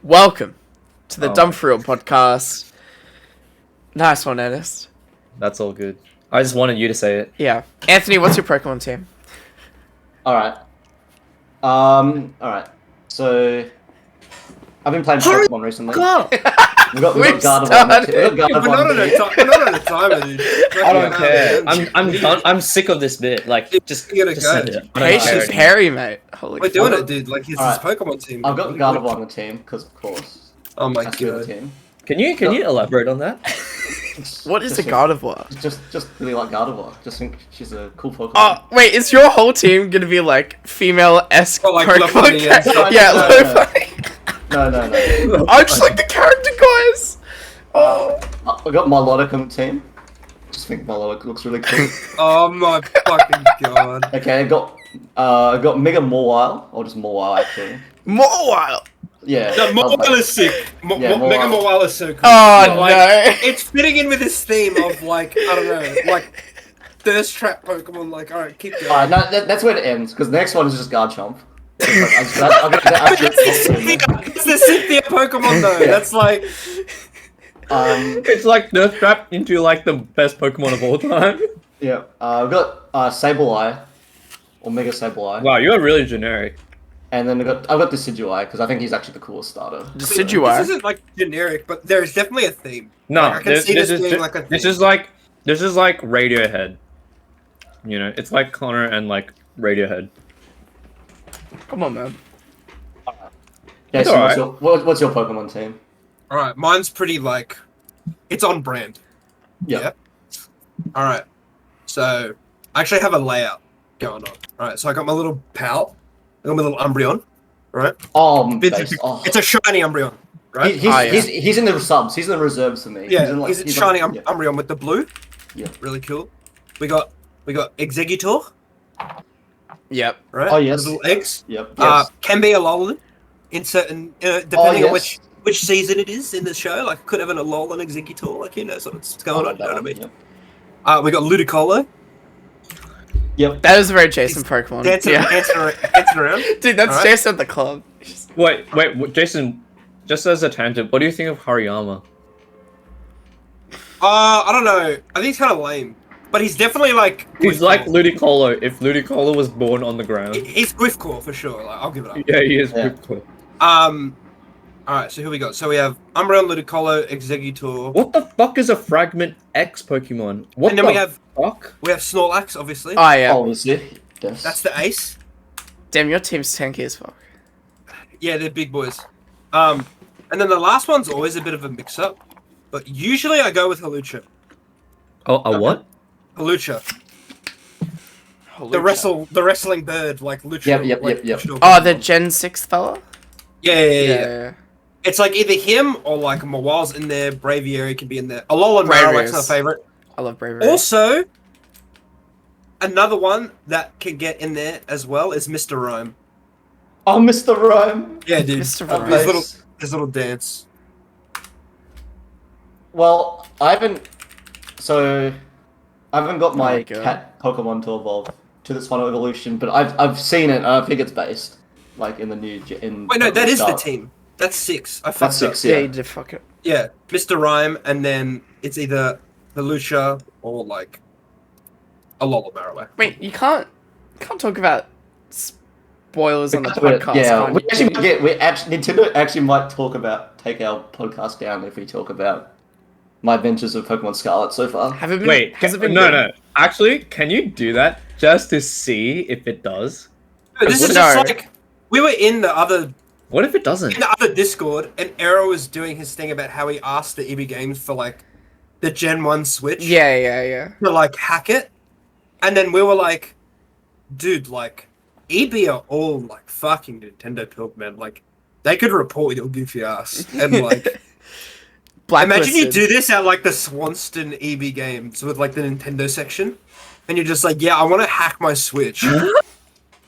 Welcome to the Dumb4Real Podcast. Nice one, Ernest. That's all good. I just wanted you to say it. Yeah. Anthony, what's your Pokemon team? Alright. Alright. So, I've been playing Pokemon recently. We've got Gardevoir. We're not on a timer, dude. I don't care. I'm done. I'm sick of this bit. Like, just send it. Patience Harry, mate. Holy We're doing it, dude. Like, he's his Pokemon team. I've got Gardevoir on the team, because of course. Oh my That's god. the team. Can you elaborate on that? What is a Gardevoir? Just really like Gardevoir. Just think she's a cool Pokemon. Oh, wait, is your whole team gonna be like female-esque Oh, like Pokemon? Lopunny and stuff. Yeah, No. Lopunny. No. I just like the character, guys. Oh. I got Milotic on the team. Just think Milotic looks really cool. Oh my fucking god. Okay, I got Mega Mawile, or just Mawile actually. Mawile. Yeah. No, Mawile is sick. Yeah, Mega Mawile is so cool. Oh, But, like, no. It's fitting in with this theme of, like, I don't know, like, thirst trap Pokemon. Like, alright, keep going. Alright, no, that's where it ends, because the next one is just Garchomp. It's the Cynthia Pokemon, though. That's like. It's like Nerf Trap into like the best Pokemon of all time. Yeah, I've got Sableye, or Mega Sableye, Wow, you're really generic. and then I've got Decidueye because I think he's actually the coolest starter. This Decidueye. isn't like generic, but there's definitely a theme. No, Like, I can see this being like a this thing. is like Radiohead. You know, it's like Connor and like Radiohead. Come on, man. Yeah, so alright. what's your Pokemon team? Alright, mine's pretty like. It's on brand. Yeah. Alright. So, I actually have a layout going on. Alright, so I got my little pal. I got my little Umbreon. Right? It's a shiny Umbreon. Right? He's in the subs. He's in the reserves for me. Yeah, he's a shiny yeah. Umbreon with the blue. Yeah. Really cool. We got Exeggutor. Yep. Right? Oh, yes. The little eggs. Yep. Yes. Can be a Alolan in certain, depending on yes. which season it is in the show. Like, could have an Alolan Exeggutor, like, you know, so what's going on, you know what I mean? Yep. We got Ludicolo. Yep. That is a very Jason Pokemon. Dancing around. Dude, that's Alright. Jason at the club. Wait, Jason. Just as a tangent, what do you think of Hariyama? I don't know. I think he's kind of lame. But he's definitely like... He's Gwyffcore. like Ludicolo if Ludicolo was born on the ground. He's Gwyffcore for sure. Like, I'll give it up. Yeah, he is. Yeah. Gwyffcore. Alright, so who we got? So we have Umbreon, Ludicolo, Exeggutor. What the fuck is a Fragment X Pokemon? What And then the we have fuck? Snorlax, obviously. Oh, yeah. Obviously. Yes. That's the ace. Damn, your team's tanky as fuck. Yeah, they're big boys. And then the last one's always a bit of a mix-up. But usually I go with Halucha. Oh, a what? Halucha. The wrestling bird, like Lucha. Yep. Luchador Oh, the Pokemon. Gen 6 fella? Yeah. It's like either him or like Mawile's in there, Braviary can be in there. Alolan Marowak's my favorite. I love Bravery. Also, another one that can get in there as well is Mr. Rhyme. Oh, Mr. Rhyme. Yeah, dude. Mr. Oh, Rhyme. nice. His little dance. Well, I haven't got my my God. cat Pokemon to evolve to this final evolution, but I've seen it and I think it's based like in the new in. Wait, no, that is the Scarlet. team. That's 6. I That's fucked 6. up. Yeah, Yeah. you did fuck it. Yeah, Mr. Rhyme, and then it's either Halucha or like Alolan Marowak. Wait, you can't talk about spoilers on the podcast. Yeah, can't you? Nintendo actually might take our podcast down if we talk about my adventures of Pokemon Scarlet so far. Have it been, Wait, has it been no, good? no. Actually, can you do that just to see if it does? This is No. just like we were in the other What if it doesn't? Discord, and Arrow was doing his thing about how he asked the EB Games for like the Gen 1 Switch Yeah. to like hack it, and then we were like, dude, like EB are all like fucking Nintendo pilled, man. Like they could report your goofy ass, and like imagine you do this at like the Swanston EB Games with like the Nintendo section, and you're just like, yeah, I want to hack my Switch.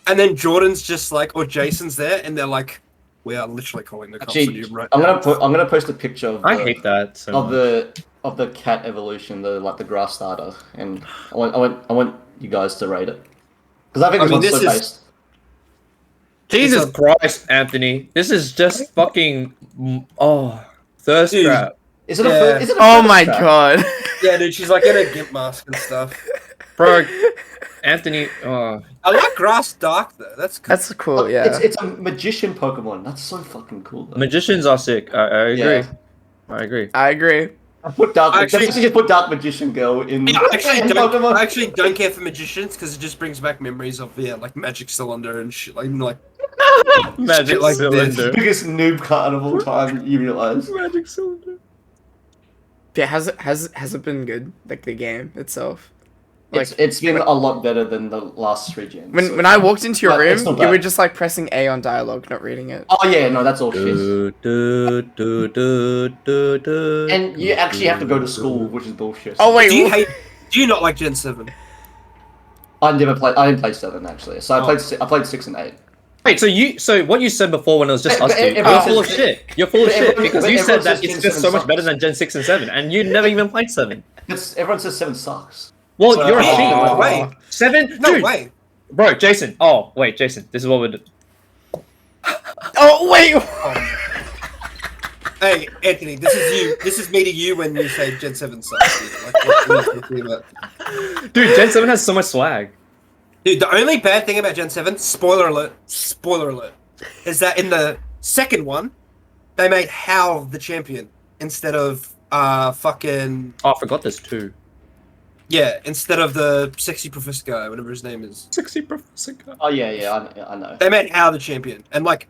And then Jordan's just like, or Jason's there, and they're like, we are literally calling the cops on Actually, you right I'm now. gonna post a picture of I hate that so of much. the cat evolution, the grass starter, and I want you guys to rate it because I think I mean, this one's this so is- based. Jesus Christ, Anthony. This is just fucking thirst Dude. trap. Is it Yeah. is it a Oh first my track? god. Yeah, dude, she's like in a gimp mask and stuff. Bro, Anthony, oh. I like Grass Dark though. That's cool. That's cool, yeah. It's a magician Pokemon. That's so fucking cool. Though. Magicians are sick. I agree. Yeah. I agree. I agree. I put dark. Actually- Just put Dark Magician Girl in. Yeah, Pokemon. I actually don't care for magicians because it just brings back memories of like Magic Cylinder and shit like Magic shit like this. Cylinder. Biggest noob card of all time. You realize? Magic Cylinder. Yeah, has it been good? Like the game itself? It's been a lot better than the last 3 gens. When I walked into your But room, it's not you were bad. just like pressing A on dialogue, not reading it. Oh yeah, no, that's all shit. And And you actually have to go to school, which is bullshit. Oh wait, Do you not like Gen 7? I didn't play 7 actually. So I played 6 and 8. Wait, so what you said before when it was just But us two, you're everyone full of says- shit. You're full of but shit everyone- because but you everyone said that says it's Gen just so 7 much better sucks. than Gen 6 and 7, and you never even played 7. Everyone says 7 sucks. Well, So- you're a Oh, cheat. no way. 7? No Dude, way. bro, Jason. Oh, wait, Jason, this is what we're doing. Oh wait. Hey, Anthony, this is you. This is me to you when you say Gen 7 sucks. Dude. Like, what are you talking about? Dude, Gen 7 has so much swag. Dude, the only bad thing about Gen 7, spoiler alert, is that in the second one, they made Hal the champion instead of fucking Oh, I forgot this too. instead of the sexy professor guy, whatever his name is. Sexy Professor. Oh yeah, I know. They made Hal the champion, and like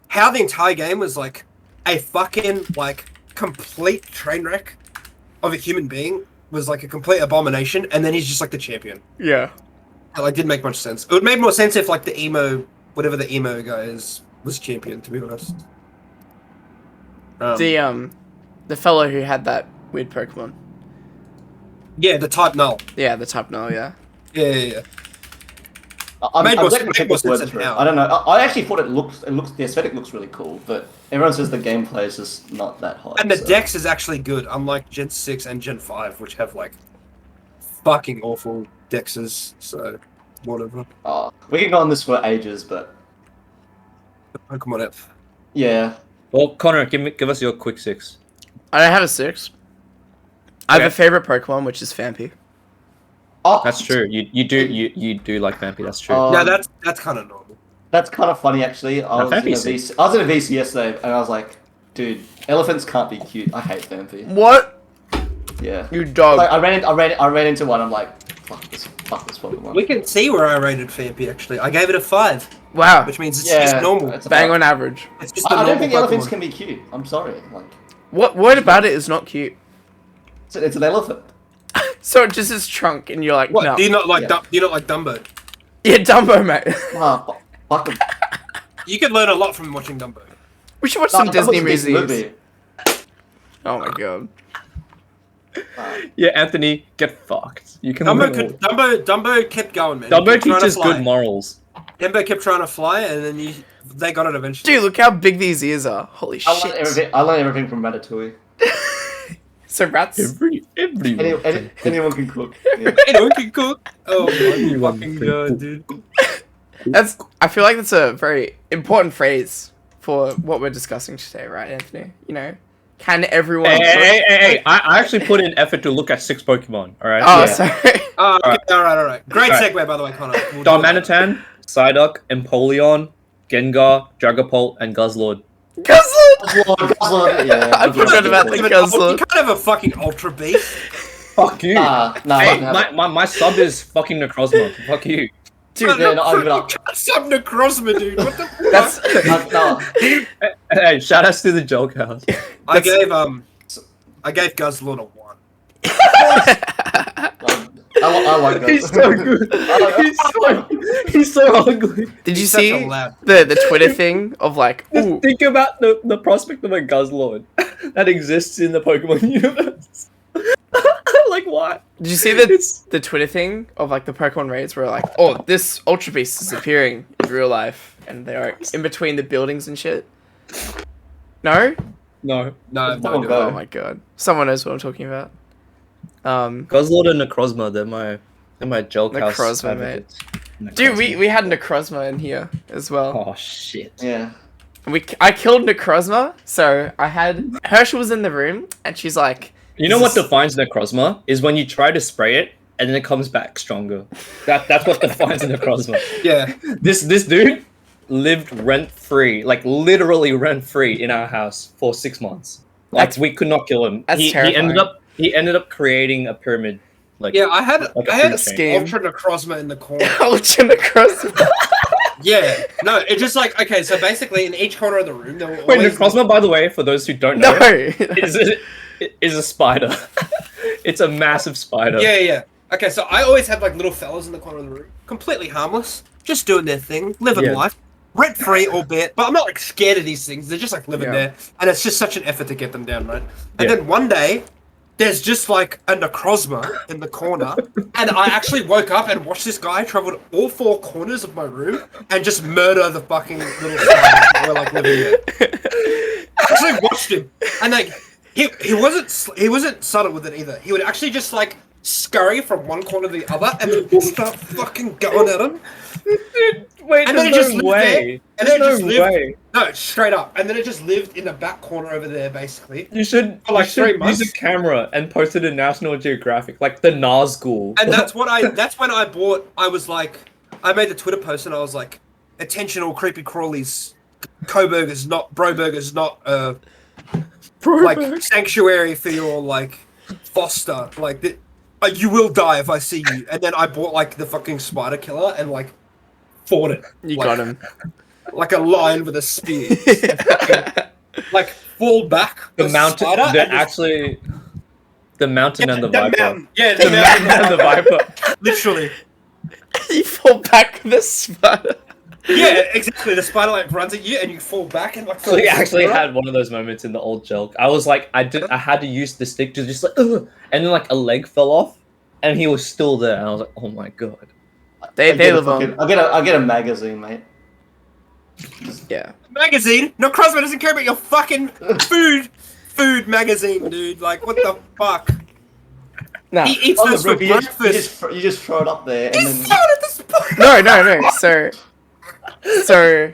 how the entire game was like a fucking like complete train wreck of a human being was like a complete abomination, and then he's just like the champion. Yeah. It like didn't make much sense. It would make more sense if like the emo, whatever the emo guy is, was champion. To be honest. The fellow who had that weird Pokemon. Yeah, the type null. Yeah, the type null, yeah. Yeah. I'm Made more letting sense people's than words through. Hal. I don't know. I actually thought the aesthetic looks really cool, but everyone says the gameplay is just not that hot. And the so. dex is actually good, unlike Gen 6 and Gen 5, which have like fucking awful dexes. So whatever. Oh, we can go on this for ages, but Pokemon app. yeah. Well, Connor, give us your quick 6. I don't have a 6. I have Okay. a favorite Pokemon, which is Phanpy. Oh, That's true. You do like Vampy. That's true. Oh. No, that's kind of normal. That's kind of funny, actually. I was in a VC yesterday, and I was like, dude, elephants can't be cute. I hate Vampy. What? Yeah. You dog. Like, I ran into one. I'm like, fuck this Pokemon. We can see where I rated Phanpy. Actually, I gave it a 5, Wow. which means it's Yeah, just normal. it's Bang about- on average. It's just a I normal don't think elephants Pokemon. can be cute. I'm sorry. Like, What about it is not cute? it's an elephant. So it just is trunk, and you're like, What? no. Do you not like? Yeah. Do you not like Dumbo? Yeah, Dumbo, mate. Ah, fuck them. You could learn a lot from watching Dumbo. We should watch No, some that was Disney a decent movies. movie. Oh my god. Yeah, Anthony, get fucked. You can. learn all- Dumbo kept going, man. He Dumbo kept trying to teaches fly. good morals. Dumbo kept trying to fly, and then they got it eventually. Dude, look how big these ears are. Holy I learned shit. everything. I learned everything from Ratatouille. So rats. Anyone can cook. Yeah. Anyone can cook. Oh my Anyone fucking can god, cook. dude. I feel like that's a very important phrase for what we're discussing today, right, Anthony? You know, can everyone Hey, I actually put in effort to look at 6 Pokemon, alright? Oh, Yeah. sorry. Okay, all right. Great Alright. segue, by the way, Connor. We'll do that. Darmanitan, Psyduck, Empoleon, Gengar, Dragapult, and Guzzlord. Guzzlord! Yeah. I forgot about the You Guzzlord. can't have a fucking Ultra Beast. Fuck you. Nah, Hey, I my sub is fucking Necrozma. Fuck you. Dude, Yeah, no, I'll give it up. Sub Necrozma, dude. What the fuck? that's no. Hey, shout outs to the joke house. I gave Guzzlord a 1. I like that. He's so good. He's so ugly. Did you He's such see a lad. the Twitter thing of like, Just ooh, think about the prospect of a Guzzlord that exists in the Pokemon universe. Like what? did you see the Twitter thing of like the Pokemon raids where like, oh, this Ultra Beast is appearing in real life and they're in between the buildings and shit? No? No. No, Oh, no, God. Oh my god. Someone knows what I'm talking about. Guzzlord and Necrozma, they're my joke house Necrozma, advocates. Dude, we had Necrozma in here as well. Oh shit. Yeah. I killed Necrozma, so I had Herschel was in the room, and she's like, You know what defines Necrozma is when you try to spray it and then it comes back stronger. That's what defines Necrozma. Yeah. This dude lived rent free, like literally rent free in our house for 6 months. Like we could not kill him. That's He ended up creating a pyramid. Like Yeah, I had like a I had food chain. Game. Ultra Necrozma in the corner. Ultra Necrozma. Yeah. No, it's just like, okay, so basically in each corner of the room, there were Wait, always... Necrozma, by the way, for those who don't know, No. is a spider. It's a massive spider. Yeah. Okay, so I always had like little fellas in the corner of the room, completely harmless, just doing their thing, living Yeah. life, rent free, albeit. But I'm not like scared of these things. They're just like living Yeah. there, and it's just such an effort to get them down, right? And Yeah. then one day, there's just like a Necrozma in the corner, and I actually woke up and watched this guy travel all 4 corners of my room and just murder the fucking little spiders that were like living there. I actually watched him, and like he wasn't subtle with it either. He would actually just like scurry from one corner to the other and then start fucking going at him. Wait, And then it there's just no lived there, way. and There's then it just no lived- way. No, straight up. And then it just lived in the back corner over there, basically. You should For like you should 3 use months. a camera and post it in National Geographic, like the Nazgul. And that's when I was like, I made the Twitter post and I was like, attention all creepy crawlies, co-burgers, not bro-burgers, not like sanctuary for your like foster. Like you will die if I see you. And then I bought like the fucking spider killer and like fought it. You like, got him. Like a lion with a spear. Like fall back. the mountain, spider and just- actually, the mountain and the viper. mountain. Yeah, The mountain and the viper. Literally. You fall back with a spider. Yeah, exactly. The spider like runs at you and you fall back and like. So he actually had one of those moments in the old joke. I was like, I had to use the stick to just like, ugh, and then like a leg fell off, and he was still there. And I was like, oh my god. They live on. I'll get a magazine, mate. Yeah. Magazine. No, Crosby doesn't care about your fucking food magazine, dude. Like, what the fuck? No. He eats On the those for roof, breakfast. you just throw it up there, and He's then throwing at the spider. No. So.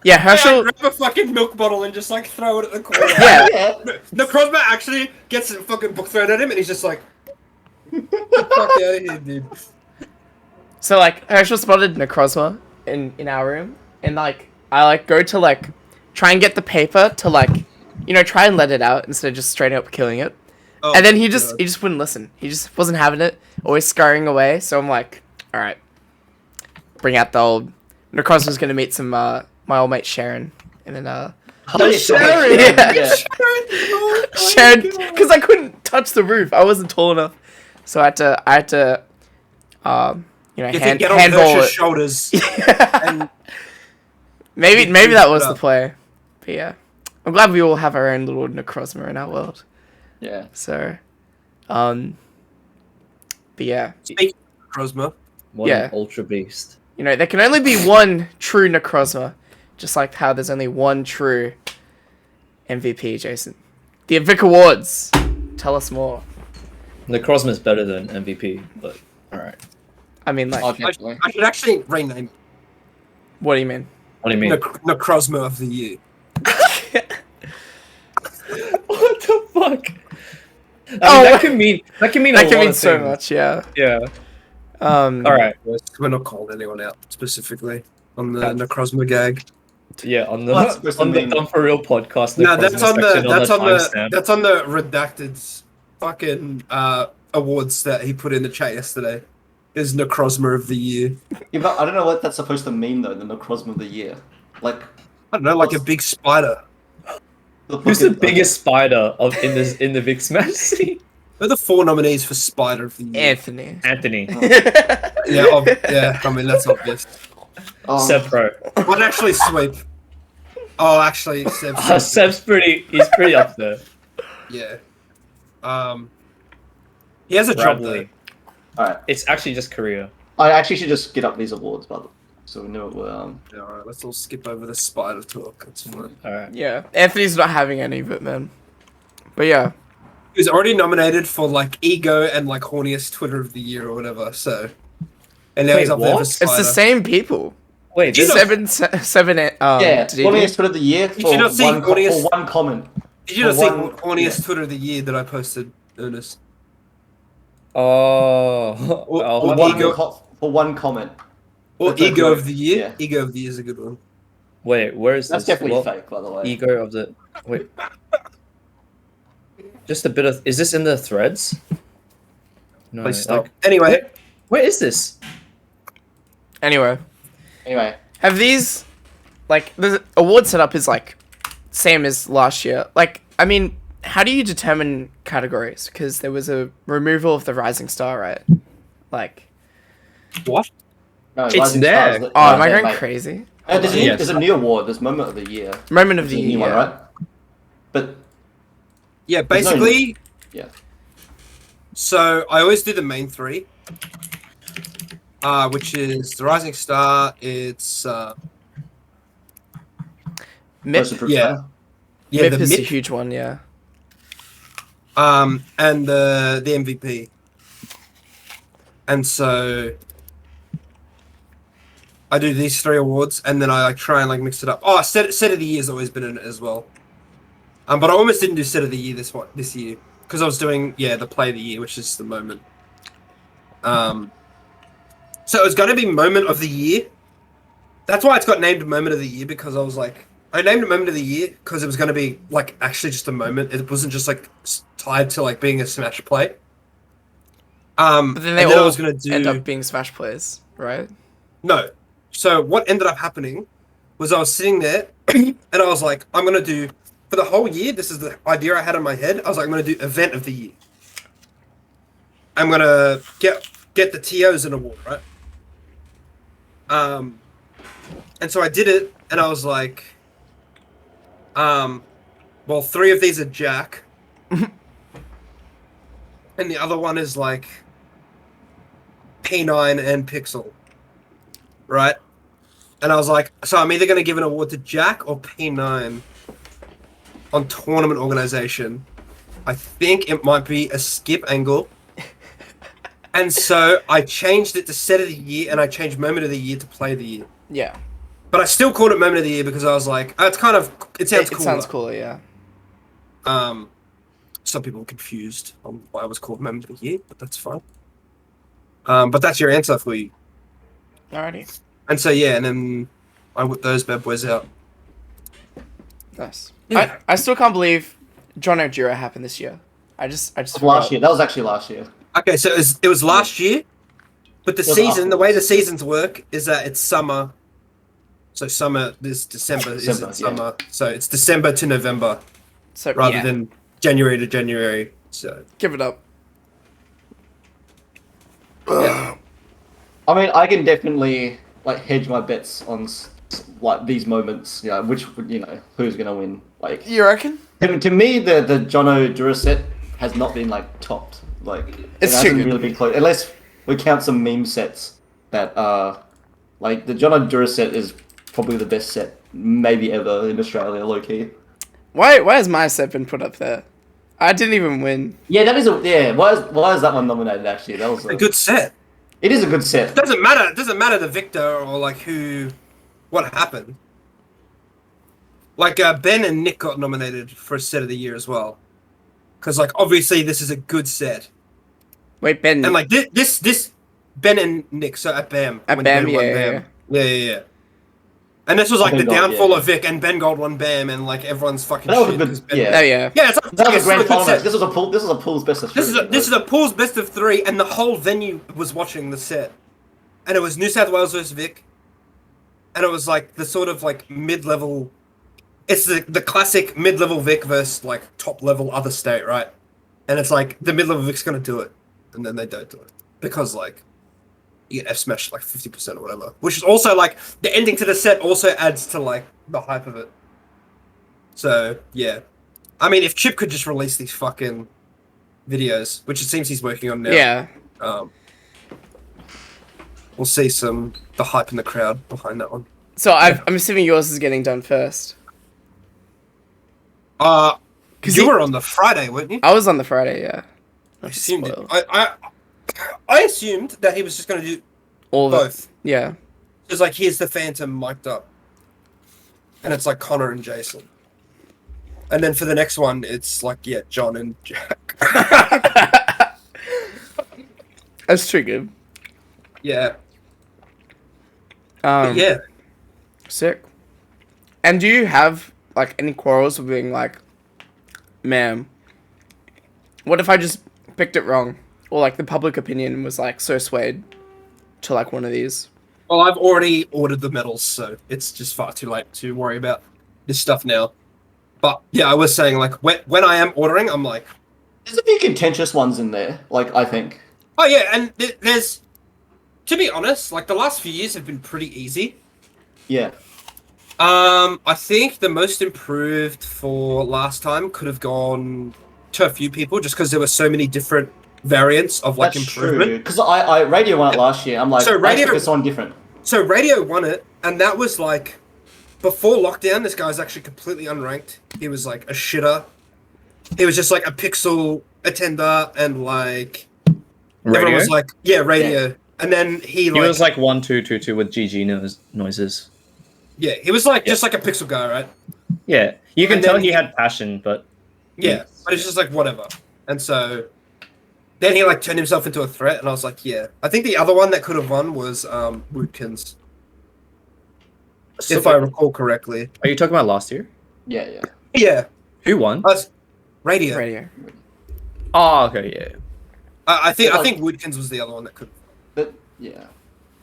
Yeah, I Herschel. grab a fucking milk bottle and just like throw it at the corner. Yeah. yeah. No, Crosby actually gets a fucking book thrown at him and he's just like, "Get the fuck out of here, dude." So like Herschel spotted Necrozma in our room, and like I like go to like try and get the paper to like try and let it out instead of just straight up killing it. Oh, And then he God. just wouldn't listen. He just wasn't having it, always scurrying away. So I'm like, all right, bring out the old Necrozma's gonna meet some my old mate Sharon, and then Sharon! Yeah. Oh, my Sharon, God. because I couldn't touch the roof. I wasn't tall enough, so I had to You can get on handball Hirsch's it. shoulders. And Maybe You that put was it the up. play. But yeah, I'm glad we all have our own little Necrozma in our world. Yeah. So, but yeah, speaking of Crosby, One Yeah. ultra beast. there can only be one true Necrozma, just like how there's only one true MVP, Jason. The Vic Awards. Tell us more. Necrozma is better than MVP, but all right. I mean, like, Oh, definitely. I should actually rename what do you mean? What do you mean? Necrozma of the Year. What the fuck? Oh, that can mean That can a lot mean of so things. much, yeah. Yeah. All All right. We're not calling anyone out specifically on the That's- Necrozma gag. Yeah, on the What's supposed to on the mean? Dumb4Real podcast. No, Necrozma that's on the section timestamp. timestamp. That's on the redacted fucking awards that he put in the chat yesterday. Is Necrozma of the Year. Yeah, but I don't know what that's supposed to mean though. The Necrozma of the Year, like I don't know, like a big spider. Who's the biggest spider in the Big Smash scene? Who are the 4 nominees for Spider of the Year? Anthony. Anthony. Yeah, I mean that's obvious. Sebpro. What actually sweep? Oh, actually, Seb. Seb's he's pretty up there. Yeah. He has a job Bradley. All right, It's actually just Korea. I actually should just get up these awards, by the way, so we know what there. Alright, let's all skip over the spider talk. That's fine. All right. Yeah, Anthony's not having any of it, man. But yeah, He was already nominated for like ego and like horniest Twitter of the year or whatever. So and now he's Wait, up there for what? It's the Spider. same people. Wait, You this know- Seven. Yeah, did you- funniest Twitter of the year You should not see for funniest- one comment. Did you not for see one- corniest Twitter of the year that I posted, Ernest? Oh, Or- I'll or have One to- ego- for one comment. Or That's a ego joke. of the year? Yeah. Ego of the year is a good one. Wait, where is That's this? definitely Well, fake, by the way. Ego of the wait. Just a bit of. Is this in the threads? No. Please stop. Like, Anyway, where is this? Anyway, Anyway, have these, like, the award setup is like same as last year. Like, I mean, how do you determine categories? Because there was a removal of the Rising Star, right? Like, what? no, It's Rising there. Stars, oh, am I there, going mate. crazy? There's, Yes. there's a new award. There's Moment of the Year. Moment of There's the a new year. one, right? But Yeah, There's no- basically, yeah, so I always do the main three, which is the Rising Star. It's MIP, Most improved yeah. player. yeah, MIP the is a MIP, huge one. Yeah. and the MVP. And so I do these three awards, and then I like try and like mix it up. Oh, set of the year's always been in it as well. But I almost didn't do set of the year this year because I was doing the play of the year, which is the moment. So it was going to be moment of the year. That's why it's got named moment of the year, because I was like, I named it moment of the year because it was going to be like actually just a moment. It wasn't just like tied to like being a smash play. But then they and then I all was going to do end up being Smash players, right? no. So what ended up happening was I was sitting there and I was like, I'm going to do for the whole year. This is the idea I had in my head. I was like, I'm going to do event of the year. I'm going to get the TOs an award, right? And so I did it, and I was like, well, 3 of these are Jack, and the other one is like P9 and Pixel, right? And I was like, so I'm either going to give an award to Jack or P9 on tournament organization. I think it might be a skip angle. And so I changed it to set of the year, and I changed moment of the year to play of the year. Yeah. But I still called it moment of the year because I was like, it sounds It cooler. sounds cooler, yeah. Some people were confused on why it was called moment of the year, but that's fine. But that's your answer for you. Alrighty. And so yeah, and then I whipped those bad boys out. Nice. Yeah. I still can't believe John O'Jura happened this year. I just last forgot. year. That was actually last year. Okay, so it was last year, but the It was season, the way the afterwards. seasons work is that it's summer. So summer, this December is December, in summer. So it's December to November So rather yeah, than January to January. So give it up. yeah. I mean, I can definitely like hedge my bets on like these moments. You know, who's gonna win. Like You reckon? to me, the Jono Dura set has not been like topped. Like It's it too hasn't good. really been close, unless we count some meme sets that like the Jono Dura set is probably the best set maybe ever in Australia, low key. Why has my set been put up there? I didn't even win. Yeah, that is why is that one nominated actually? That was A good set. It is a good set. It doesn't matter the victor or like what happened. Like Ben and Nick got nominated for a set of the year as well, because like obviously this is a good set, Wait, Ben. and like this Ben and Nick, so at BAM, At when BAM, Ben won yeah. yeah. And this was like the Ben Gold, downfall yeah. of Vic, and Ben Gold won BAM, and like everyone's fucking That was a shit. good- 'cause Ben, yeah. Oh yeah. yeah, it's like, That was it's a grand good final match. set. This was a pool's best of three. This is a pool's best of 3, and the whole venue was watching the set, and it was New South Wales versus Vic, and it was like the sort of like mid-level. It's the classic mid-level Vic versus like top-level other state, right? And it's like the mid-level Vic's gonna do it, and then they don't do it because like you get F smashed like 50% or whatever, which is also like the ending to the set also adds to like the hype of it. So yeah, I mean, if Chip could just release these fucking videos, which it seems he's working on now. Yeah. We'll see the hype in the crowd behind that one. So I'm assuming yours is getting done first. Because you were on the Friday, weren't you? I was on the Friday, yeah. I assumed it. Spoiled. I assumed that he was just going to do All the Both. yeah. It's like here's the Phantom mic'd up, and it's like Connor and Jason. And then for the next one, it's like John and Jack. That's too good. Yeah. Um, Yeah. Sick. And do you have like any quarrels with being like, man, what if I just picked it wrong, or like the public opinion was like so swayed to like one of these? Well, I've already ordered the medals, so it's just far too late to worry about this stuff now. But yeah, I was saying like when I am ordering, I'm like, There's a few contentious ones in there, like, I think. oh yeah, and there's, to be honest, like the last few years have been pretty easy. Yeah. I think the most improved for last time could have gone to a few people just because there were so many different variants of like That's improvement. true. Because I Radio won it last year. I'm like, So Radio- it's on different. So Radio won it, and that was like before lockdown. This guy's actually completely unranked. He was like a shitter. He was just like a pixel attender, and like everyone Radio? was like, yeah, Radio. And then He was like 1-2-2-2 with GG noises. yeah, he was like just like a pixel guy, right? Yeah, you can And tell then- he had passion, but Yeah, but it's just like whatever. And so then he like turned himself into a threat, and I was like, yeah. I think the other one that could have won was Wootkins, if I recall correctly. are you talking about last year? Yeah. Yeah, Who won? Radio. Radio. Oh, okay, yeah. I think Wootkins was the other one that could. But, yeah.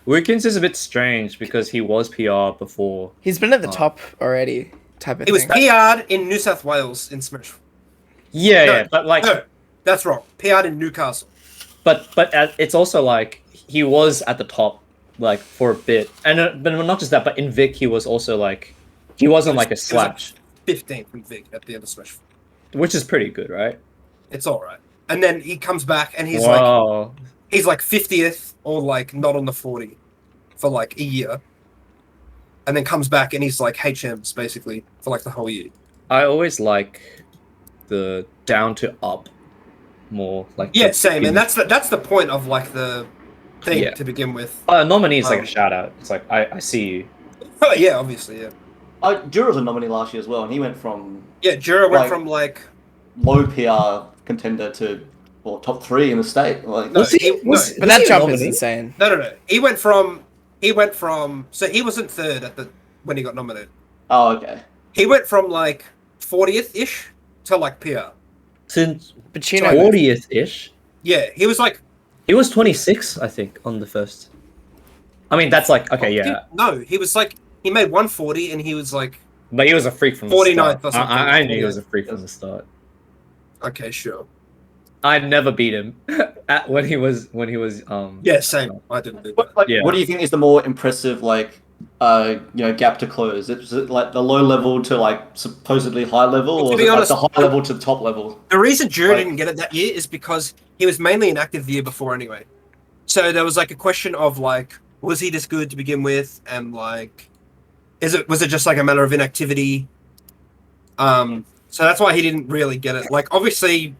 Wilkins is a bit strange because he was PR before. He's been at the top already, type of He was thing. PR'd in New South Wales in Smash. Yeah, No, yeah, but like, No, that's wrong. PR'd in Newcastle. but it's also like he was at the top like for a bit, and but not just that, but in Vic he was also like he wasn't like a He was like slash, 15th in Vic at the end of Smash. which is pretty good, right? It's all right. And then he comes back and he's Wow. like 50th or like not on the 40 for like a year, and then comes back and he's like HMs basically for like the whole year. I always like the down to up more like Yeah, the- same. And that's the point of like the thing Yeah. to begin with. nominee is like Um, a shout out. It's like I see you. Oh yeah, obviously, yeah. Jura was a nominee last year as well, and he went from Yeah, Jura went Like- from like low PR contender to top 3 in the state. Like, No, Was he? he- But Was that he a jump is nominee? insane. no. He went from so he wasn't third at the when he got nominated. oh, okay. He went from like 40th ish to like PR. Since But you know, 40th ish. Yeah, he was like He was 26, I think, on the first. I mean, that's like okay, yeah, No, he was like he made 140 and he was like but he was a freak from the 49th start. or something. I knew he was a freak from the start. okay, sure. I never beat him when he was Yeah, same. I didn't do that. What, Yeah. what do you think is the more impressive, like, gap to close? Is it like the low level to like supposedly high level, Well, to or is be it honest, like the high level to the top level? The reason Jura Like- didn't get it that year is because he was mainly inactive the year before anyway. So there was like a question of like, was he this good to begin with, and like, was it just like a matter of inactivity? So that's why he didn't really get it. Like, obviously,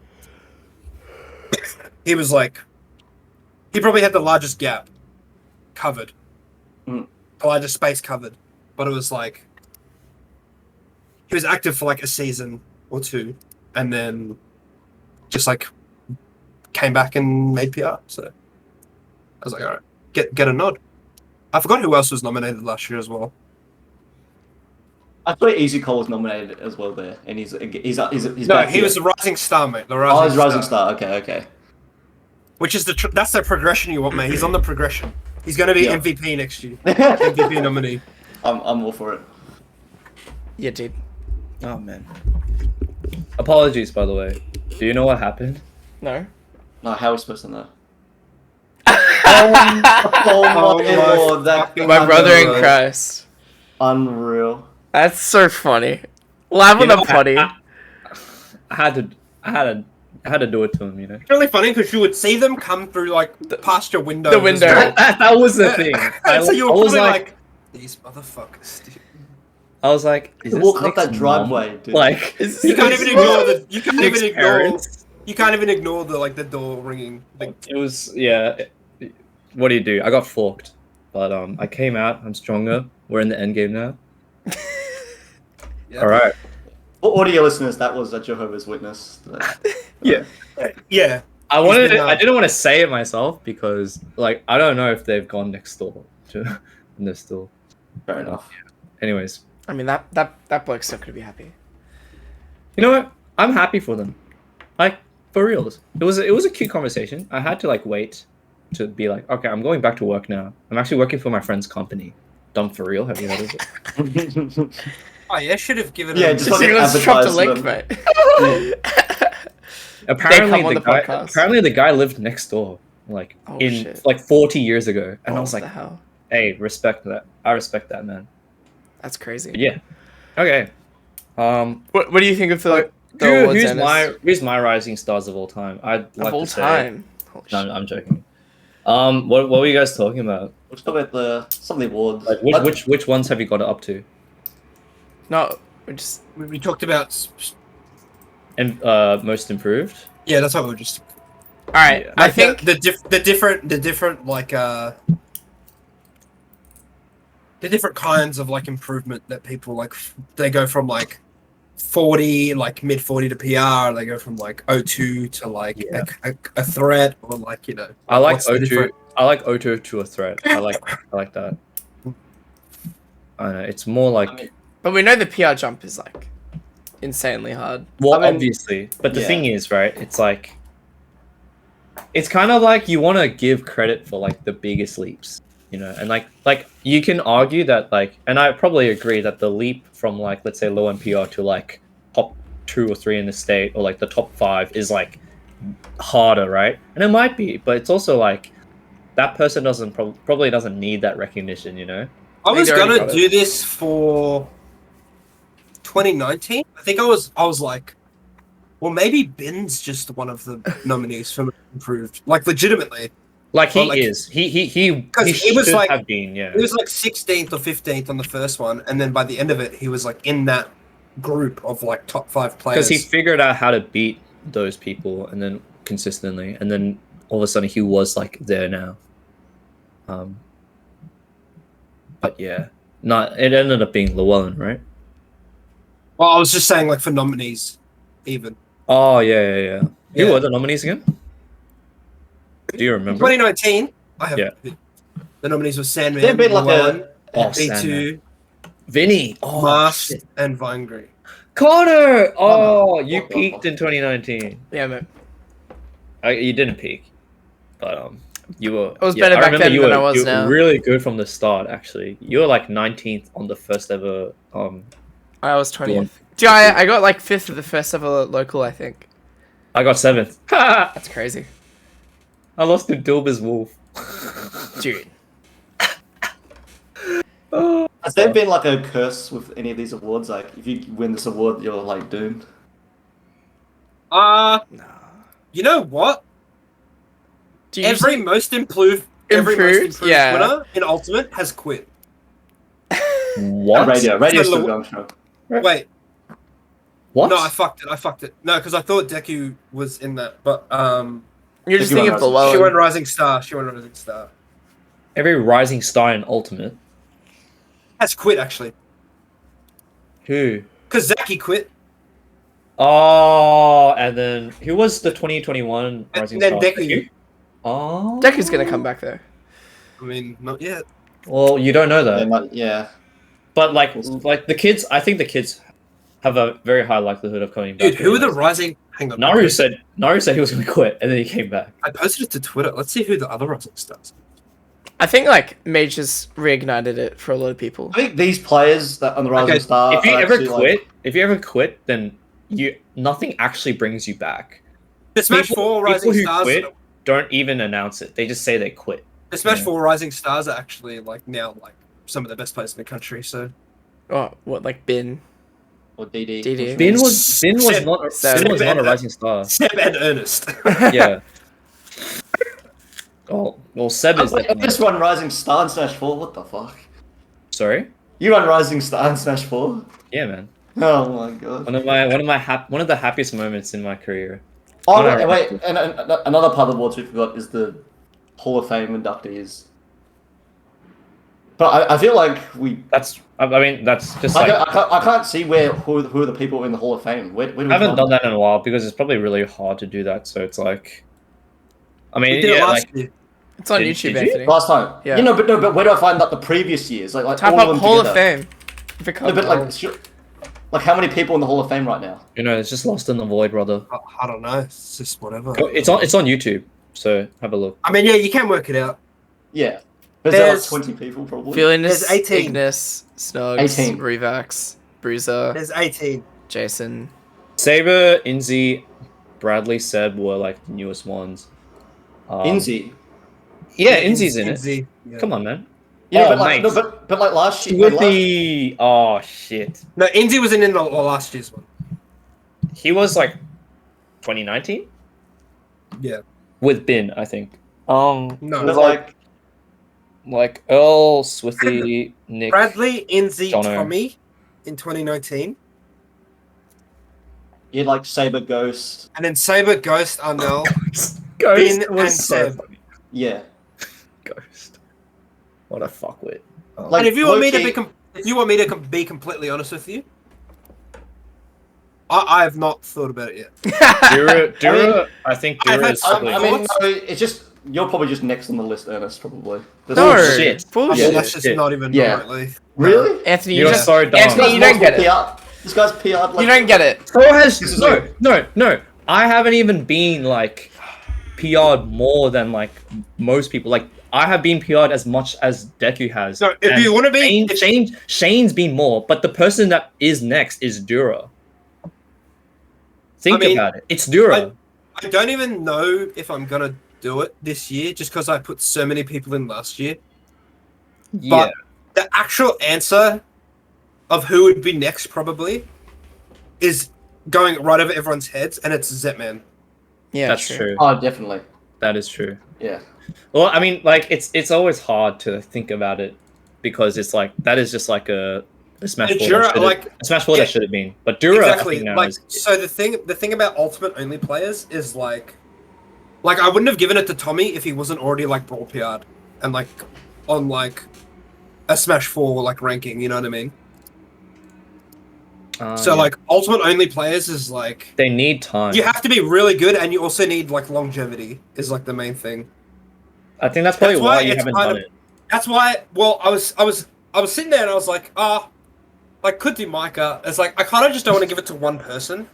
he was like, he probably had the largest gap covered, Mm. the largest space covered, but it was like he was active for like a season or two, and then just like came back and made PR. So I was like, all right, get a nod. I forgot who else was nominated last year as well. I thought Easy Cole was nominated as well there, and he's No, back he here. was the Rising Star, mate. The Oh, he's Rising Rising Star. Okay. Which is that's the progression you want, mate. He's on the progression. He's going to be Yeah. MVP next year. I'm MVP nominee. all for it. yeah, dude. Oh man. Apologies, by the way. Do you know what happened? No. No, how are we supposed to know? Oh Oh my my lord, that fucking- My brother in unreal. Christ. Unreal. That's so funny. Live on You the know, potty. I had to do it to him, you know. It's really funny because you would see them come through like past your window. the window. That was the thing. So you were I was probably like, like, these motherfuckers. Dude. I was like, is this Walk up that Nick's driveway, mom? dude. Like, Is- You can't even ignore the. You can't Nick's even ignore. parents. You can't even ignore the like the door ringing. Like, It was yeah. What do? I got forked. but I came out. I'm stronger. We're in the end game now. Yeah. All right. For audio listeners, that was a Jehovah's Witness. Yeah. Yeah. I He's been, I didn't want to say it myself because, like, I don't know if they've gone next door to this store. Fair enough. Anyways, I mean, that bloke's still gonna be happy. you know what? I'm happy for them. Like, for reals. It was a cute conversation. I had to like wait to be like, okay, I'm going back to work now. I'm actually working for my friend's company. Dumb4Real. Have you heard of it? Oh yeah, should have given. Yeah, him- just Just fucking let's drop the link, advertisement. mate. Apparently, on the the guy. podcast. Apparently, the guy lived next door, like Oh, in shit. like 40 years ago, and I was What like, the hell? hey, respect that. I respect that, man. That's crazy. But yeah. Okay. What do you think of the awards, Ennis? Who's my rising stars of all time? I'd like of all to say. time? Holy No, shit. I'm joking. What were you guys talking about? Let's talk about some of the awards. Like, which ones have you got up to? No, we just We talked about. And most improved. Yeah, that's what we were just. all right. Yeah. I Like, think the different like the different kinds of like improvement that people like. They go from like 40, like mid 40 to PR. They go from like O2 to like Yeah. a threat, or like I like what's the O2. different- I like O2 to a threat. I like that. I don't know. It's more like I mean, but we know the PR jump is like insanely hard. well, I mean, obviously, but the yeah. thing is, right? It's like it's kind of like you want to give credit for like the biggest leaps, you know, and like you can argue that like, and I probably agree that the leap from like let's say low end PR to like top 2 or 3 in the state or like the top 5 is like harder, right? And it might be, but it's also like that person doesn't probably doesn't need that recognition, you know. I was They already gonna got do this for 2019. I think I was like, well, maybe Ben's just one of the nominees for improved, like legitimately. Like he Well, like- is, he 'Cause he was should like- have been, yeah. He was like 16th or 15th on the first one, and then by the end of it, he was like in that group of like top 5 players. Because he figured out how to beat those people and then consistently, and then all of a sudden he was like there now. But yeah, not it ended up being Llewellyn, right? Well, I was just saying like for nominees, even Oh yeah. Who Yeah. were the nominees again? Do you remember? 2019. I have Yeah. the nominees were Sandman, There'd been like Llewellyn, Oh, B2, Vinny. Oh, Mast, shit. and Vingry. Connor. Oh, you What the peaked fuck? in 2019. Yeah, man. You didn't peak, but you were. I was better back remember then you than were, I was you were now. really good from the start. Actually, you were like 19th on the first ever. I was Go on. 20th. Dude, I got like 5th of the first ever local, I think. I got 7th. I That's crazy. lost to Dilber's Wolf. Dude. Oh. Has there been like a curse with any of these awards? Like, if you win this award, you're like doomed. Nah. You know what? Do you Every usually- most improved Improved? Yeah. winner in Ultimate has quit. What? Radio's So still Llew- going strong. Wait, What? no, I fucked it. No, because I thought Deku was in that, but You're just If you thinking want of Rising- she went below. Rising Star. She went Rising Star. Every rising star in Ultimate. Has quit actually, Who? because Zaki quit, Oh, and then who was the 2021 and rising then star? Deku. Oh. Deku's gonna come back though. I mean, not yet. Well, you don't know They that, might, yeah. but like the kids, I think the kids have a very high likelihood of coming back. Dude, who are the anyways. Rising? Hang on. Naru said he was going to quit, and then he came back. I posted it to Twitter. Let's see who the other Rising Stars. I think like Mage just reignited it for a lot of people. I think these players that on the Rising Okay, Star. If you are ever actually, quit, then nothing actually brings you back. The Smash People- 4 Rising people who Stars. quit don't even announce it. They just say they quit. The Smash Yeah. 4 Rising Stars are actually like now like some of the best players in the country. So Oh, what like Bin? Or DD. DD. Bin was Seb- not a Seb- rising star. Seb and Ernest. Yeah. Well, Seb is I definitely. just run Rising Star in Smash 4. What the fuck? Sorry. You run Rising Star in Smash 4? Yeah, man. Oh my god. One of the happiest moments in my career. Oh, Whatever. wait, and another part of the awards we forgot is the Hall of Fame inductees. But I feel like we. I mean, that's just I, like I can't see who are the people in the Hall of Fame. Where do we I haven't find done them? that in a while because it's probably really hard to do that. So it's like, I mean, We did it yeah, last like year. It's on Did YouTube, you? Anthony. Last time. Yeah. You know, but where do I find like the previous years? Like Type all up of them Hall of together. Fame. If it No, comes but up. like how many people in the Hall of Fame right now? it's just lost in the void, brother. I don't know. It's just whatever. It's on YouTube, so have a look. I mean, yeah, you can work it out. Yeah. Is there like There's- 20 people probably? Feeling There's 18. Ignis, Snugs, 18. Revax, Bruiser, There's 18. Jason. Saber, Inzi, Bradley, Seb were like the newest ones. Inzi. Yeah, Inzi's in it. Inzi, yeah. Come on, man. Yeah, Oh, but like mate. but like last year. With like, the oh shit, No, Inzi was in the last year's one. he was like 2019 Yeah. with Bin, I think. No. but Like Earl, Swifty, Nick. Bradley, Inzi, Jono. Tommy in 2019. you had like Saber Ghost. And then Saber, Ghost, Arnell, Ghost Bin, was and so Seb. funny. Yeah. Ghost. What a fuckwit. Oh. Like, And if you want me to low-key- be completely honest with you, I have not thought about it yet. Dura, I think I've Dura had is some probably. I mean, thoughts? no, it's just you're probably just next on the list, Ernest. Probably. There's No, no- shit. I bullshit. mean, that's just shit. not even Yeah. remotely. Really? Anthony, You're just, so dumb. Anthony, you don't get it. This guy's PR'd like You don't get it. So has This is no. I haven't even been like PR'd more than like most people. Like I have been PR'd as much as Deku has. No, if And you want to be, Shane's been more, but the person that is next is Dura. Think I mean, about it. It's Dura. I don't even know if I'm gonna do it this year, just because I put so many people in last year. Yeah. But the actual answer of who would be next probably is going right over everyone's heads, and it's Zetman. Yeah, That's true. Oh, definitely. That is true. Yeah. Well, I mean, like it's always hard to think about it because it's like that is just like a Smash And Four. Dura, That should've- like- a Smash Four yeah. that should have been, but Dura I Exactly. think now Like, is so the thing about Ultimate only players is like I wouldn't have given it to Tommy if he wasn't already like Brawl PR'd and like on like a Smash 4 like ranking. You know what I mean? So yeah. like Ultimate only players is like they need time. you have to be really good, and you also need like longevity is like the main thing. I think that's probably That's why why you it's haven't kind done of- it. That's why. Well, I was sitting there and I was like, like could do Micah. It's like I kind of just don't want to give it to one person.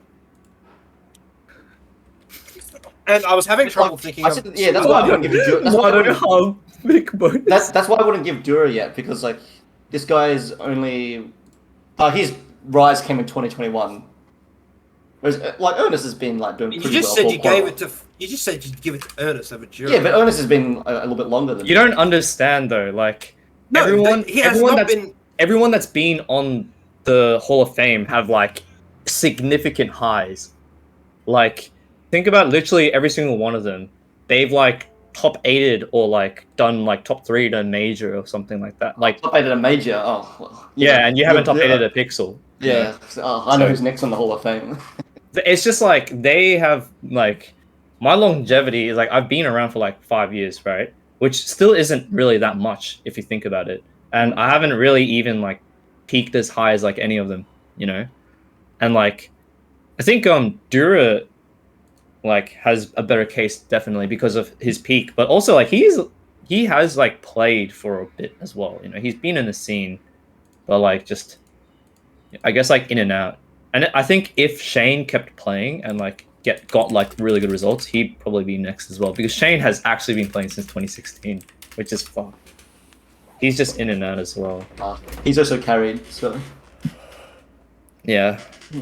And I was having trouble thinking. I Of, said, yeah, that's why I wouldn't give it Dura. That's why I wouldn't- Big bonus. that's why I wouldn't give Dura yet, because like this guy is only his rise came in 2021. Whereas like Ernest has been like doing you pretty just well. said for you quite a gave while. it to. You just said you'd give it to Ernest over Jura. Yeah, but Ernest has been a little bit longer than You don't understand though. Like no, everyone, he has everyone not that's been. everyone that's been on the Hall of Fame have like significant highs. Like think about literally every single one of them. They've like top 8'd or like done like top 3 to a major or something like that. Like top 8 at a major. Oh, well, yeah, and you haven't top yeah. 8'd a pixel. Yeah, I know who's next on the Hall of Fame. It's just like they have like my longevity is like I've been around for like 5 years, right? Which still isn't really that much if you think about it. And I haven't really even like peaked as high as like any of them, you know? And like I think Dura like has a better case definitely because of his peak, but also like he has like played for a bit as well, you know. He's been in the scene, but like just I guess like in and out. And I think if Shane kept playing and like got like really good results, he'd probably be next as well because Shane has actually been playing since 2016, which is fun. He's just in and out as well. He's also carried, so Yeah, There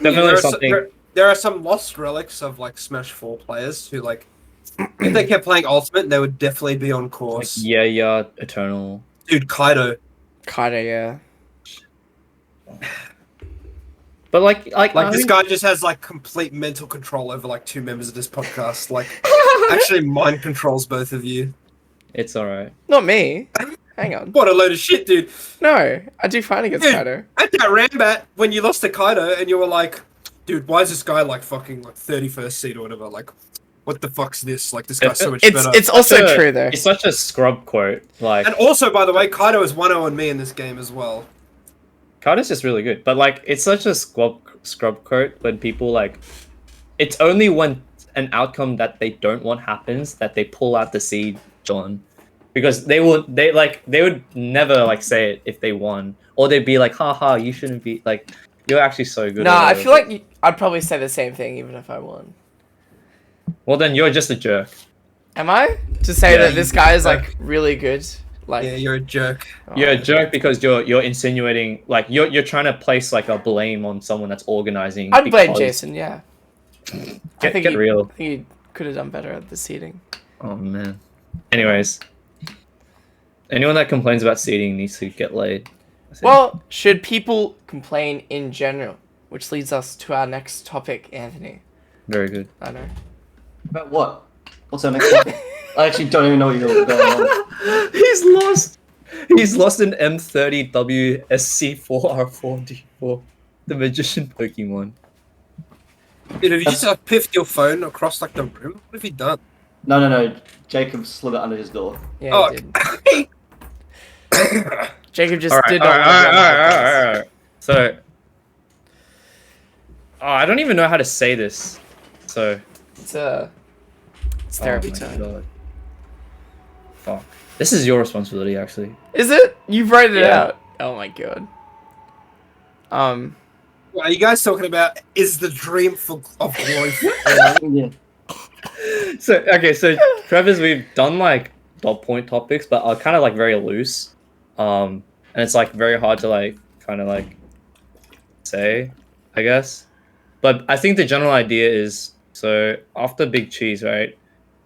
definitely are something. there are some lost relics of like Smash 4 players who like if they kept playing Ultimate, they would definitely be on Like, course. yeah, Eternal. Dude, Kaido. Kinda, yeah. But like I This mean- guy just has like complete mental control over like 2 members of this podcast. Like, actually, mind controls both of you. it's all right. Not me. Hang on. What a load of shit, dude. No, I do fine against Dude. Kaido. At that Rambat, when you lost to Kaido and you were like, dude, why is this guy like fucking like 31st seed or whatever? Like, what the fuck's this? Like, this guy's so much It's better. it's also true though. It's such a scrub quote. Like, And also, by the way, Kaido is 1-0 on me in this game as well. Kaido's just really good, but like, it's such a scrub quote when people like. It's only when an outcome that they don't want happens that they pull out the seed, John, because they would never like say it if they won, or they'd be like, haha, you shouldn't be like, you're actually so good. Nah, I feel like I'd probably say the same thing even if I won. Well, then you're just a jerk. Am I? To say that this guy is like really good? Like, Yeah, you're a jerk. You're a jerk because you're insinuating like you're trying to place like a blame on someone that's organizing. I'd blame because- Jason. Yeah. Get real. I think he could have done better at the seeding. Oh man. Anyways, anyone that complains about seeding needs to get laid. I think. Well, should people complain in general? Which leads us to our next topic, Anthony. Very good. I know. About what? What's our next topic? I actually don't even know what you're going on. He's lost an M30 WSC4R4D4, the magician Pokemon. Dude, have you just piffed your phone across like the room? What have you done? No. Jacob slid it under his door. Yeah, Oh, he did. Jacob just did not. Alright. So, I don't even know how to say this. So, It's therapy oh my time. God. Fuck. This is your responsibility, actually. Is it? You wrote it Yeah. out. Oh my god. What are you guys talking about? Is the dream of glory? Yeah. So Trevor's, we've done like dot point topics, but are kind of like very loose. And it's like very hard to like kind of like say, I guess. But I think the general idea is, so after Big Cheese, right?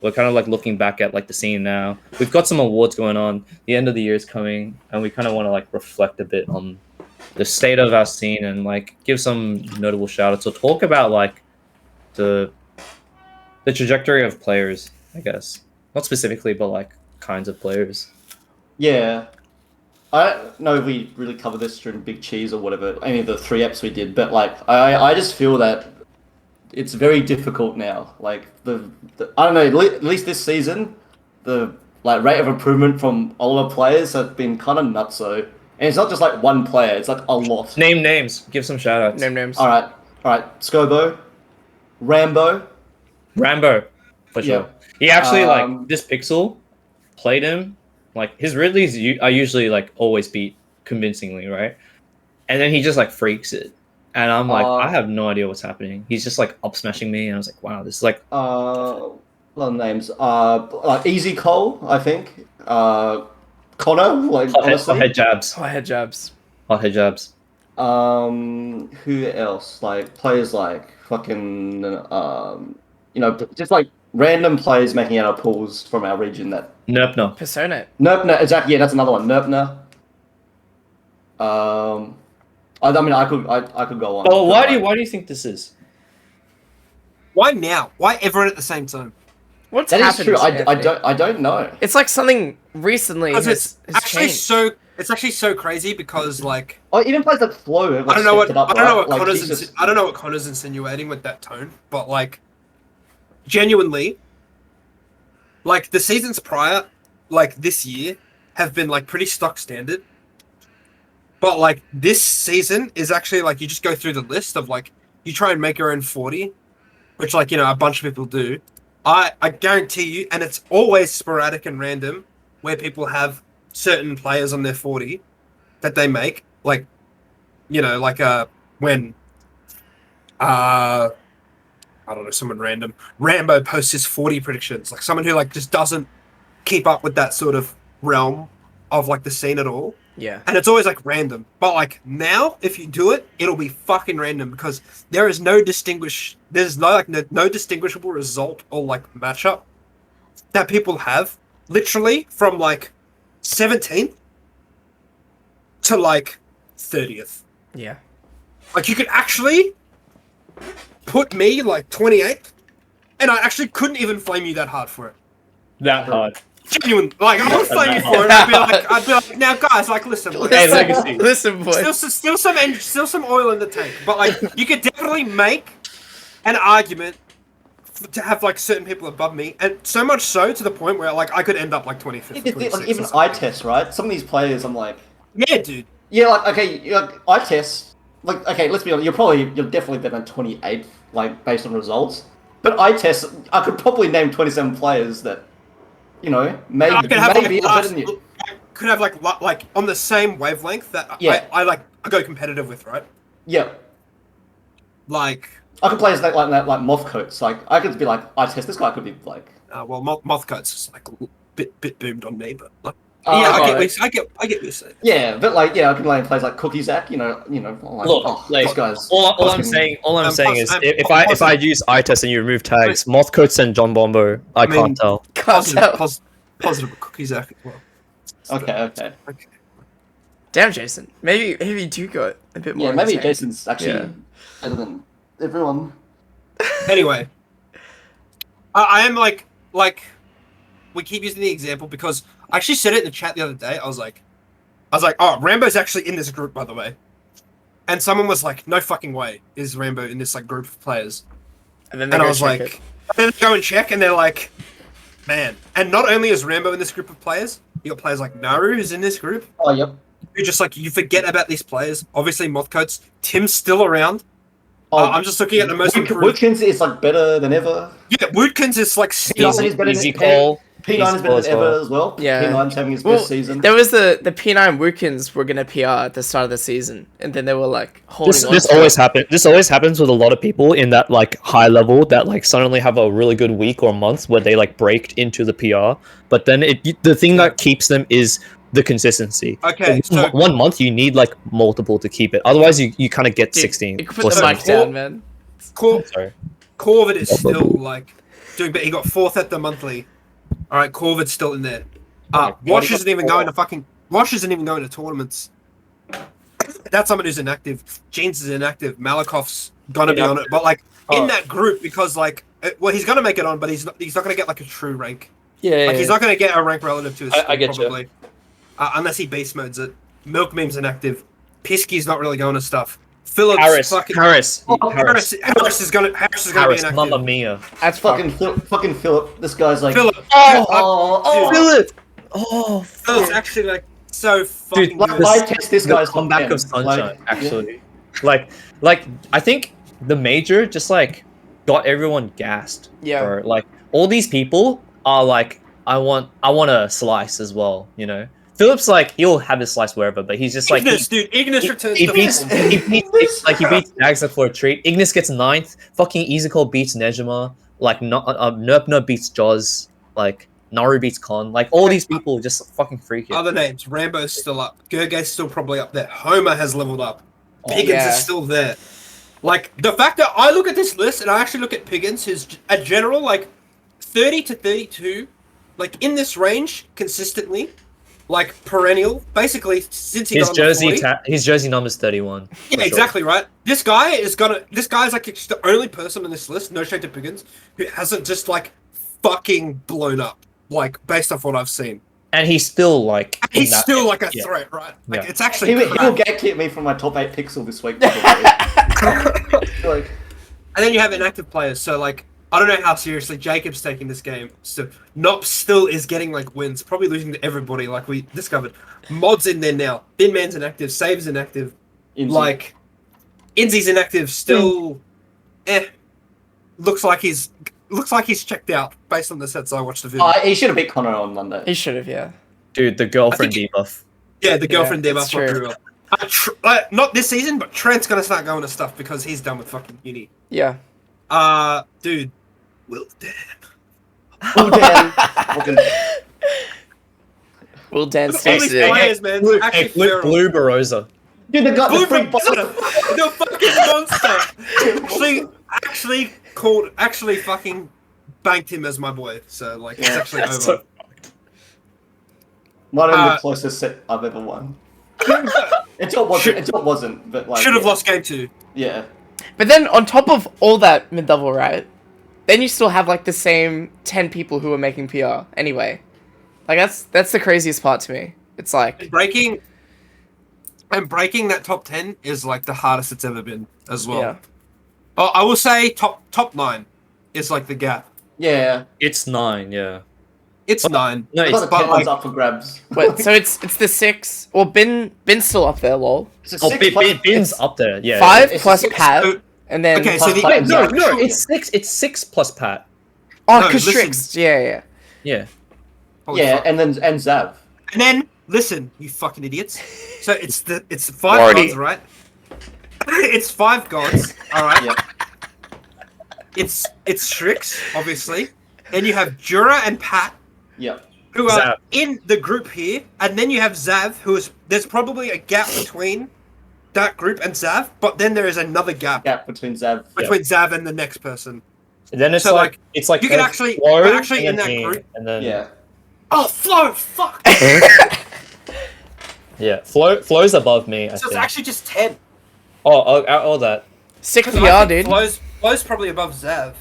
We're kind of like looking back at like the scene now. We've got some awards going on. The end of the year is coming, and we kind of want to like reflect a bit on the state of our scene and like give some notable shout outs or talk about like the trajectory of players, I guess. Not specifically, but like kinds of players. Yeah. I don't know if we really covered this during Big Cheese or whatever, any of the 3 eps we did, but like I just feel that it's very difficult now. Like the I don't know, at least this season, the like rate of improvement from all our players have been kind of nutso. And it's not just like one player, it's like a lot. Name names. Give some shout outs. Name names. Alright. Scobo, Rambo. For sure. Yeah. He actually like this Pixel played him. Like his Ridleys are usually like always beat convincingly, right? And then he just like freaks it. And I'm like, I have no idea what's happening. He's just like up smashing me, and I was like, wow, this is like A lot of names. Like Easy Cole, I think. Connor, like honestly. head jabs. Oh, head jabs. Head jabs. Who else? Like players like fucking you know, just like random players making out of pools from our region that Nerpner. Persona. Nerpner, exactly, yeah, that's another one. Nerpner. I mean I could go on. Oh, why do you think this is? Why now? Why everyone at the same time? What's That is happened? true. Anthony? I don't know. It's like something recently Because has actually changed. it's actually so crazy because like Oh, even players like Flo have, like, I don't know what stepped it up, I don't know right? what Like, Connor's Jesus. I don't know what Connor's insinuating with that tone, but like genuinely, like the seasons prior, like this year, have been like pretty stock standard. But like this season is actually like you just go through the list of like you try and make your own 40, which like you know a bunch of people do. I guarantee you, and it's always sporadic and random, where people have certain players on their 40 that they make, like you know, like when I don't know, someone random Rambo posts his 40 predictions, like someone who like just doesn't keep up with that sort of realm of like the scene at all. Yeah. And it's always like random. But like now, if you do it, it'll be fucking random because there is no no distinguishable result or like matchup that people have literally from like 17th to like 30th. Yeah. Like you could actually put me like 28th and I actually couldn't even flame you that hard for it. That hard. Genuine, like I would flame you for it. I'd be like, now guys, like listen, Hey, legacy. Listen, boy. still some oil in the tank, but like you could definitely make an argument to have like certain people above me, and so much so to the point where like I could end up like 25th. Like even eye test, right? Some of these players, I'm like, yeah, dude. yeah, like okay, like eye test, like okay, let's be honest, you're definitely better than 28th, like based on results. But eye test, I could probably name 27 players that, you know, maybe I could have maybe like are better than you. I could have like on the same wavelength that Yeah. I go competitive with, right? Yeah. Like, I could play as like moth coats. Like I could be like, eye test. This guy could be like. well, moth coats is like a bit boomed on me, but like, Oh, yeah, right. I get what you're saying. Yeah, but like, yeah, I can play plays like Cookie Zack. You know, like, Look, like, this guy's. all I'm saying is if I use eye test and you remove tags, Right. Mothcoats and John Bombo, I mean- can't tell. Can't tell. Positive cookies as well. Okay. Okay. Damn, Jason. Maybe you do go a bit more. Yeah, maybe entertaining. Jason's actually Yeah. better than everyone. Anyway, I am like we keep using the example because I actually said it in the chat the other day. I was like, oh, Rambo's actually in this group, by the way. And someone was like, no fucking way is Rambo in this like group of players. And then they And I go was check like, it. then they go and check, and they're like, man. And not only is Rambo in this group of players, you got players like Naru who's in this group. Oh, yep. Who just like you forget about these players. Obviously, Mothcoats. Tim's still around. I'm just looking at the most improved. Woodkins is like better than ever. Yeah, Woodkins is like still. P9 is better Easy than call. P9 is better than ever as well. Yeah. P9's having his Well, best season. there was the P9 Wookins were gonna PR at the start of the season, and then they were like holding on. This to always it. happens. This always happens with a lot of people in that like high level that like suddenly have a really good week or month where they like break into the PR. But then the thing that keeps them is the consistency. Okay, So so one month you need like multiple to keep it. Otherwise you kind of get Dude, 16. You can put or the mic 17. down, man. Sorry. Corvid is still like doing, but he got 4th at the monthly. All right, Corvid's still in there. Wash isn't even going to fucking. Wash isn't even going to tournaments. That's someone who's inactive. Jeans is inactive. Malakoff's gonna be on it, but like in that group because like, well, he's gonna make it on, but he's not gonna get like a true rank. Yeah. Like he's not gonna get a rank relative to his I score, get you. probably, unless he beast modes it. Milk Meme's inactive. Pisky's not really going to stuff. Phillips, Harris. fucking, Harris. Harris is gonna be inactive. Mamma mia. That's fucking Philip. This guy's like. Philip. Philip. Oh, Philip's actually like so fucking dude, good. I test this the guy's comeback top of 10. Sunshine, Like, actually. Like I think the major just like got everyone gassed. Yeah. Bro. Like all these people are like, I want a slice as well, you know. Philip's like he'll have his slice wherever, but he's just like Ignis, dude. Ignis returns he to beats form. he beats Dagsa for a treat. Ignis gets 9th. Fucking Easycall beats Nejima. Like Nerp beats Jaws. Like Naru beats Con. Like all these people just fucking freak it. Other names. Rambo's still up. Gerge's still probably up there. Homer has leveled up. Oh, Piggins yeah. is still there. Like the fact that I look at this list and I actually look at Piggins, who's a general like 30 to 32, like in this range consistently, like perennial. Basically, since he His got on the 40. his jersey number's 31. Yeah, exactly right. This guy's like just the only person on this list, no shade to Piggins, who hasn't just like fucking blown up. Like based off what I've seen. And he's still like He's still like a yeah. threat, right? Like Yeah. it's actually He will crap. gatekeep me from my top 8 pixel this week. Like, And then you have inactive players, so like I don't know how seriously Jacob's taking this game. So Nop still is getting like wins, probably losing to everybody, like we discovered. Mod's in there now. Thin Man's inactive, Save's inactive. Inzi. Like Inzi's inactive, still looks like he's checked out based on the sets I watched the video. he should have beat Connor on Monday. He should have, yeah. dude, the girlfriend I think debuff. Yeah, the girlfriend Yeah, debuff that's not true. very well. Not this season, but Trent's gonna start going to stuff because he's done with fucking uni. Yeah. Dude, Will Dan. Oh, damn. Fucking- Will Dan All stays these there. players, man, Blue, actually Blue feral. Barossa. Dude, the Blue freak monster, the fucking monster. Actually fucking banked him as my boy. So like, it's actually over. So- Might have been the closest set I've ever won. Until it wasn't, but like Should have lost game 2. Yeah. But then on top of all that mid-level, right? Then you still have like the same 10 people who are making PR anyway. Like that's the craziest part to me. It's like breaking that top 10 is like the hardest it's ever been as well. Yeah. Oh, I will say top 9. is like the gap. Yeah. It's 9. Yeah. It's 9. No, I it's thought the 10 like- one's up for grabs. Wait, so it's the 6. Well, Bin's still up there, lol. It's a Oh, 6 plus- Bin's it's- up there. Yeah. 5 it's a plus 6. Pat, So- and then Okay, so plus the Pat. No, actual- it's 6. It's 6 plus Pat. oh, No, because listen. Tricks. Yeah. Yeah. Holy Yeah, fuck. and Zav. And then listen, you fucking idiots. So it's 5 Already. gods, right? It's 5 gods. All right. Yeah. It's Strix, obviously. Then you have Jura and Pat, Yeah. who are Zav. in the group here, and then you have Zav, who is. There's probably a gap between that group and Zav, but then there is another gap Gap between Zav. between Zav and the next person. And then it's So, like like, it's like you can a actually- Flo, you're actually and in then that me, group. and then Yeah. Oh, Flo! Fuck! yeah, Flo's above me. I So it's think. actually just 10. all that. Sick 'Cause PR, I think dude. Flo's probably above Zav.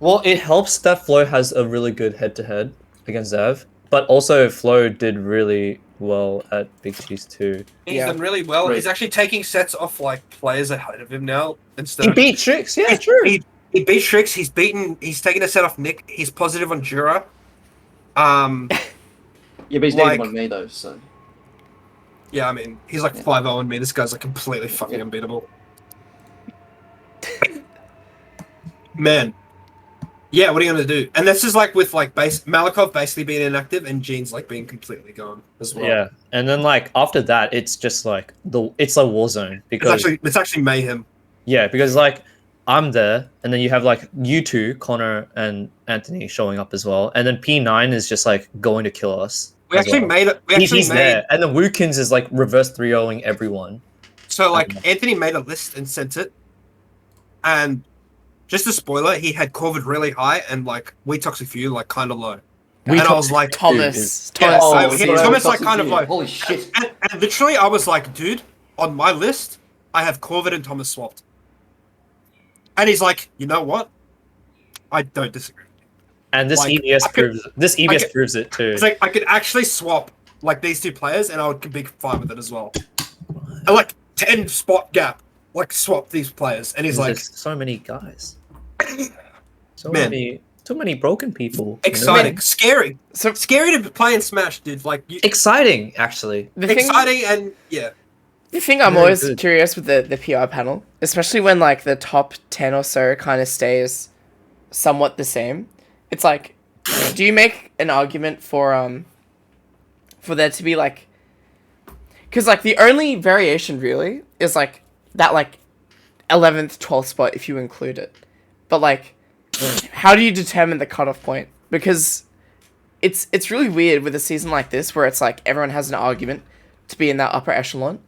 Well, it helps that Flo has a really good head-to-head against Zav, but also Flo did really well at Big Cheese too. He's Yeah. done really well. Right. He's actually taking sets off like players ahead of him now instead. He of- beat Tricks. Yeah, He- true. He beat Strix. He's taken a set off Nick. He's positive on Jura. Yeah, but he's Like- dating on me though, so. Yeah, I mean, he's like 5-0 on me. This guy's like completely fucking Yeah. unbeatable. Man. Yeah, what are you gonna do? And this is like with like Malikov basically being inactive and Jean's like being completely gone as well. Yeah, and then like after that, it's just like it's a war zone because It's actually mayhem. yeah, because like I'm there, and then you have like you two, Connor and Anthony, showing up as well, and then P9 is just like going to kill us. We as actually well. made it. We He's, actually he's made there, and then Wookins is like reverse 3-0ing everyone. so like Anthony made a list and sent it, and just a spoiler, he had Corvid really high and like we toxic few like kind of low. We And I was like, Thomas. Yeah, Thomas. so is- he- sorry, Thomas, like, Thomas kind of is like- you. Holy shit. And literally, I was like, dude, on my list, I have Corvid and Thomas swapped. And he's like, you know what? I don't disagree. And this Like, EBS I could- proves could- proves it too. It's like I could actually swap like these two players, and I would be fine with it as well. And like 10 spot gap, like swap these players, and he's like There's so many guys. So Man. too many broken people. you know? exciting, scary, So scary to play and Smash, dude. Like Exciting, actually. the thing, exciting and yeah. the thing I'm Very always good. curious with the PR panel, especially when like the top 10 or so kind of stays somewhat the same. It's like, do you make an argument for there to be like, because like the only variation really is like that like 11th 12th spot if you include it, but like how do you determine the cutoff point? Because it's really weird with a season like this where it's like everyone has an argument to be in that upper echelon,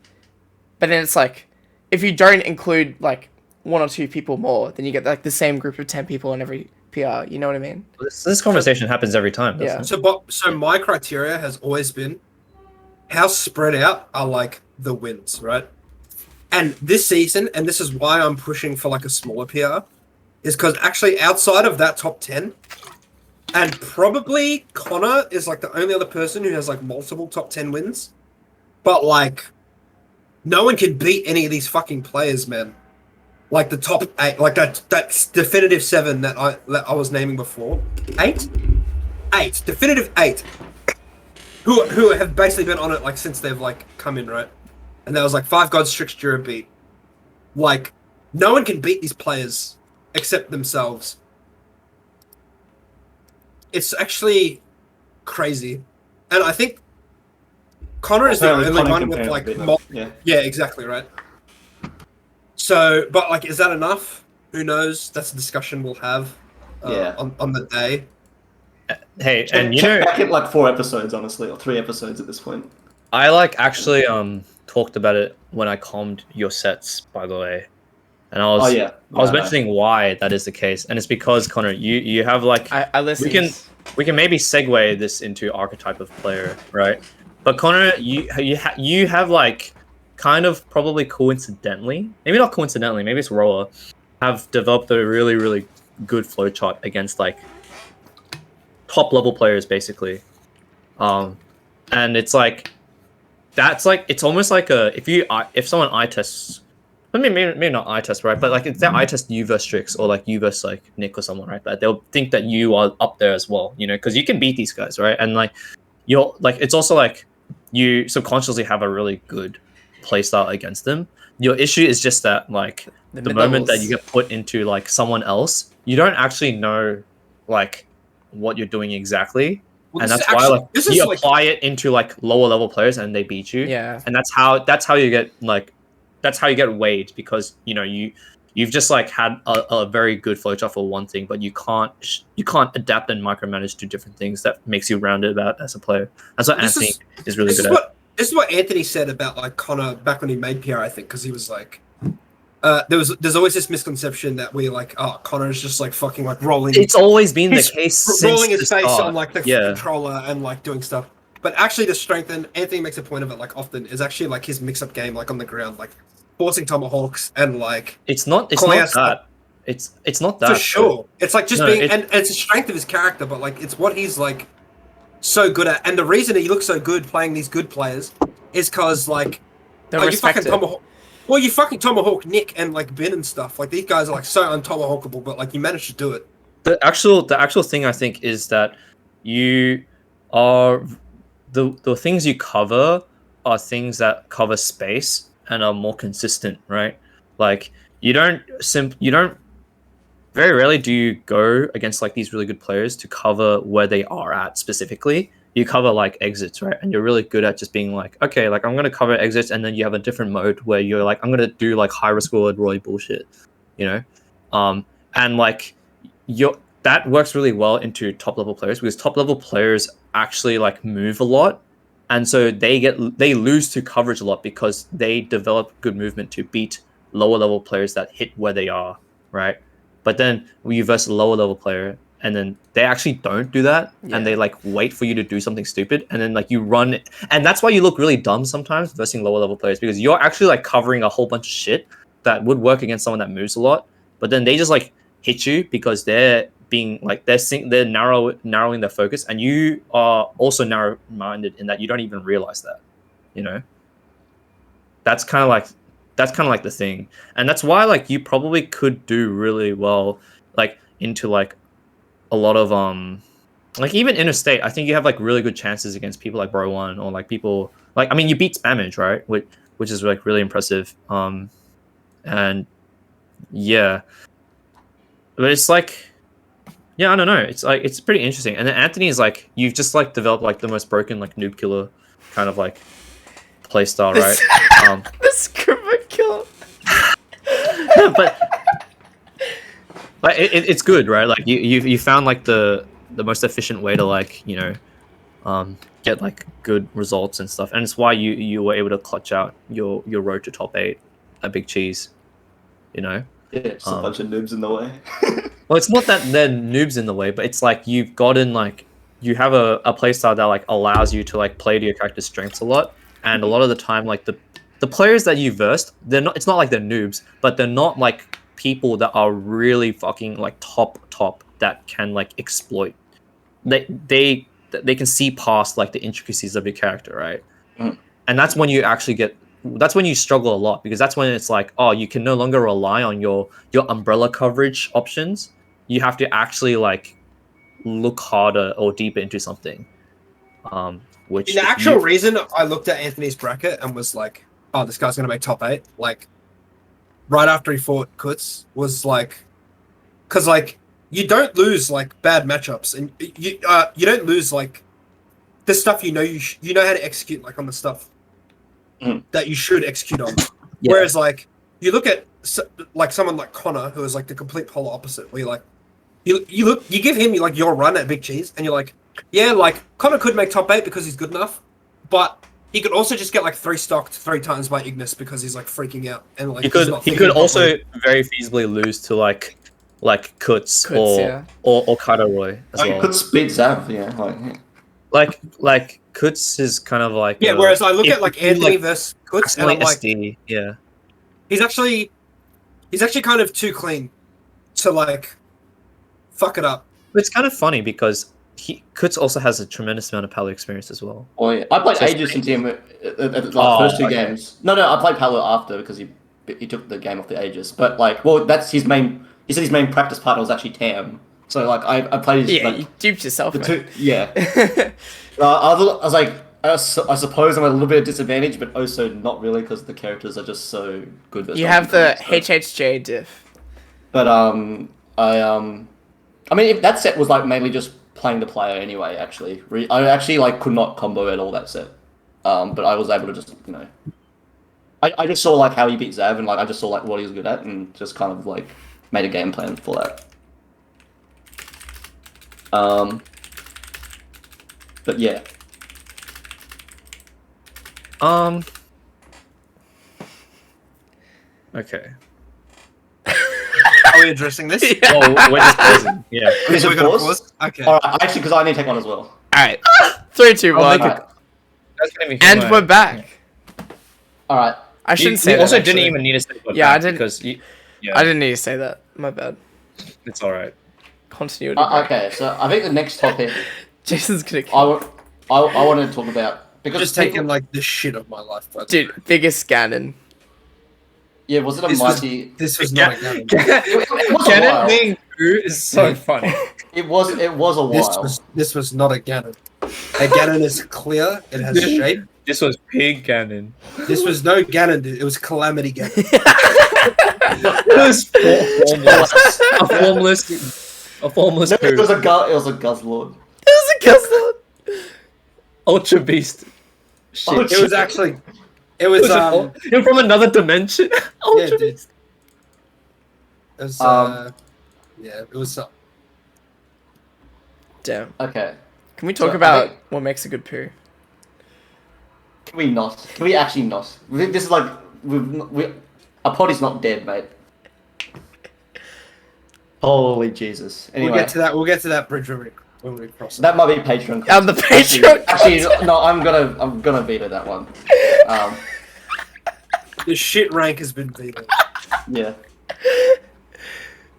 but then it's like if you don't include like one or two people more, then you get like the same group of 10 people in every PR. You know what I mean? This conversation happens every time. Doesn't Yeah. it? So my criteria has always been how spread out are like the wins, right? And this season, and this is why I'm pushing for like a smaller PR, is because actually outside of that top 10, and probably Connor is like the only other person who has like multiple top 10 wins, but like no one can beat any of these fucking players, man. Like the top 8, like that definitive 7 that I was naming before. 8, definitive 8. Who have basically been on it like since they've like come in, right? And there was like 5 gods, Strix, Jura beat. Like no one can beat these players except themselves. It's actually crazy, and I think Connor is the Apparently only Connor one can with pair like with it, yeah. yeah, exactly right. So, but like, is that enough? Who knows? That's a discussion we'll have Yeah. on the day. Hey, and you Check know, back at like 4 episodes, honestly, or 3 episodes at this point. I like actually talked about it when I commed your sets, by the way, and I was Oh yeah. I was Yeah, mentioning why that is the case, and it's because Connor, you have like I listen. we can maybe segue this into archetype of player, right? But Connor, you have like kind of probably coincidentally, maybe not coincidentally, maybe it's Roller, have developed a really really good flowchart against like top level players basically, and it's like that's like it's almost like a if someone eye tests I mean, maybe not eye test, right? But like, it's that eye test you versus Strix or like you versus like Nick or someone, right? But they'll think that you are up there as well, you know, because you can beat these guys, right? And like, you're like, it's also like you subconsciously have a really good playstyle against them. Your issue is just that like the moment that you get put into like someone else, you don't actually know like what you're doing exactly. Well, and this that's is why actually- like this is you like- apply it into like lower level players and they beat you. Yeah. And that's how you get like that's how you get weighed, because you know you've just like had a very good flowchart for one thing, but you can't adapt and micromanage to different things that makes you rounded out as a player. That's what Anthony is really good at. This is what Anthony said about like Connor back when he made PR, I think, because he was like, there's always this misconception that we like, oh, Connor is just like fucking like rolling. It's always been the case since rolling his the face start. on like the controller and like doing stuff. But actually, the strength, and Anthony makes a point of it like often, is actually like his mix-up game, like on the ground, like forcing tomahawks and like. It's not that. It's not that for sure. It's like just being, and it's a strength of his character, but like it's what he's like so good at. And the reason he looks so good playing these good players is because like you fucking tomahawk Nick and like Ben and stuff. Like these guys are like so untomahawkable, but like you managed to do it. The actual thing I think is that you are the things you cover are things that cover space and are more consistent, right? Like you don't very rarely do you go against like these really good players to cover where they are at specifically. You cover like exits, right? And you're really good at just being like, okay, like I'm gonna cover exits, and then you have a different mode where you're like, I'm gonna do like high risk reward Roy bullshit, you know? And like that works really well into top level players, because top level players actually like move a lot, and so they lose to coverage a lot because they develop good movement to beat lower level players that hit where they are, right? But then you verse a lower level player, and then they actually don't do that, and they like wait for you to do something stupid, and then like you run, and that's why you look really dumb sometimes versing lower level players, because you're actually like covering a whole bunch of shit that would work against someone that moves a lot, but then they just like hit you because they're being like they're narrowing their focus, and you are also narrow-minded in that you don't even realize that, you know. That's kind of like the thing, and that's why like you probably could do really well like into like a lot of like even interstate. I think you have like really good chances against people like Bro One, or like people like, I mean, you beat Spammage, right? Which is like really impressive. And yeah, but it's like, yeah, I don't know. It's like, it's pretty interesting. And then Anthony is like, you've just like developed like the most broken like noob killer kind of like play style, right? The scribble killer. No, but it's good, right? Like you found like the most efficient way to like, you know, get like good results and stuff, and it's why you were able to clutch out your road to top 8 at Big Cheese, you know. Yeah, just a bunch of noobs in the way. Well, it's not that they're noobs in the way, but it's like you've gotten like, you have a playstyle that like allows you to like play to your character's strengths a lot, and a lot of the time like the players that you versed, they're not, it's not like they're noobs, but they're not like people that are really fucking like top that can like exploit. They can see past like the intricacies of your character, right? And that's when you actually that's when you struggle a lot, because that's when it's like, oh, you can no longer rely on your umbrella coverage options. You have to actually like look harder or deeper into something. Which the actual reason I looked at Anthony's bracket and was like, oh, this guy's gonna make top 8, like right after he fought Kutz, was like, because like you don't lose like bad matchups, and you don't lose like the stuff you know how to execute like on the stuff that you should execute on. Yeah. Whereas like you look at like someone like Connor, who is like the complete polar opposite, where you give him like your run at Big Cheese, and you're like, yeah, like Connor could make top 8 because he's good enough, but he could also just get like 3 stocked 3 times by Ignis because he's like freaking out, and like he could also very feasibly lose to like Kutz or Kataroy as well. Kutz beat Zav, yeah, like Kutz is kind of like whereas I look at like Anthony versus Kutz, and I'm like, SD, yeah, he's actually kind of too clean to like fuck it up. But it's kind of funny because Kutz also has a tremendous amount of Palo experience as well. Oh yeah, I played Aegis into him at the first 2 games. No, I played Palo after because he he took the game off the Aegis. But like, well, that's his main. He said his main practice partner was actually Tam. So like, I played his Yeah, like, you duped yourself, the man. two. Yeah. I was like, I suppose I'm at a little bit of disadvantage, but also not really because the characters are just so good. That You have the HHJ diff. But I mean, if that set was like mainly just playing the player anyway. Actually, I actually like could not combo at all that set. But I was able to just I just saw like how he beat Zav and like I just saw like what he was good at and just kind of like made a game plan for that. But yeah. Okay. Are we addressing this? Yeah. Well, we're just pausing. Yeah. Is it We're gonna pause? pause? Okay. All right, actually, because I need to take one as well. Alright. 3, 2, I'll 1. make Alright. That's gonna be And my- we're back. All right. I shouldn't You say that. also actually. didn't even need to say we're Yeah, I back didn't- because I didn't need to say that. My bad. it's all right. Continuity. break. Okay, so I think the next topic Jason's gonna I want to talk about because Just taking like the shit of my life. By the way. Dude, biggest Ganon. yeah, was it a This was- mighty? This was not a game. It was a Ganon while. being Gru is so funny. It was a while. This was not a Ganon. A Ganon is clear. It has shape. This was Pig Ganon. This was no Ganon, dude. It was Calamity Ganon. It was a formless No, poo. it was a Guzzlord. It was a Guzzlord. Ultra Beast. Shit. Oh, It was actually. It It was was you're from another dimension. yeah, Ultra dude. Beast. It was yeah, it was Damn. Okay. Can we talk So, I about think- what makes a good poo? Can we not? Can we actually not? This is like our pod is not dead, mate. Holy Jesus! Anyway, We'll get to that bridge when we cross it. that might be Patreon. On the Patreon. Actually, no. I'm gonna veto that one. The shit rank has been beaten. Yeah.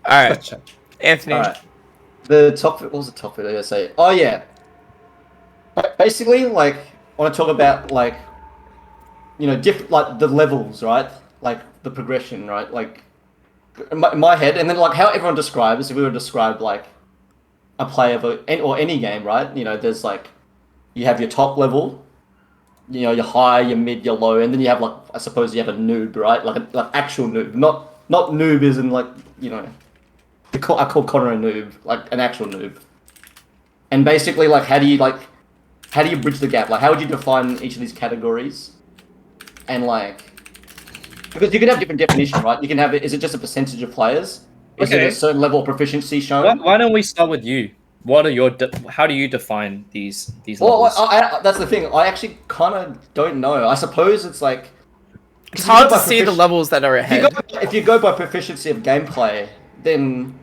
Alright, Gotcha. Anthony. All right. The topic. What was the topic? I gotta say. Oh yeah. Basically, like, I want to talk about like, different like the levels, right? Like the progression, right? Like, in my head, and then like how everyone describes. If we were to describe like a player of any game, right? There's like, you have your top level. Your high, your mid, your low, and then you have like I suppose you have a noob, right? Like actual noob, not noob as in like I call Connor a noob, like an actual noob. And basically, like, how do you bridge the gap? Like, how would you define each of these categories? And like, because you can have different definition, right? You can have is it just a percentage of players? Is it Okay. a certain level of proficiency shown? Why don't we start with you? What are your how do you define these Well, levels? that's the thing. I actually kind of don't know. I suppose it's like It's hard to see the levels that are ahead. if you go by proficiency of gameplay, then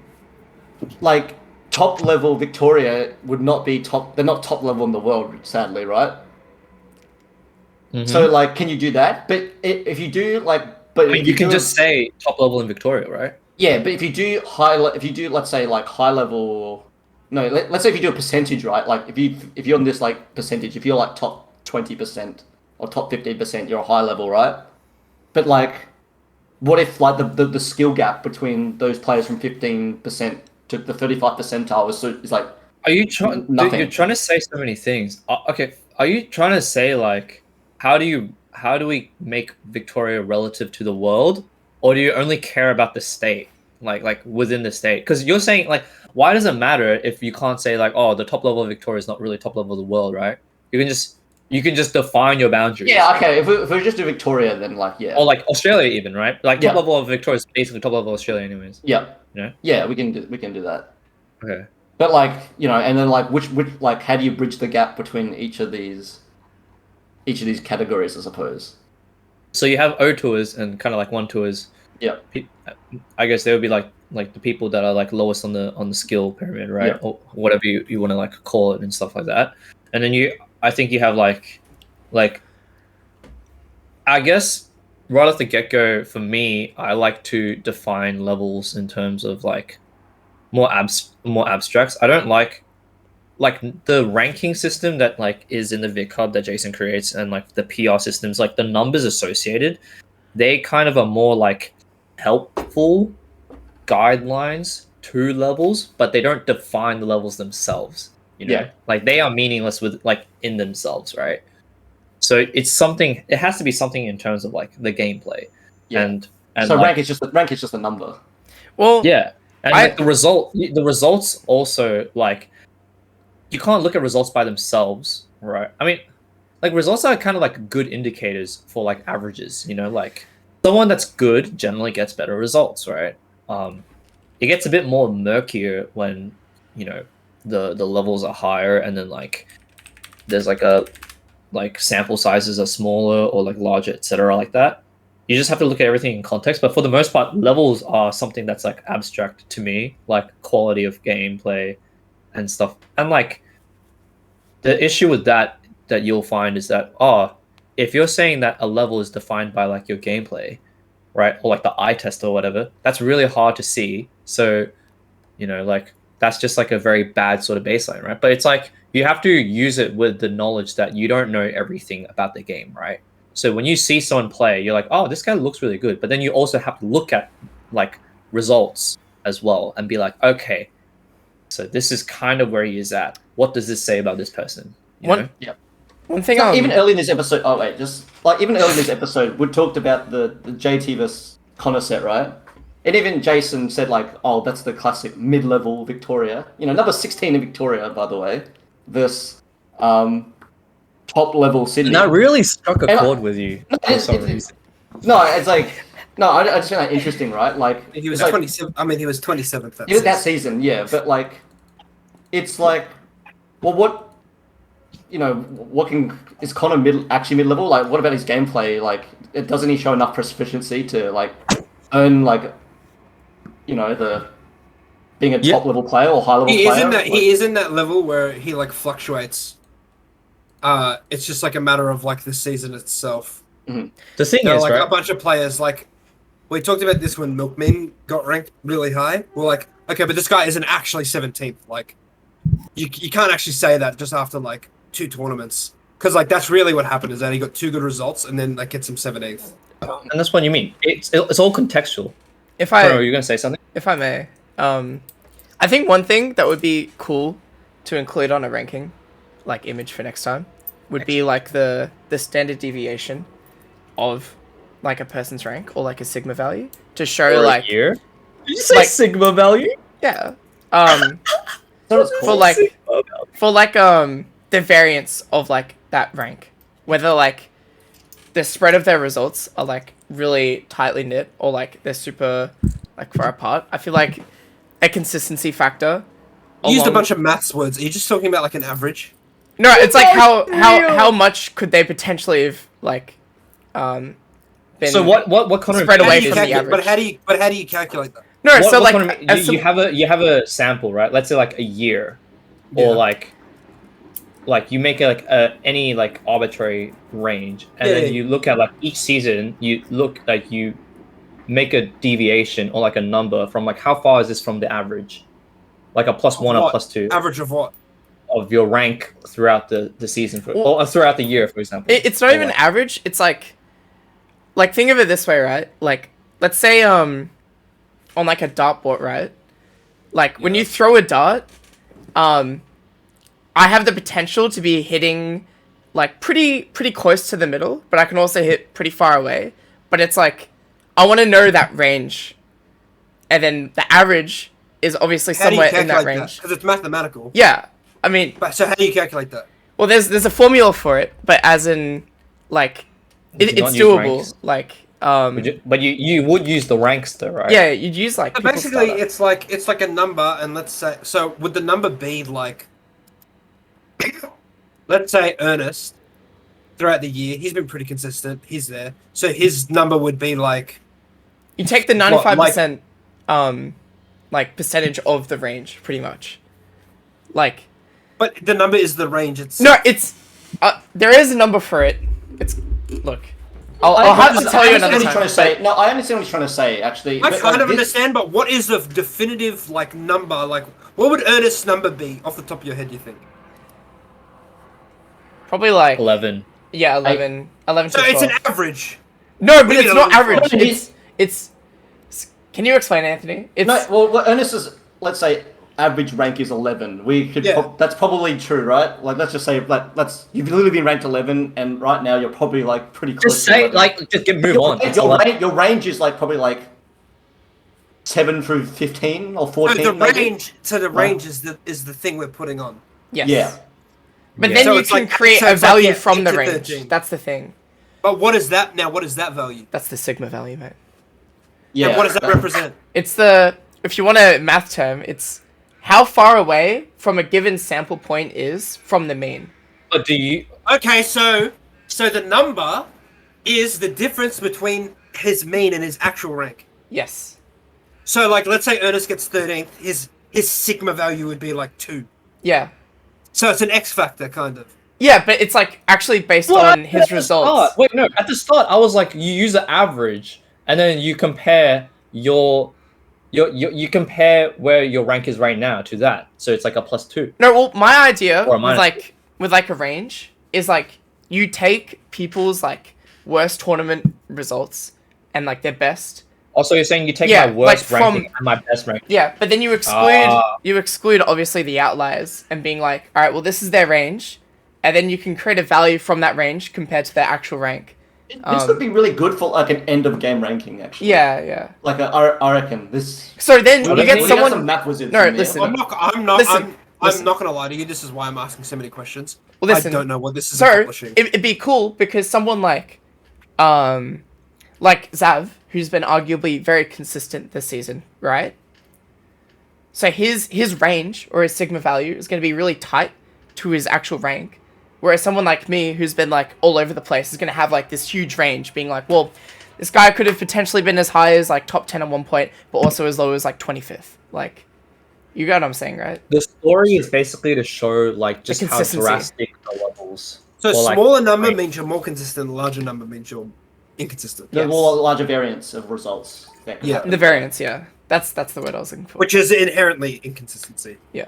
like top level Victoria would not be top. They're not top level in the world, sadly, right? Mhm. So like, can you do that? But if you do but I mean, if you can do- just say top level in Victoria, right? yeah. But if you do let's say like high level. No, let's say if you do a percentage, right? Like if you're on this like percentage, if you're like top 20% or top 15%, you're a high level, right? But like, what if like the skill gap between those players from 15% to the 35th percentile is like Are you trying? Nothing. You're trying to say so many things. Okay, are you trying to say like how do we make Victoria relative to the world, or do you only care about the state, like within the state? Because you're saying like, why does it matter if you can't say like, oh, the top level of Victoria is not really top level of the world, right? You can just define your boundaries. yeah, okay. If we just do Victoria, then like yeah, Or like Australia even, right? Like top Yeah. level of Victoria is basically top level of Australia anyways. yeah, Yeah. yeah, we can do that. Okay. But like and then like which like how do you bridge the gap between each of these categories? I suppose. So you have O tours and kind of like one tours. Yeah. I guess they would be like the people that are like lowest on the skill pyramid, right? Yeah. Or whatever you want to like call it and stuff like that. And then I think you have like I guess right off the get-go for me, I like to define levels in terms of like more abstracts. I don't like the ranking system that like is in the Vic Hub that Jason creates and like the PR systems, like the numbers associated. they kind of are more like helpful guidelines to levels, but they don't define the levels themselves. You know, Yeah. like they are meaningless with like in themselves, right? So it's something. It has to be something in terms of like the gameplay, Yeah. and So like, rank is just a number. Well, yeah, and I- like, the results also like you can't look at results by themselves, right? I mean, like results are kind of like good indicators for like averages. You know, like someone that's good generally gets better results, right? It gets a bit more murkier when you know the levels are higher, and then like there's like sample sizes are smaller or like larger, etc. like that. You just have to look at everything in context. But for the most part, levels are something that's like abstract to me, like quality of gameplay and stuff. And like the issue with that you'll find is that if you're saying that a level is defined by like your gameplay, right, or like the eye test or whatever, that's really hard to see. So you know, like that's just like a very bad sort of baseline, right? But it's like you have to use it with the knowledge that you don't know everything about the game, right? So when you see someone play, you're like, oh, this guy looks really good. But then you also have to look at like results as well and be like, okay, so this is kind of where he is at. What does this say about this person? You know? One thing, So even early in this episode, even early in this episode, we talked about the JT versus Connor set, right? And even Jason said like, oh, that's the classic mid-level Victoria. You know, number 16 in Victoria, by the way, versus top-level Sydney. And that really struck a And chord with you for some reason. No, it's like, no, I just find that interesting, right? Like He was like, 27. I mean, he was 27th. He was that season, yeah. But like, it's like, well, what, you know, is Connor actually mid level? Like, what about his gameplay? Like, doesn't he show enough proficiency to like earn like, you know, being a top level player or high level player? He is in that level where he like fluctuates. It's just like a matter of like the season itself. Mm-hmm. The thing There are is, like right? a bunch of players like. We talked about this when Milkman got ranked really high. We're like, okay, but this guy isn't actually 17th. Like, you can't actually say that just after like 2 tournaments, because like that's really what happened is that he got 2 good results and then that gets him 17th. And that's what you mean. It's all contextual. if Sorry, were I you gonna say something? if I may, I think one thing that would be cool to include on a ranking, like image for next time, would be like the standard deviation of like a person's rank or like a sigma value to show like Year? Did you say like- sigma value? yeah So it's for cool. like the variance of like that rank, whether like the spread of their results are like really tightly knit or like they're super like far apart. I feel like a consistency factor. You used a along- bunch of maths words. Are you just talking about like an average? No, it's like how much could they potentially have like been So what Connor spread away is- from the average. But how do you calculate that? No, what- so what like Connor- as you have a sample, right? Let's say like a year, or Yeah. like you make it like any like arbitrary range, and Yeah, then yeah. you look at like each season. You look like you make a deviation or like a number from like how far is this from the average, like a +1 or What? +2 Average of what? of your rank throughout the season Well, or throughout the year, for example. it's not Or, even like, average. It's like think of it this way, right? Like let's say on like a dartboard, right? Like when you throw a dart, I have the potential to be hitting like pretty close to the middle, but I can also hit pretty far away. But it's like I want to know that range, and then the average is obviously How do you somewhere in that calculate that? range. Because it's mathematical. Yeah, I mean, But so how do you calculate that? well, there's a formula for it, but as in like Would you it's not use doable. ranks? Like but you would use the ranks though, right? yeah, you'd use like So people basically, starter. it's like a number, and let's say so. Would the number be like, let's say Ernest throughout the year? He's been pretty consistent. He's there, so his number would be like. You take the What, like- 95% like percentage of the range, pretty much. Like But the number is the range. It's no, it's there is a number for it. It's look. I'll have to tell you another time. I understand what he's trying to say, actually. I but, kind like, of this- understand, but what is the definitive like number? Like, what would Ernest's number be off the top of your head? You think? Probably like 11. yeah, 11 So to 12. it's an average. No, but Maybe it's a not little average. far. It's. Can you explain, Anthony? It's No, well, Ernest is, let's say, average rank is 11. We could. Yeah. That's probably true, right? Like, let's just say, like, you've literally been ranked 11, and right now you're probably like pretty close. Just to say 11. like, just move on. It's Your range is like probably like 7 through 15 or 14. So the maybe? range. So the range is the thing we're putting on. yes. Yeah. But Yeah. then So you it's can like- create so a it's like, value yeah, from the 8 to range. 13. That's the thing. But what is that now? What is that value? That's the sigma value, mate. Yeah. And what does that represent? It's the, if you want a math term, it's how far away from a given sample point is from the mean. But do you? Okay, so the number is the difference between his mean and his actual rank. Yes. So like, let's say Ernest gets 13th, his sigma value would be like 2. Yeah. So it's an X factor kind of. Yeah, but it's like actually based on his At the results. start. Wait, no. At the start, I was like, you use the average, and then you compare you compare where your rank is right now to that. So it's like a +2. No, well, my idea Or a with minus like a range is like you take people's like worst tournament results and like their best. Also, you're saying you take Yeah, my worst like ranking from- and my best ranking. Yeah, but then you exclude obviously the outliers and being like, all right, well this is their range, and then you can create a value from that range compared to their actual rank. This would be really good for like an end of game ranking, actually. Yeah. Like I reckon this. So then I you don't get think We got someone. some math wizards. No, in there. listen. I'm not. Listen. I'm not gonna lie to you. This is why I'm asking so many questions. Well, listen. I don't know what this is So accomplishing. it'd be cool because someone like Zav, who's been arguably very consistent this season, right? So his range or his sigma value is going to be really tight to his actual rank, whereas someone like me, who's been like all over the place, is going to have like this huge range, being like, well, this guy could have potentially been as high as like top 10 at one point, but also as low as like 25th. Like, you get what I'm saying, right? The story is basically to show like just how consistency. drastic the levels. So or, like, smaller number rank. means you're more consistent. Larger number means you're inconsistent. The Yes. more larger variance of results. That could Yeah. happen. The variance, yeah. That's the word I was looking for. Which is inherently inconsistency. Yeah.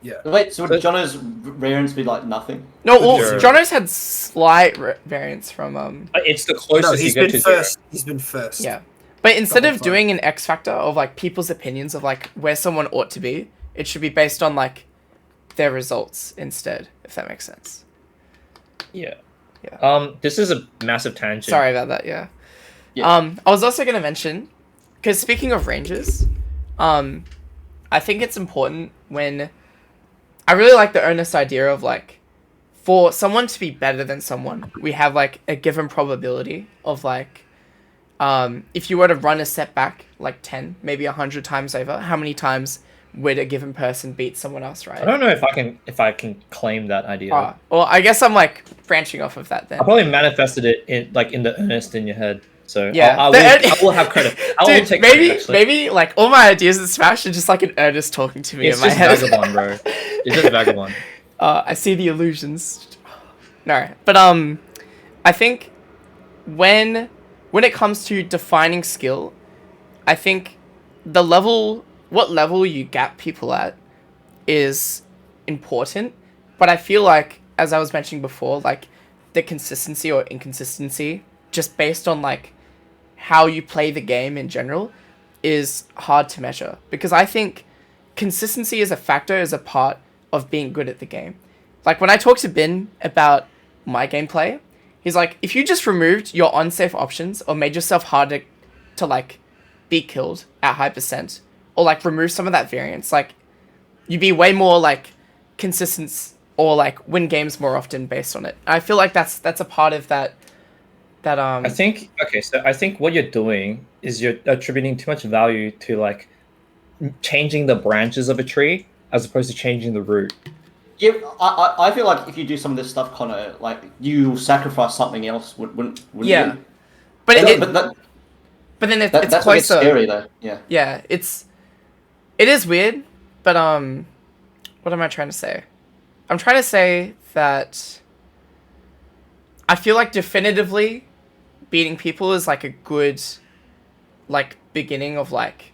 Yeah. Wait, so would Jono's variance be like nothing? No, well, Sure. Jono's had slight variance from It's the No, closest you he's get been to zero. first. He's been first. yeah. But instead whole of time. doing an X factor of like people's opinions of like where someone ought to be, it should be based on like their results instead, if that makes sense. Yeah. Yeah. This is a massive tangent. Sorry about that, yeah. Yeah. I was also going to mention, because speaking of ranges, I think it's important when I really like the earnest idea of like for someone to be better than someone, we have like a given probability of like if you were to run a set back like 10, maybe 100 times over, how many times would a given person beat someone else, right? I don't know if I can claim that idea. Well, I guess I'm like branching off of that then. I probably manifested it in the earnest in your head. So Yeah. I will have credit. I will Dude, take maybe credit, actually. maybe like all my ideas in Smash are just like an Ernest talking to me It's in my just head. vagabond, bro. It's just vagabond. I see the illusions. No, but I think when it comes to defining skill, I think what level you gap people at is important. But I feel like, as I was mentioning before, like the consistency or inconsistency, just based on like how you play the game in general, is hard to measure. Because I think consistency as a factor is a part of being good at the game. Like when I talked to Bin about my gameplay, he's like, if you just removed your unsafe options or made yourself harder to like be killed at high percent, or like remove some of that variance, like you'd be way more like consistent or like win games more often based on it. I feel like that's a part of that I think what you're doing is you're attributing too much value to like changing the branches of a tree as opposed to changing the root. Yeah, I feel like if you do some of this stuff, Connor, like you sacrifice something else, wouldn't yeah. you? But But then it's that's what gets closer. scary, though. Yeah. Yeah, it is weird, but what am I trying to say? I'm trying to say that I feel like definitively beating people is like a good like beginning of like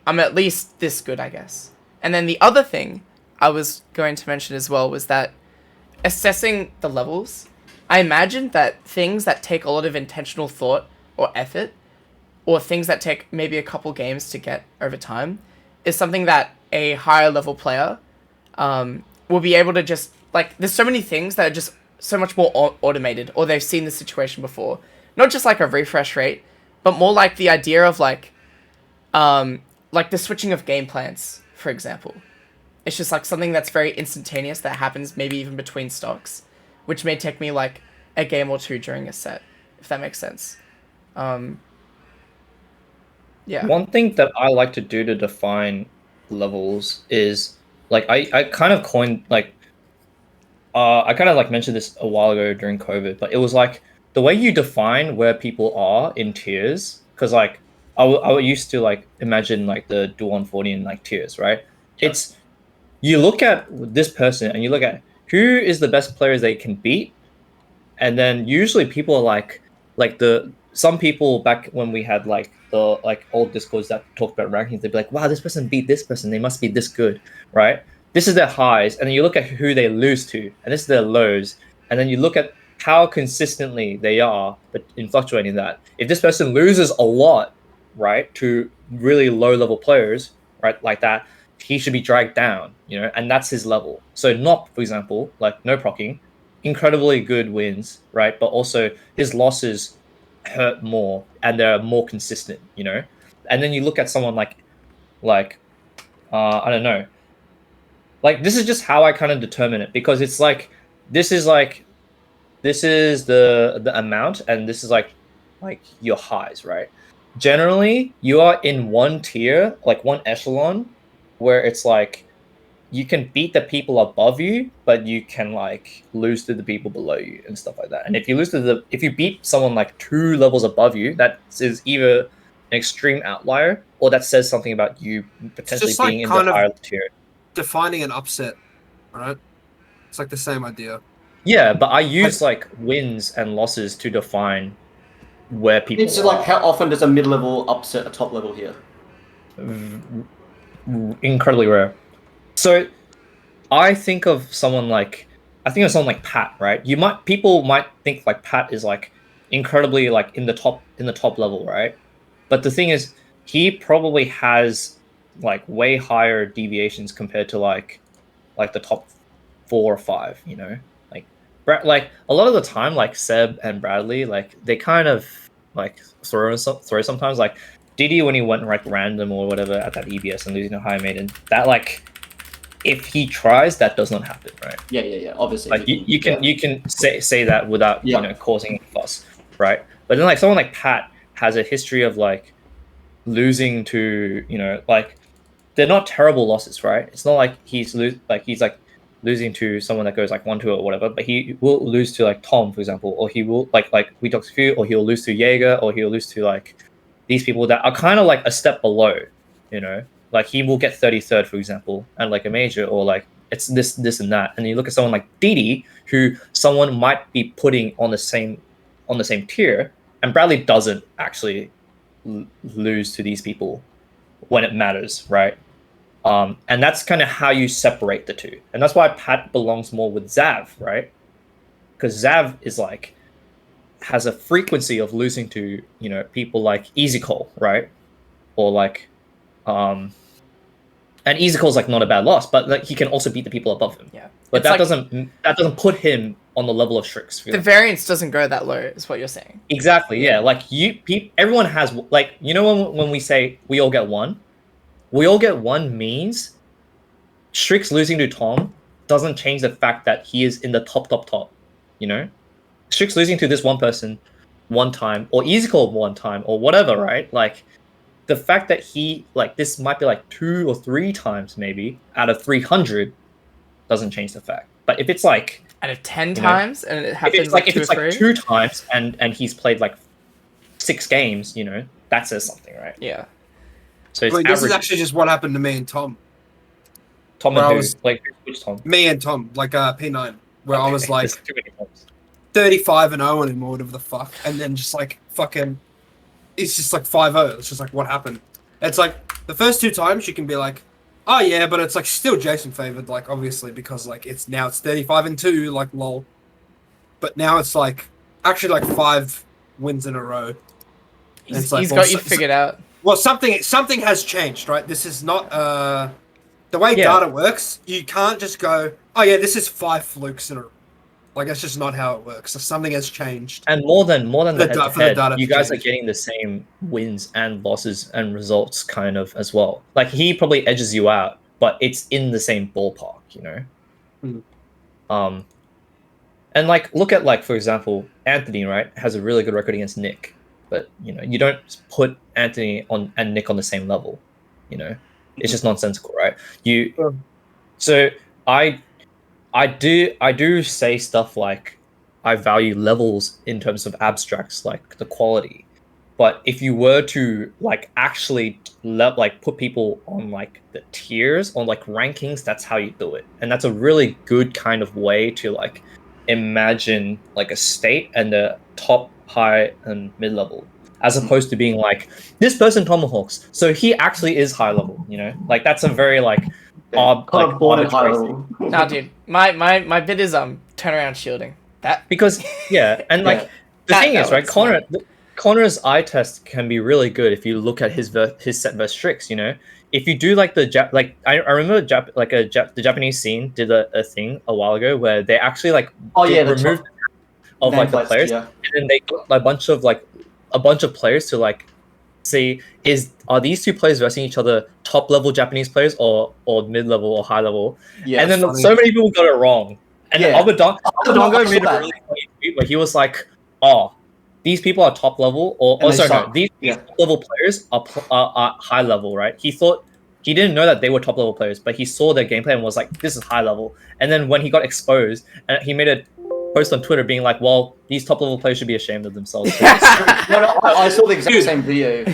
I'm at least this good, I guess. And then the other thing I was going to mention as well was that assessing the levels I imagine that things that take a lot of intentional thought or effort, or things that take maybe a couple games to get over time, is something that a higher level player will be able to just, like, there's so many things that are just so much more automated, or they've seen the situation before. Not just like a refresh rate, but more like the idea of like the switching of game plans, for example. It's just like something that's very instantaneous that happens maybe even between stocks, which may take me like a game or two during a set, if that makes sense. Yeah. One thing that I like to do to define levels is like I kind of coined like I kind of like mentioned this a while ago during COVID, but it was like the way you define where people are in tiers, because like I used to like imagine like the dual 140 in like tiers, right? It's you look at this person and you look at who is the best players they can beat, and then usually people are like some people back when we had like the like old discords that talked about rankings, they'd be like, wow, this person beat this person, they must be this good, right? This is their highs, and then you look at who they lose to, and this is their lows, and then you look at how consistently they are, but in fluctuating that. If this person loses a lot, right, to really low level players, right, like that, he should be dragged down, you know, and that's his level. So Nop, for example, like no procking, incredibly good wins, right, but also his losses hurt more and they're more consistent, you know. And then you look at someone like I don't know, like this is just how I kind of determine it, because it's like this is the amount, and this is like your highs, right? Generally you are in one tier, like one echelon, where it's like you can beat the people above you, but you can like lose to the people below you and stuff like that. And if you if you beat someone like 2 levels above you, that is either an extreme outlier or that says something about you potentially being in the higher tier. Defining an upset, right? It's like the same idea. Yeah, but I use like wins and losses to define where people It's like how often does a mid-level upset a top level here? Incredibly rare. So I think of someone like Pat, right? People might think like Pat is like incredibly like in the top level, right? But the thing is, he probably has like way higher deviations compared to like the top 4 or 5, you know? Like a lot of the time, like Seb and Bradley, like they kind of like throw sometimes. Like Diddy, when he went like random or whatever at that EBS and losing a high maiden, that like if he tries, that does not happen, right? Yeah. Obviously, like you can say that without you know causing fuss, right? But then like someone like Pat has a history of like losing to, you know, like they're not terrible losses, right? It's not like he's losing to someone that goes like 1-2 or whatever, but he will lose to like Tom, for example, or he will like we talked a few, or he'll lose to Jaeger, or he'll lose to like these people that are kind of like a step below, you know, like he will get 33rd, for example, and like a major, or like it's this and that. And you look at someone like Didi, who someone might be putting on the same tier, and Bradley doesn't actually lose to these people when it matters, right? And that's kind of how you separate the two. And that's why Pat belongs more with Zav, right? Because Zav is like, has a frequency of losing to, you know, people like Easy Cole, right? Or like, and Easy Cole's like not a bad loss, but like he can also beat the people above him. Yeah. But that doesn't put him on the level of Strix. The variance doesn't go that low, is what you're saying. Exactly, yeah. Like everyone has, like, you know, when we say we all get one, means Strix losing to Tom doesn't change the fact that he is in the top, you know? Strix losing to this one person one time, or Easy Cole one time, or whatever, right? Like, the fact that he, like, this might be like 2 or 3 times maybe out of 300 doesn't change the fact. But if it's like out of 10 times, and it happens if it's 2 or 3? like 2 times and he's played like 6 games, you know, that says something, right? Yeah. So it's this is actually just what happened to me and Tom. Tom and who? Like which Tom? Me and Tom, like P9, where I was like There's too many Toms. 35-0 and whatever the fuck, and then just like fucking, it's just like 5-0. It's just like what happened. It's like the first 2 times you can be like, oh yeah, but it's like still Jason favored, like obviously because like it's 35-2, like lol. but now it's like actually like 5 wins in a row. He's like, got you figured out. Well, something has changed, right? This is not the way data works. You can't just go, oh yeah, this is 5 flukes in a row. Like that's just not how it works. So something has changed. And more than the head-to-head, you guys are changed. getting the same wins and losses and results kind of as well. Like he probably edges you out, but it's in the same ballpark, you know. And like look at like for example, Anthony, right, has a really good record against Nick, but you know you don't put Anthony and Nick on the same level, you know. It's just nonsensical, right? So I do say stuff like I value levels in terms of abstracts, like the quality. But if you were to like actually put people on like the tiers, on like rankings, that's how you do it. And that's a really good kind of way to like imagine like a state and the top, high, and mid level, as opposed to being like this person tomahawks, so he actually is high level, you know? Like that's a very like born at high level. Nah, dude, my bit is turnaround shielding. That because and like the thing is, right, Connor's eye test can be really good if you look at his set versus tricks, you know. If you do like the I remember the Japanese scene did a thing a while ago where they actually like removed of like the players, and then they got a bunch of players to like see are these 2 players versing each other top level Japanese players or mid level or high level, and then so many people got it wrong. And Abadongo made a really funny tweet where he was like, "Oh, these people are top level, these top level players are high level, right?" He didn't know that they were top level players, but he saw their gameplay and was like, "This is high level." And then when he got exposed, and he made a post on Twitter being like, "Well, these top level players should be ashamed of themselves." I saw the exact same video.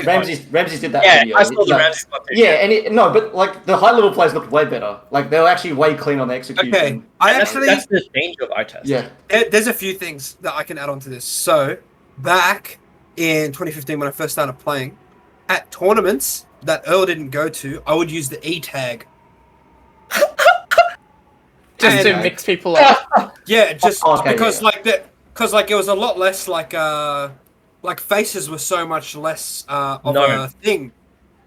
Ramses did that video. I saw the Ramses one too. Yeah, but like the high level players looked way better. Like they were actually way clean on the execution. Okay, that's the danger of eye test. Yeah, there's a few things that I can add on to this. So back in 2015 when I first started playing, at tournaments that Earl didn't go to, I would use the E tag. Just to mix people up. Yeah, just because it was a lot less like faces were so much less of a thing,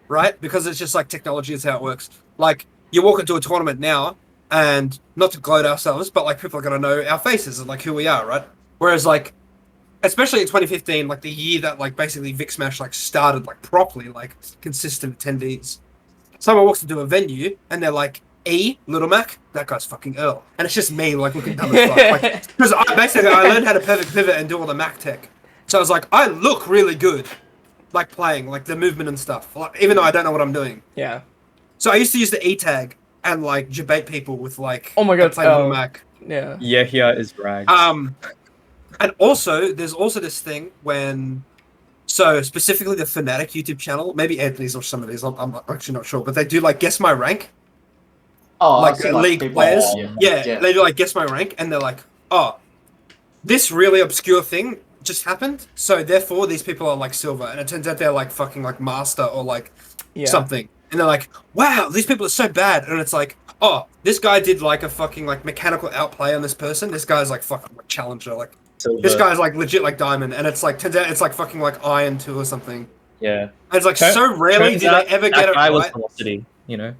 right? Because it's just like technology is how it works. Like you walk into a tournament now, and not to gloat ourselves, but like people are gonna know our faces and like who we are, right? Whereas like, especially in 2015, like the year that like basically Vic Smash like started like properly, like consistent attendees. Someone walks into a venue and they're like, Little Mac, that guy's fucking Earl. And it's just me, like, looking dumb as fuck. Like, because I learned how to perfect pivot and do all the Mac tech. So I was like, I look really good, like, playing, like, the movement and stuff. Like, even though I don't know what I'm doing. Yeah. So I used to use the E tag and, like, debate people with, like, oh my god, Little Mac. Yeah. Yeah, here is rags. And also, there's also this thing when... So, specifically the Fnatic YouTube channel, maybe Anthony's or some of these, I'm actually not sure, but they do, like, Guess My Rank. Oh, like league players. They do like Guess My Rank, and they're like, oh, this really obscure thing just happened, so therefore these people are like silver, and it turns out they're like fucking like master or like something. And they're like, wow, these people are so bad. And it's like, oh, this guy did like a fucking like mechanical outplay on this person. This guy's like fucking like challenger, like silver. This guy's like legit like diamond, and it's like turns out it's like fucking like iron 2 or something. Yeah. And it's like so rarely do they ever get it right. Was Velocity, you know.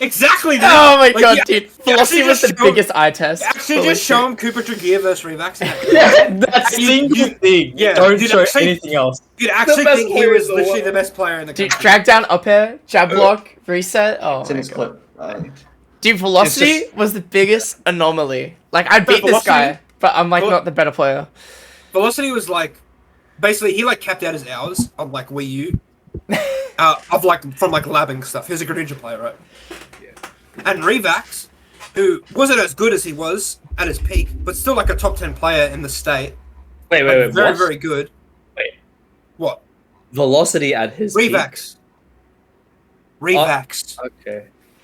Exactly. Oh my god, dude! Velocity was the biggest eye test. Actually, just show him Cooper Dragier versus Revax. That single thing. Yeah, don't show anything else. You'd actually think he was literally the best player in the country. Dude, drag down up air, jab block, reset. Oh it's in his clip. Dude, Velocity was the biggest anomaly. Like, I beat this guy, but I'm like not the better player. Velocity was like, basically, he like capped out his hours on like Wii U, of like from like labbing stuff. He was a Greninja player, right? And Revax, who wasn't as good as he was at his peak, but still like a top 10 player in the state. Wait, very, very good. Wait. What? Velocity at his Revax. Peak? Revax.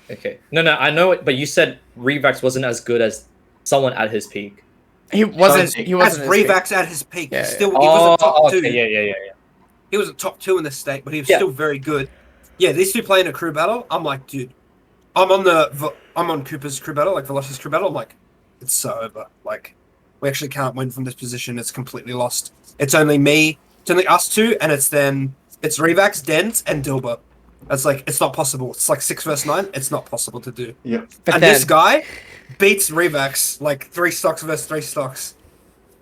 Okay. No, I know it, but you said Revax wasn't as good as someone at his peak. He wasn't. He wasn't as Revax at his peak. Yeah, still, he was a top 2. Yeah. He was a top 2 in the state, but he was still very good. Yeah, these two playing a crew battle. I'm like, dude. I'm on Cooper's crew battle, like Velocity's crew battle. I'm like, It's so over. Like, we actually can't win from this position. It's completely lost. It's only me. It's only us two, and it's Revax, Dens, and Dilbert. It's like, it's not possible. It's like 6 versus 9. It's not possible to do. Yep. But And then, this guy beats Revax like 3 stocks versus 3 stocks.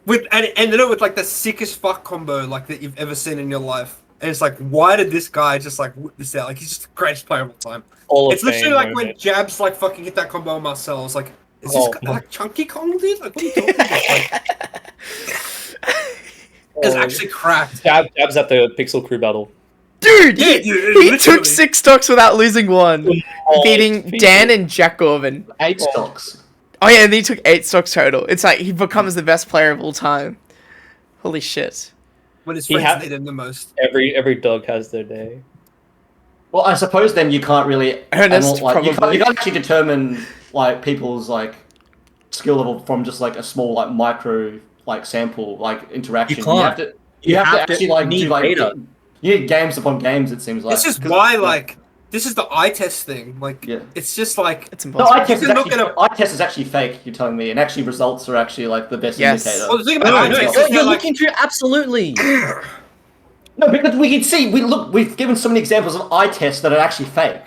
And ended it with like the sickest fuck combo like that you've ever seen in your life. And it's like, why did this guy just like whip this out? Like, he's just the greatest player of all time. It's literally like when Jabs like fucking hit that combo on Marcel. I was like, is this guy, like Chunky Kong, dude? Like, what are you talking about? Like, it's actually cracked. Jabs at the Pixel Crew battle. dude, Yeah, he literally. took 6 stocks without losing one, beating Dan and Jack Gorman. 8 stocks. Oh yeah, and he took 8 stocks total. It's like he becomes the best player of all time. Holy shit. When his He friends had- need him the most. Every dog has their day. Well, I suppose then you can't really Ernest, like, probably. you can't actually determine like people's like skill level from just like a small like micro like sample like interaction. You can't. You have to actually like need do like data. you need games upon games. It seems like This is 'Cause- why, like, this is the eye test thing. Like, Yeah. it's just like, It's No, impossible. eye test, is You can look actually, at eye test is actually fake. You're telling me, and actually results are actually like the best Yes. indicator. well, the thing No, about eye no, test you're, is you're that, like, looking through absolutely. No, because we can see we've given so many examples of eye tests that are actually fake.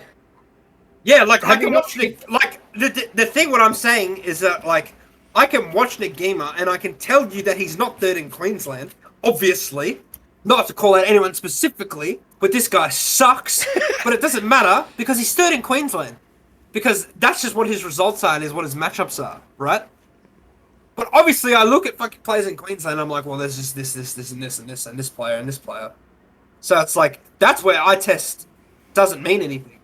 yeah, like, I Have you can not watch Nick, like, the thing what I'm saying is that, like, I can watch Nick Gamer and I can tell you that he's not third in Queensland, obviously. Not to call out anyone specifically, but this guy sucks. But it doesn't matter because he's third in Queensland. Because that's just what his results are and is what his matchups are, right? But obviously I look at fucking players in Queensland and I'm like, well, there's just this, and this, and this, and this player, and this player. So it's like, that's where eye test doesn't mean anything.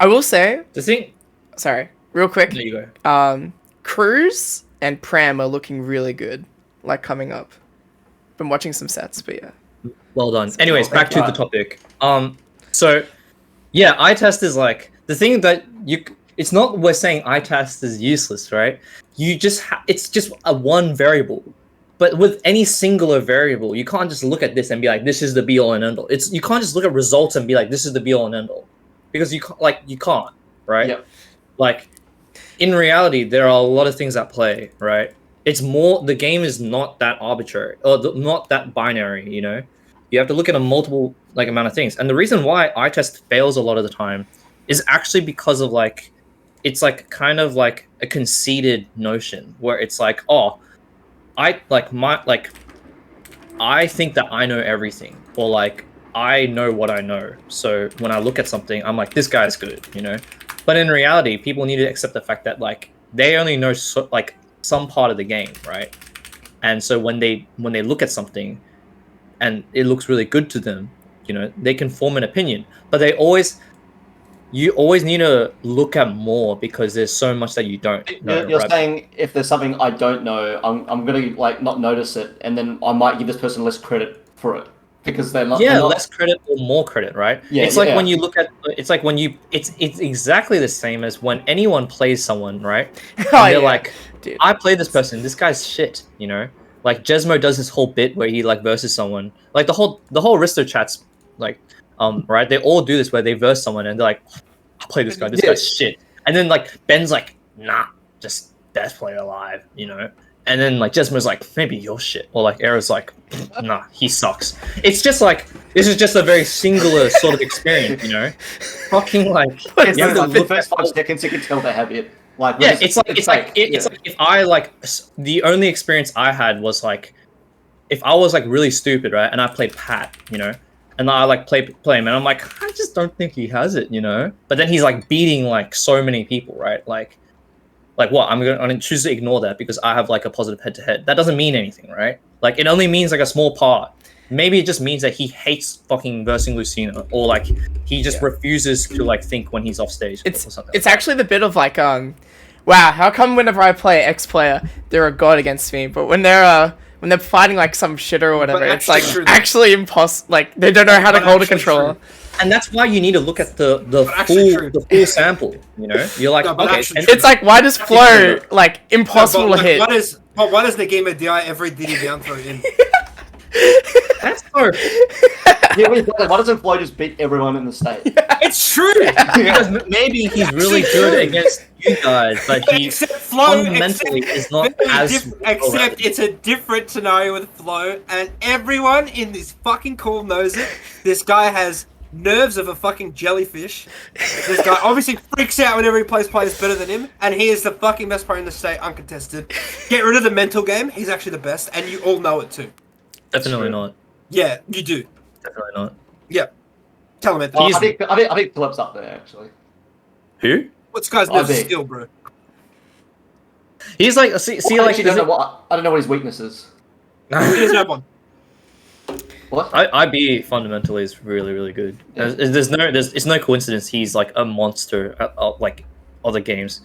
I will say, The thing. sorry, real quick. There you go. Cruz and Pram are looking really good, like coming up. Been watching some sets, but yeah. Well done. Anyways, cool. back to the topic. So yeah, eye test is like the thing that you. It's not we're saying eye test is useless, right? You just it's just a one variable. But with any singular variable, you can't just look at this and be like, this is the be all and end all. It's you can't just look at results and be like, this is the be all and end all, because you can't, right? Yep. Like in reality, there are a lot of things at play, right? It's more the game is not that arbitrary or not that binary, you know. You have to look at a multiple like amount of things, and the reason why eye test fails a lot of the time is actually because of like it's like kind of like a conceited notion where it's like, oh, I think that I know everything, or like I know what I know. So when I look at something, I'm like, this guy's good, you know. But in reality, people need to accept the fact that like they only know like some part of the game, right? And so when they look at something and it looks really good to them, you know, they can form an opinion. But you always need to look at more because there's so much that you don't know. You're right? saying if there's something I don't know, I'm gonna like not notice it, and then I might give this person less credit for it because they're not. Yeah, they're not, less credit or more credit, right? Yeah, it's like yeah. when you look at it's like when you it's exactly the same as when anyone plays someone, right? And Oh, they're yeah. like, Dude. I play this person, this guy's shit, you know? Like Jesmo does this whole bit where he like versus someone. Like the whole Risto chats like right? They all do this where they verse someone and they're like, I play this guy, this Yeah. guy's shit. And then like Ben's like, nah, just best player alive, you know? And then like Jesmo's like, maybe you're shit. Or like Era's like, nah, he sucks. It's just like this is just a very singular sort of experience, you know? Fucking like It's you have to like the look first at 5 seconds you can tell they have it. Like yeah, when it's like fake. it's like if I like the only experience I had was like if I was like really stupid, right, and I played Pat, you know, and I like play him, and I'm like, I just don't think he has it, you know. But then he's like beating like so many people, right? Like what? I'm gonna choose to ignore that because I have like a positive head to head. That doesn't mean anything, right? Like it only means like a small part. Maybe it just means that he hates fucking versing Lucina, or like he just refuses to like think when he's off stage. Or something. It's actually the bit of like wow, how come whenever I play X player they're a god against me, but when they're fighting like some shitter or whatever, it's like actually true. actually impossible. Like they don't know how to But hold a actually controller. true. And that's why you need to look at the actually true. full sample. You know, you're like, No, but okay, actually and true. It's like why does Flow like impossible but, to hit? Why does the gamer die every Diddy down throw in? That's so. Yeah, why doesn't Flo just beat everyone in the state? It's true. Because maybe he's really good against you guys, but he Except Flo, fundamentally is not as. except it's a different scenario with Flo, and everyone in this fucking call knows it. This guy has nerves of a fucking jellyfish. This guy obviously freaks out whenever he plays players better than him, and he is the fucking best player in the state, uncontested. Get rid of the mental game. He's actually the best, and you all know it too. Definitely not. Yeah, you do. Definitely not. Yeah. Tell him, Anthony. I think Philip's up there actually. Who? What's guy's nerves still, bro? He's like, see, like, I don't know what his weakness is. He doesn't have one. What? IB fundamentally is really, really good. Yeah. It's no coincidence he's like a monster at like other games.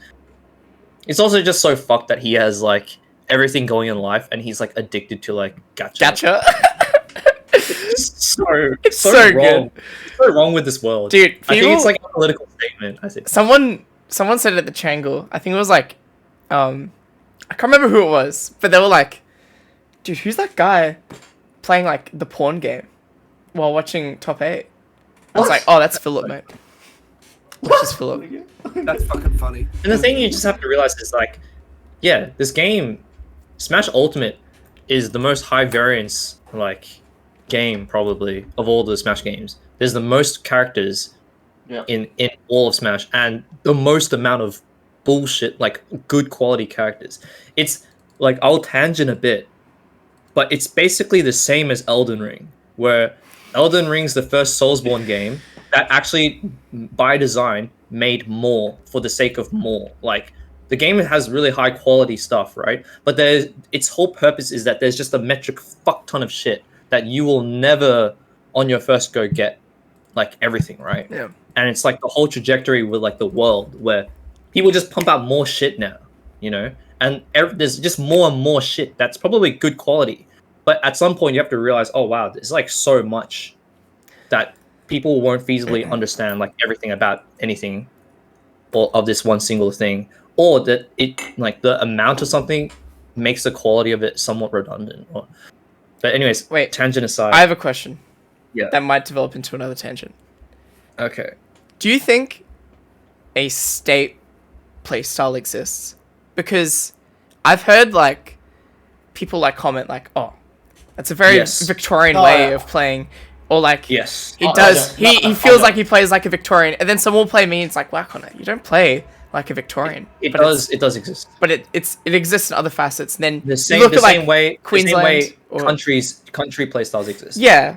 It's also just so fucked that he has like everything going in life and he's like addicted to like gacha. It's so so wrong. good. It's so wrong with this world, Dude, I think it's like a political statement. I think someone said it at the Changle. I think it was like, I can't remember who it was, but they were like, dude, who's that guy playing like the porn game while watching Top 8? I was like, oh, that's Philip, mate. That's just Philip. That's fucking funny. And the thing you just have to realize is like, yeah, this game, Smash Ultimate, is the most high variance like game probably of all the Smash games. There's the most characters in all of Smash, and the most amount of bullshit, like good quality characters. It's like, I'll tangent a bit, but it's basically the same as Elden Ring, where Elden Ring's the first Soulsborne game that actually, by design, made more for the sake of more. Like, the game has really high quality stuff, right? But its whole purpose is that there's just a metric fuck ton of shit that you will never, on your first go, get like everything, right? Yeah. And it's like the whole trajectory with like the world where people just pump out more shit now, you know? And there's just more and more shit that's probably good quality. But at some point you have to realize, oh wow, there's like so much that people won't feasibly understand like everything about anything or of this one single thing. Or that it like the amount of something makes the quality of it somewhat redundant. But anyways, Wait, tangent aside. I have a question. Yeah. That might develop into another tangent. Okay. Do you think a state playstyle exists? Because I've heard like people like comment like, "Oh, that's a very Victorian way of playing," or like, yes, he does. He feels like he plays like a Victorian, and then someone will play me. And it's like, whack on it. You don't play like a Victorian. It does exist. But it exists in other facets. And then The same way Queensland country playstyles exist. Yeah.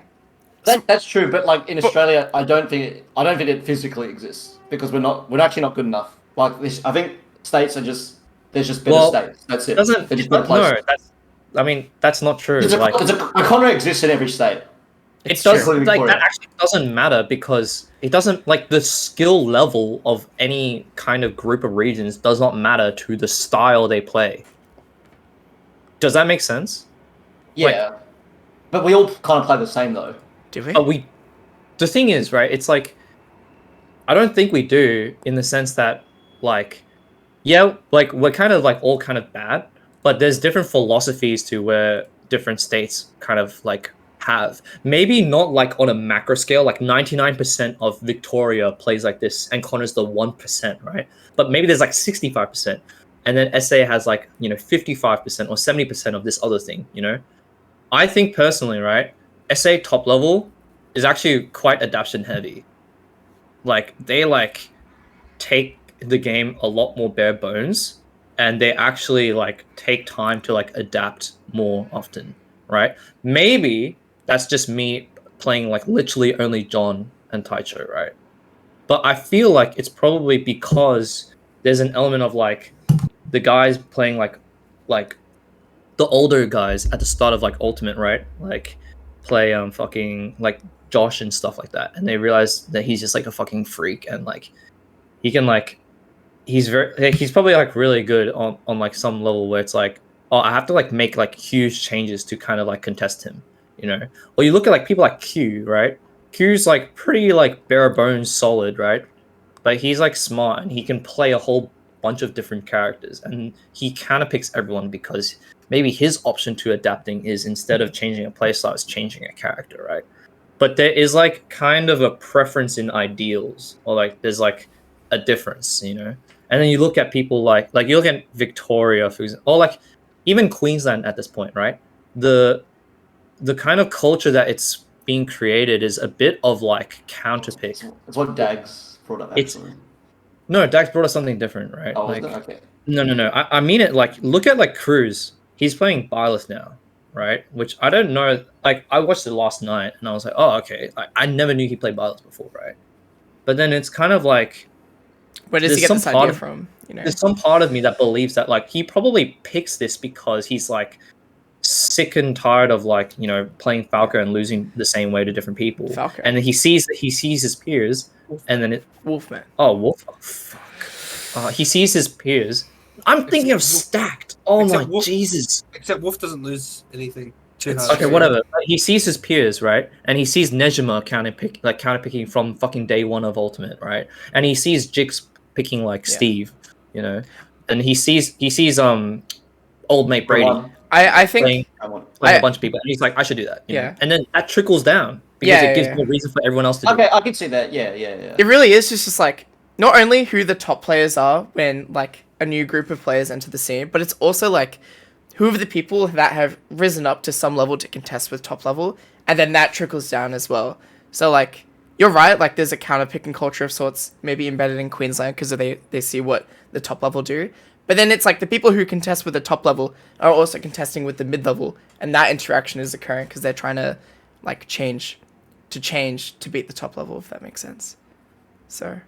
That's true, but like in Australia, I don't think it physically exists because we're actually not good enough. Like this, I think states are just there's just better states. That's it. They're just better places. That's not true. A genre exists in every state. It does like that actually doesn't matter because it doesn't like the skill level of any kind of group of regions does not matter to the style they play. Does that make sense? Yeah, but we all kind of play the same though. Do we? The thing is, right? It's like I don't think we do in the sense that like like we're kind of like all kind of bad, but there's different philosophies to where different states kind of like have. Maybe not like on a macro scale, like 99% of Victoria plays like this and Connor's the 1%, right? But maybe there's like 65%. And then SA has like, 55% or 70% of this other thing, I think personally, right? SA top level is actually quite adaptation heavy. Like they like take the game a lot more bare bones and they actually like take time to like adapt more often, right? Maybe that's just me playing like literally only John and Taicho, right? But I feel like it's probably because there's an element of like the guys playing like the older guys at the start of like Ultimate, right? Like play fucking like Josh and stuff like that, and they realize that he's just like a fucking freak and like he can like he's probably like really good on like some level where it's like, oh, I have to like make like huge changes to kind of like contest him, Or you look at like people like Q, right? Q's like pretty like bare bones solid, right? But he's like smart and he can play a whole bunch of different characters and he kind of picks everyone because maybe his option to adapting is instead of changing a playstyle, is changing a character, right? But there is like kind of a preference in ideals, or like there's like a difference, you know. And then you look at people like you look at Victoria, for example, or like even Queensland at this point, right? The kind of culture that it's being created is a bit of like counterpick. It's what Dags brought up. Actually. No, Dax brought us something different, right? Oh, like, okay. No. I mean it. Like, look at like Cruz. He's playing Byleth now, right? Which I don't know. Like, I watched it last night, and I was like, oh, okay. I never knew he played Byleth before, right? But then it's kind of like, where does he get this idea from? You know, there's some part of me that believes that like he probably picks this because he's like sick and tired of like, you know, playing Falco and losing the same way to different people. Falco. And then he sees his peers, and then Wolfman. Oh, Wolf. Oh, fuck. He sees his peers. I'm thinking of Stacked. Oh my Wolf, Jesus. Except Wolf doesn't lose anything too hard. Okay, whatever. He sees his peers, right? And he sees Nejima counterpicking from fucking day one of Ultimate, right? And he sees Jix picking like Steve, you know. And he sees old mate Brady. I think playing a bunch of people. And he's like, I should do that. You know? And then that trickles down because it gives more reason for everyone else to do it. Okay, I can see that. Yeah. It really is just like not only who the top players are when like a new group of players enter the scene, but it's also like who are the people that have risen up to some level to contest with top level, and then that trickles down as well. So like you're right, like there's a counter-picking culture of sorts maybe embedded in Queensland because they see what the top level do. But then it's like the people who contest with the top level are also contesting with the mid level, and that interaction is occurring because they're trying to like change to beat the top level, if that makes sense. So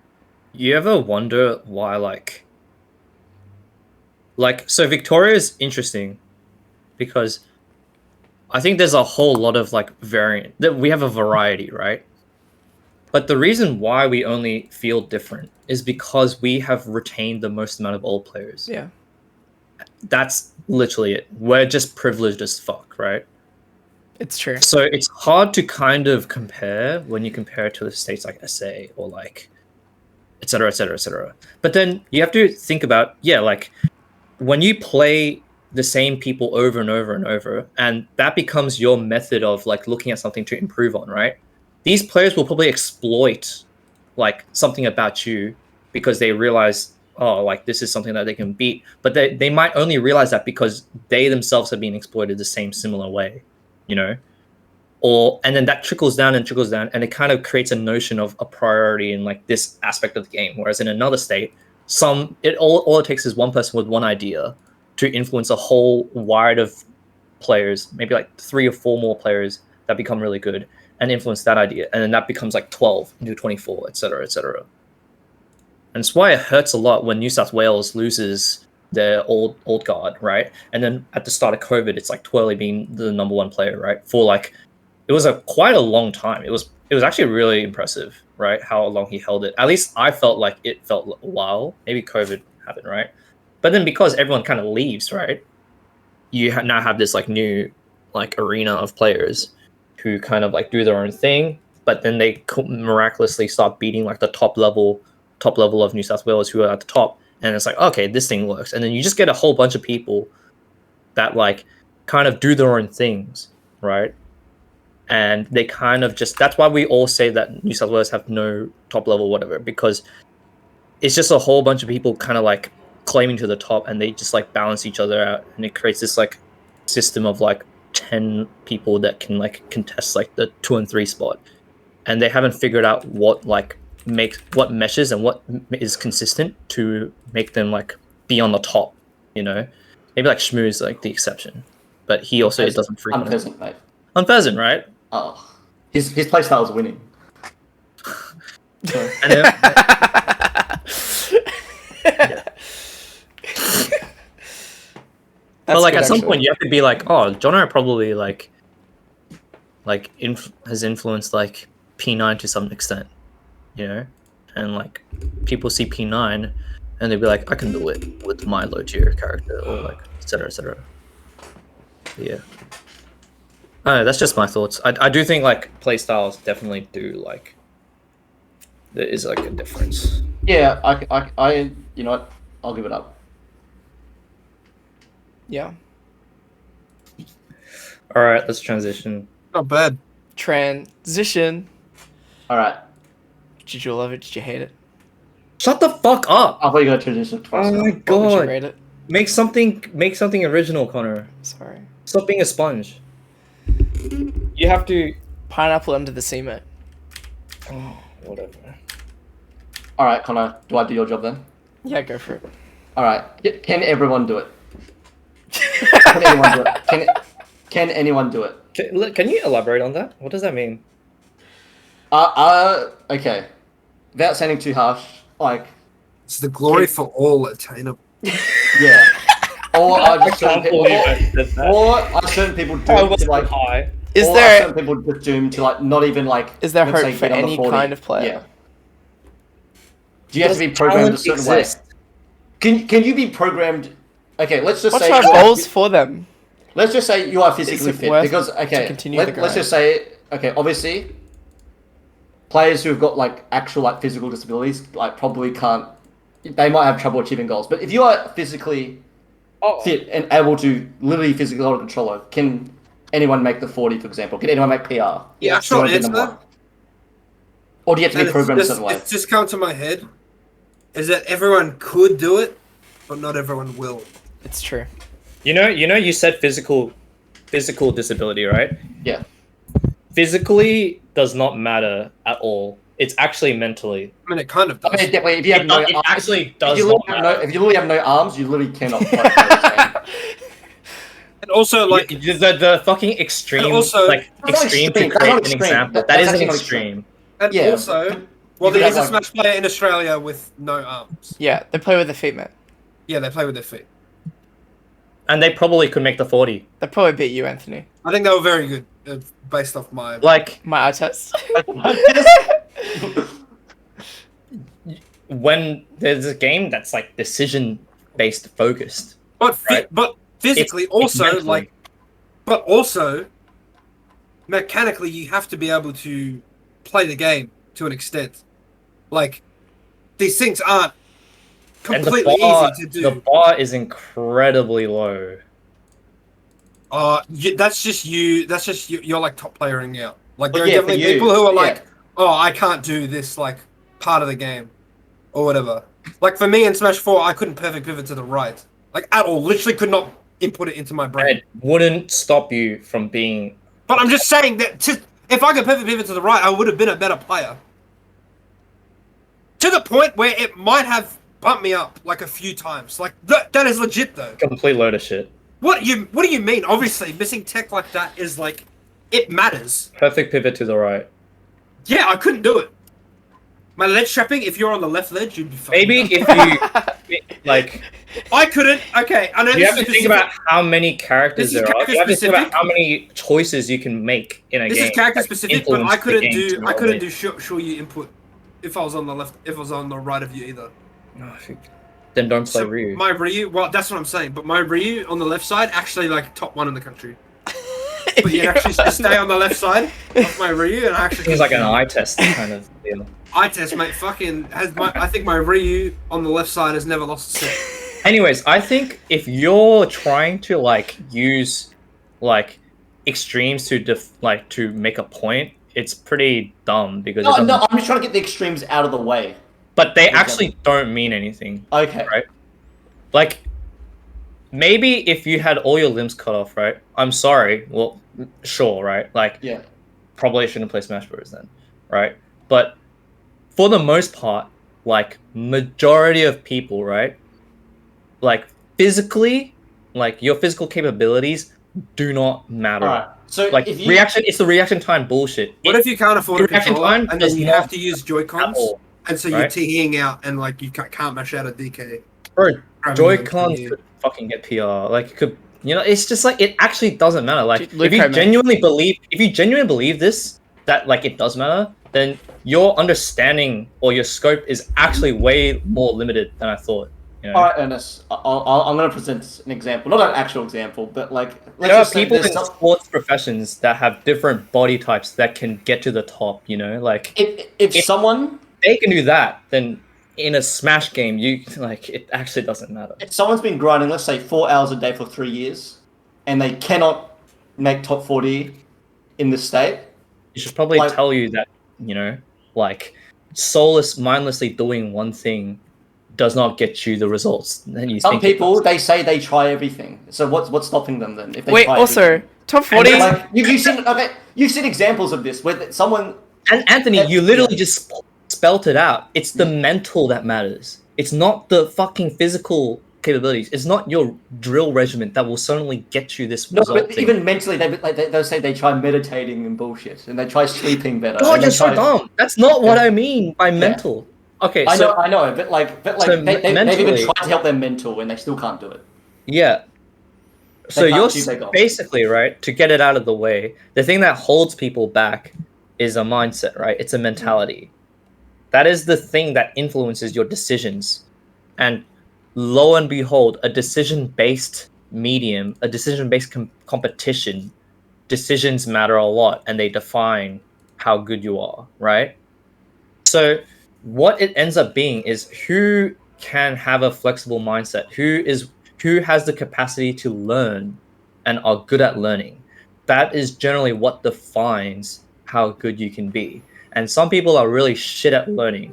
you ever wonder why so Victoria is interesting because I think there's a whole lot of like variant that we have a variety, right? But the reason why we only feel different is because we have retained the most amount of old players. Yeah. That's literally it. We're just privileged as fuck, right? It's true. So it's hard to kind of compare when you compare it to the states like SA or like et cetera, et cetera, et cetera. But then you have to think about, like when you play the same people over and over and over, and that becomes your method of like looking at something to improve on, right? These players will probably exploit like something about you because they realize, oh, like this is something that they can beat. But they might only realize that because they themselves have been exploited the same similar way, you know? And then that trickles down, and it kind of creates a notion of a priority in like this aspect of the game. Whereas in another state, all it takes is one person with one idea to influence a whole wide of players, maybe like 3 or 4 more players that become really good and influence that idea. And then that becomes like 12 into 24, et cetera, et cetera. And it's why it hurts a lot when New South Wales loses their old guard, right? And then at the start of COVID, it's like Twirly being the number 1 player, right? For like, it was quite a long time. It was actually really impressive, right? How long he held it. At least I felt like it felt a while. Maybe COVID happened, right? But then because everyone kind of leaves, right? You now have this like new like arena of players who kind of like do their own thing, but then they miraculously start beating like the top level of New South Wales who are at the top, and it's like, okay, this thing works. And then you just get a whole bunch of people that like kind of do their own things, right? And they kind of just, that's why we all say that New South Wales have no top level whatever, because it's just a whole bunch of people kind of like claiming to the top, and they just like balance each other out, and it creates this like system of like 10 people that can like contest like the 2 and 3 spot, and they haven't figured out what meshes and what is consistent to make them like be on the top, you know? Maybe like Shmoo is like the exception, but he also it doesn't freak Unpheasant, mate. Unpheasant, right? Oh, his playstyle is winning. And then, but like at some point you have to be like, oh, Jono probably has influenced like P9 to some extent, you know, and like people see P9 and they'd be like, I can do it with my low tier character, or like et cetera, et cetera. But yeah, I don't know, that's just my thoughts. I do think like playstyles definitely do like there is like a difference. Yeah, I you know what? I'll give it up. Yeah. All right, let's transition. Not bad. Transition. All right. Did you love it? Did you hate it? Shut the fuck up! I thought you got to transition twice. Oh my What would you god! rate it? Make something original, Connor. Sorry. Stop being a sponge. You have to. Pineapple under the sea, mate. Oh, whatever. All right, Connor. Do I do your job then? Yeah, go for it. All right. Can everyone do it? Can anyone do it? Can anyone do it? Can you elaborate on that? What does that mean? Okay. Without sounding too harsh, like, It's the glory for all attainable. yeah. Or are just certain can't people, believe I said that. or are certain people I doomed was to like, high. Is or are there certain people just doomed to like not even like? is there let's hope say, for get on the any 40? kind of player? Yeah. Do you have to be programmed a certain way? Can you be programmed? Okay, let's just What's say our you are- goals for them? Let's just say you are physically it fit worth because to okay, continue the let's grind? just say okay, obviously, players who've got like actual like physical disabilities like probably can't. They might have trouble achieving goals, but if you are physically fit and able to literally physically hold a controller, can anyone make the 40, for example? Can anyone make PR? Yeah, Do you wanna short get them answer. one? Or do you have to And be programmed a certain way? it's just come to my head. Is that everyone could do it, but not everyone will. It's true. You said physical disability, right? Yeah. Physically does not matter at all. It's actually mentally. I mean, it kind of I does. mean, definitely, if you have no, It actually does if you not literally have matter. if you literally have no arms, you literally cannot play this game. And also, like, The fucking extreme, And also- like That's not extreme extreme, to that's create not an extreme. example. That- That that's is an actually not extreme. and Yeah, also, but well, you could there is a have, like- Smash player in Australia with no arms. Yeah, they play with their feet, mate. Yeah, they play with their feet. And they probably could make the 40. They probably beat you, Anthony. I think they were very good, based off my. Like My eye test. when there's a game that's like decision based focused. But physically, It's also mentally. like, but also mechanically, you have to be able to play the game to an extent. Like, these things aren't And completely easy to do. the bar is incredibly low. That's just you. That's just you. You're like top playering out. Like, there are yeah, for definitely you, people who are yeah. like, oh, I can't do this like part of the game, or whatever. Like for me in Smash 4, I couldn't perfect pivot to the right, like at all. Literally could not input it into my brain. It wouldn't stop you from being. But I'm just saying that if I could perfect pivot to the right, I would have been a better player. To the point where it might have bumped me up like a few times. Like that is legit though. Complete load of shit. What do you mean? Obviously, missing tech like that is like, it matters. Perfect pivot to the right. Yeah, I couldn't do it. My ledge trapping, if you're on the left ledge, you'd be fucking Maybe done. if you like, I couldn't. Okay, I know you this have is to think specific. about how many characters This is there are. You have to think character about how many choices you can make in a This game. is character that specific, but influence I the couldn't game do. to I couldn't elevate. do show you input if I was on the left. If I was on the right of you either. Oh, shoot. Then don't play So Ryu. my Ryu, well, that's what I'm saying. But my Ryu on the left side, actually like top 1 in the country. But you actually stay on the left side of my Ryu, and I actually Seems like an eye test kind of deal. eye test, mate. Fucking has my. I think my Ryu on the left side has never lost a set. Anyways, I think if you're trying to like use like extremes to to make a point, it's pretty dumb because it No, doesn't- no, I'm just trying to get the extremes out of the way. but they actually don't mean anything. Okay. Right. Like maybe if you had all your limbs cut off, right? I'm sorry. Well, sure, right? Like Yeah. probably shouldn't play Smash Bros. Then, right? But for the most part, like majority of people, right? Like physically, like your physical capabilities do not matter. All right. So Like if you reaction, it's the reaction time bullshit. What if you can't afford a Reaction controller time and does then you not have to use Joy at Cons, all, and so you're right? TEing out and like you can't mash out a DK? Bro, Grabbing Joy them Cons from you. could fucking get PR. Like it could, it's just like it actually doesn't matter. Like Luke, if you man. genuinely believe this, that like it does matter, then your understanding or your scope is actually way more limited than I thought. You know? All right, Ernest, I'm going to present an example, not an actual example, but like let's There are just say people there's in some- sports professions that have different body types that can get to the top. You know, like if someone they can do that, then in a Smash game, you like it actually doesn't matter. if someone's been grinding, let's say 4 hours a day for 3 years, and they cannot make top 40 in the state. It should probably Like- tell you that, you know, like mindlessly doing one thing does not get you the results. And you Some think it people, does. they say they try everything. So what's stopping them then? If they Wait, try also everything? top 40. Like, you've seen examples of this where someone. And Anthony, you literally Yeah. just spelt it out. It's the mental that matters. It's not the fucking physical capabilities. It's not your drill regimen that will suddenly get you this No, result. but even mentally, they'll say they try meditating and bullshit, and they try sleeping better. God, and you're they so try- dumb. That's not what I mean by mental. Okay, I so know, but So they've even mentally- tried to help their mental, and they still can't do it. yeah. So They can't you're achieve their goals. basically right to get it out of the way. The thing that holds people back is a mindset, right? It's a mentality. That is the thing that influences your decisions. And lo and behold, a decision-based medium, a decision-based competition, decisions matter a lot, and they define how good you are, right? So what it ends up being is who can have a flexible mindset, who has the capacity to learn and are good at learning. That is generally what defines how good you can be. And some people are really shit at learning.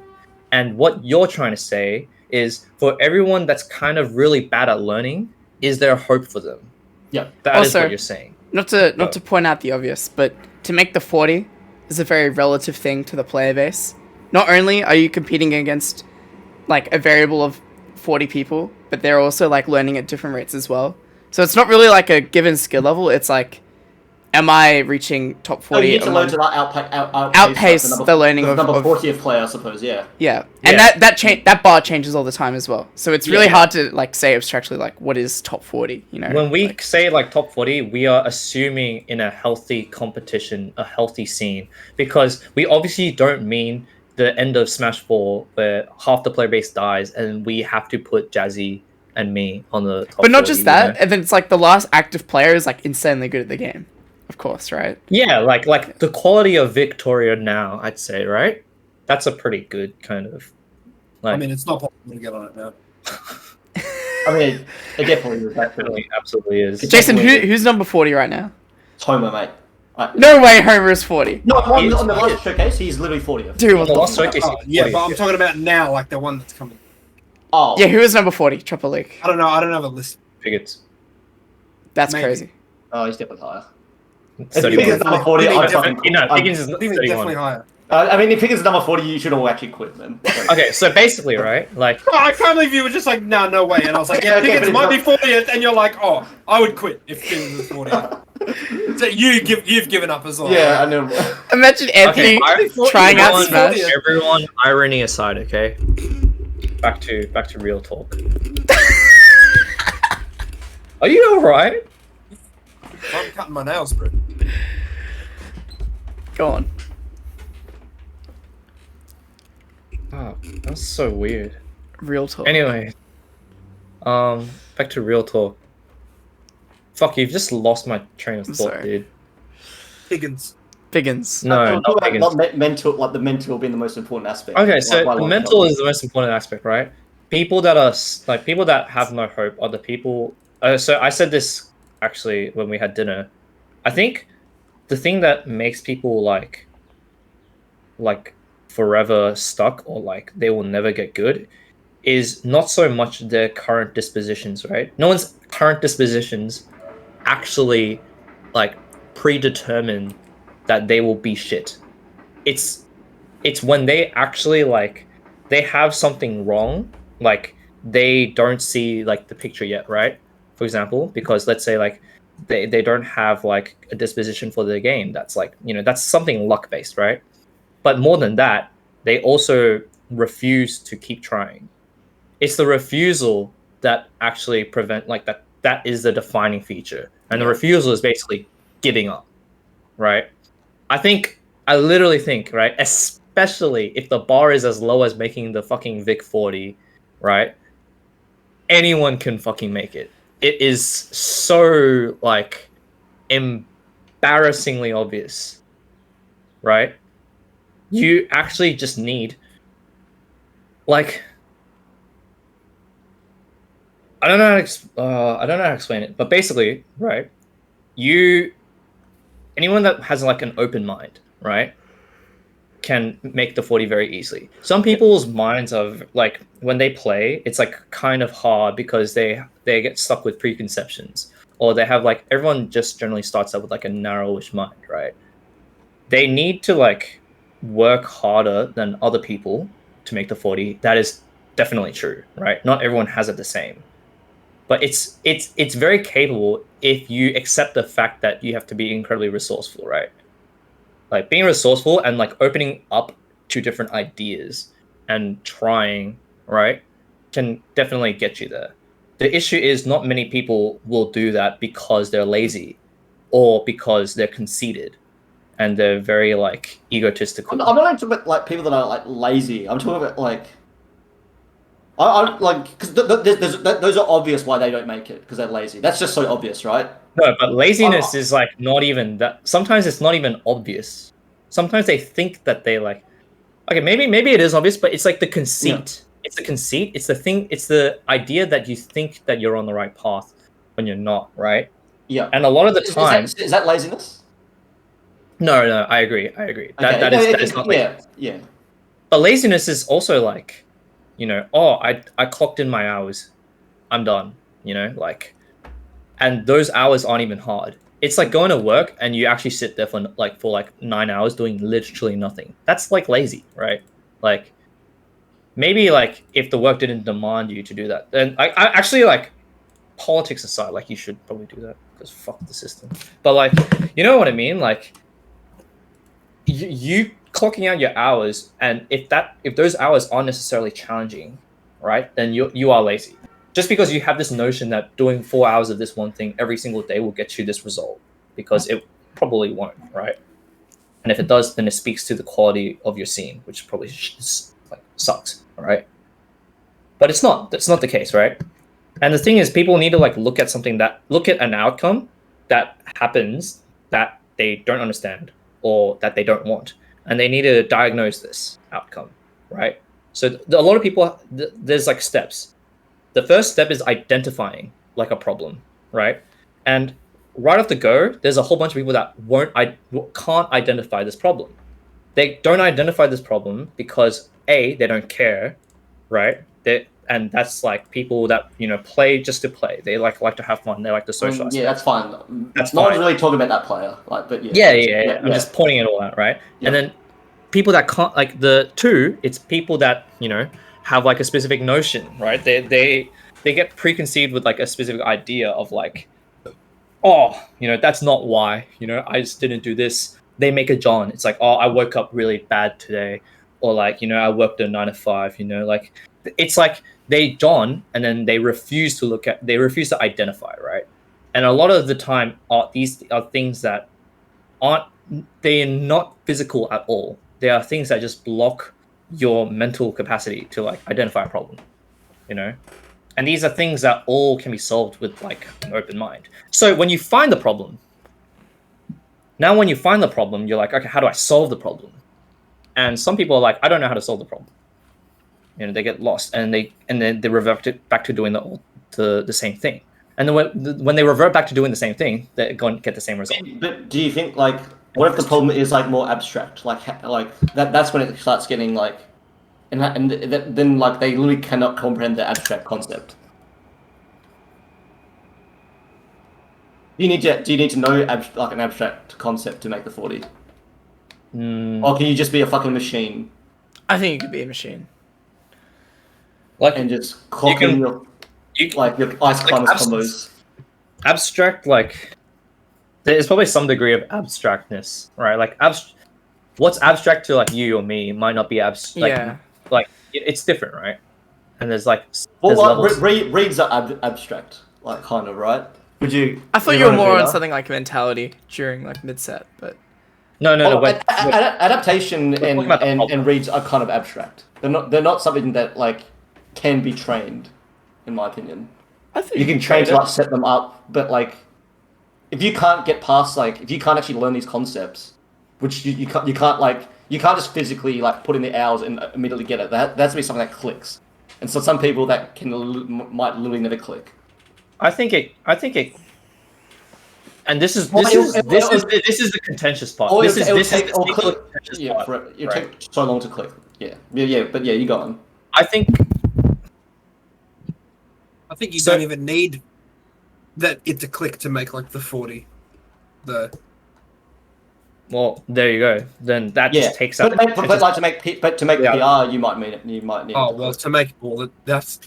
And what you're trying to say is for everyone that's kind of really bad at learning, is there hope for them? Yeah. That is Also- what you're saying. Not to point out the obvious, but to make the 40 is a very relative thing to the player base. Not only are you competing against like a variable of 40 people, but they're also like learning at different rates as well. So it's not really like a given skill level. It's like, am I reaching top No, 40? you need to among- learn to Outpace the learning the of- number of- 40th player, I suppose. Yeah. Yeah, and Yeah. that bar changes all the time as well. So it's really Yeah. hard to like say abstractly like what is top 40. You know, When we like, say like top 40, we are assuming in a healthy competition, a healthy scene, because we obviously don't mean the end of Smash 4 where half the player base dies and we have to put Jazzy and me on the top but not 40, just that, you know? and then it's like the last active player is like insanely good at the game, of course, right? Yeah, like the quality of Victoria now, I'd say, right? That's a pretty good kind of like I mean, it's not possible to get on it now. I mean, it definitely is. Actually. absolutely is. Jason, who's number 40 right now? Homer, mate. No way, Homer is 40. No, He is- on the last showcase, he's literally 40th. Dude, what the the last fuck? showcase, Oh, yeah, but I'm talking about now, like the one that's coming. Oh. Yeah, who is number 40? Triple League. I don't know. I don't have a list. Pigots. That's Maybe. crazy. Oh, he's definitely higher. If 31. Pickens is number 40, Really I different. fucking... No, Piggins is Definitely 31. higher. I mean, if Pickens is number 40, you should all actually quit, man. Okay, so basically, right? Like, Oh, I can't believe you were just like, nah, no way. And I was like, yeah, Okay, Pickens but might be it's 40th, and you're like, oh, I would quit if Pickens was 40th. So you've given up as well. Yeah, I know. Imagine Anthony trying out everyone, Smash. everyone, irony aside, okay. Back to real talk. Are you all right? I'm cutting my nails, bro. Go on. Oh, that's so weird. Real talk. Anyway, back to real talk. Fuck, you've just lost my train of I'm thought, sorry. dude. Higgins. Piggins. No, not Piggins. mental, like the mental being the most important aspect. Okay, so Like, the mental is the most important aspect, right? People that are like people that have no hope are the people. So I said this actually when we had dinner. I think the thing that makes people like forever stuck or like they will never get good is not so much their current dispositions, right? No one's current dispositions actually like predetermine that they will be shit. It's when they actually like they have something wrong, like they don't see like the picture yet, right? For example, because let's say like they don't have like a disposition for the game that's like, you know, that's something luck based, right? But more than that, they also refuse to keep trying. It's the refusal that actually prevent like that is the defining feature. And the refusal is basically giving up, right? I literally think, right, especially if the bar is as low as making the fucking Vic 40, right? Anyone can fucking make it. It is so like embarrassingly obvious, right? You actually just need like I don't know how to explain it, but basically, right? You anyone that has like an open mind, right, can make the 40 very easily. Some people's minds are like, when they play, it's like kind of hard because they get stuck with preconceptions, or they have like, everyone just generally starts out with like a narrowish mind, right? They need to like work harder than other people to make the 40. That is definitely true, right? Not everyone has it the same, but it's very capable if you accept the fact that you have to be incredibly resourceful, right? Like being resourceful and like opening up to different ideas and trying, right, can definitely get you there. The issue is not many people will do that because they're lazy or because they're conceited and they're very like egotistical. I'm not talking about like people that are like lazy. I'm talking about like I like, because those are obvious why they don't make it, because they're lazy. That's just so obvious, right? No, but laziness is like not even that. Sometimes it's not even obvious. Sometimes they think that they like. Okay, maybe it is obvious, but it's like the conceit. Yeah. It's the conceit. It's the thing. It's the idea that you think that you're on the right path when you're not, right? Yeah. And a lot of the time, is that laziness? No, I agree. Okay. That is not laziness. Yeah. But laziness is also like, I clocked in my hours, I'm done, like, and those hours aren't even hard. It's like going to work and you actually sit there for 9 hours doing literally nothing. That's like lazy, right? Like, maybe like if the work didn't demand you to do that, then I actually, like, politics aside, like, you should probably do that because fuck the system. But like, you know what I mean? Like, you clocking out your hours, and if those hours aren't necessarily challenging, right, then you are lazy. Just because you have this notion that doing 4 hours of this one thing every single day will get you this result, because it probably won't, right? And if it does, then it speaks to the quality of your scene, which probably sucks, right? But it's not. That's not the case, right? And the thing is, people need to like look at an outcome that happens that they don't understand or that they don't want, and they need to diagnose this outcome, right? So a lot of people, there's like steps. The first step is identifying like a problem, right? And right off the go, there's a whole bunch of people that can't identify this problem. They don't identify this problem because A, they don't care, right? And that's like people that play just to play. They like to have fun. They like to socialize. Yeah, that's fine. That's no fine. one's really talking about that player, like, but yeah. I'm just pointing it all out, right? Yeah. And then people that can't, like, it's people that have like a specific notion, right? They get preconceived with like a specific idea of like, that's not why, I just didn't do this. They make a John. It's like, I woke up really bad today, or like, I worked a 9 to 5, like, it's like they John, and then they refuse to identify, right? And a lot of the time these are things that they're not physical at all. They are things that just block your mental capacity to like identify a problem, and these are things that all can be solved with like an open mind. So when you find the problem, you're like, okay, how do I solve the problem? And some people are like, I don't know how to solve the problem. They get lost, and then they revert back to doing the same thing. And then when they revert back to doing the same thing, they're going to get the same result. But do you think, like, what if the problem is like more abstract? Like that's when it starts getting like, and then like they literally cannot comprehend the abstract concept. Do you need to know like an abstract concept to make the 40? Or can you just be a fucking machine? I think you could be a machine. Like, and just clock in your ice climbers combos. Abstract, like, there's probably some degree of abstractness, right? Like, what's abstract to like you or me might not be abstract. Yeah. Like, it's different, right? And there's like, reads are abstract, like, kind of, right? Would you? I thought you were more on something like mentality during like mid-set, but no. Adaptation and reads are kind of abstract. They're not something that like can be trained, in my opinion. I think you can train to like set them up, but like if you can't get past, like, if you can't actually learn these concepts, which you can't just physically like put in the hours and immediately get it. That has to be something that clicks. And so some people that might literally never click. I think it And this is Well, this is the contentious part. Or This is it'll this is take, the or single click, contentious yeah, part. it'll right? take so long to click. Yeah, but yeah, you go on. I think I think you So- don't even need that it to click to make like the 40. well, there you go. Then that Yeah, just takes out. but like to make Yeah. PR, you might need it. Oh to well, click. to make all that's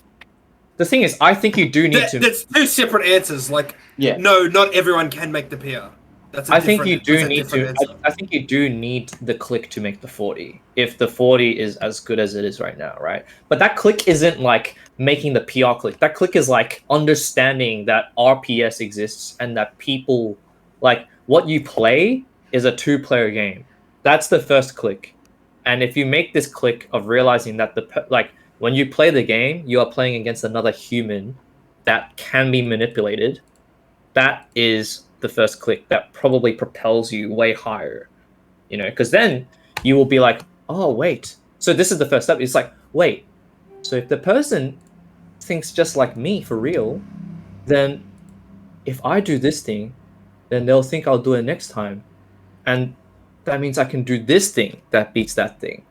The thing is, I think you do need to. that's two separate answers. Like, Yeah. no, not everyone can make the PR. That's a I think you different- do that's a need different to. answer. I think you do need the click to make the 40. If the 40 is as good as it is right now, right? But that click isn't like making the PR click. That click is like understanding that RPS exists and that people like what you play is a 2-player game. That's the first click. And if you make this click of realizing that like when you play the game, you are playing against another human that can be manipulated. That is the first click that probably propels you way higher, you know, because then you will be like, oh, wait. So this is the first step. It's like, wait. So if the person thinks just like me for real, then if I do this thing, then they'll think I'll do it next time. And that means I can do this thing that beats that thing.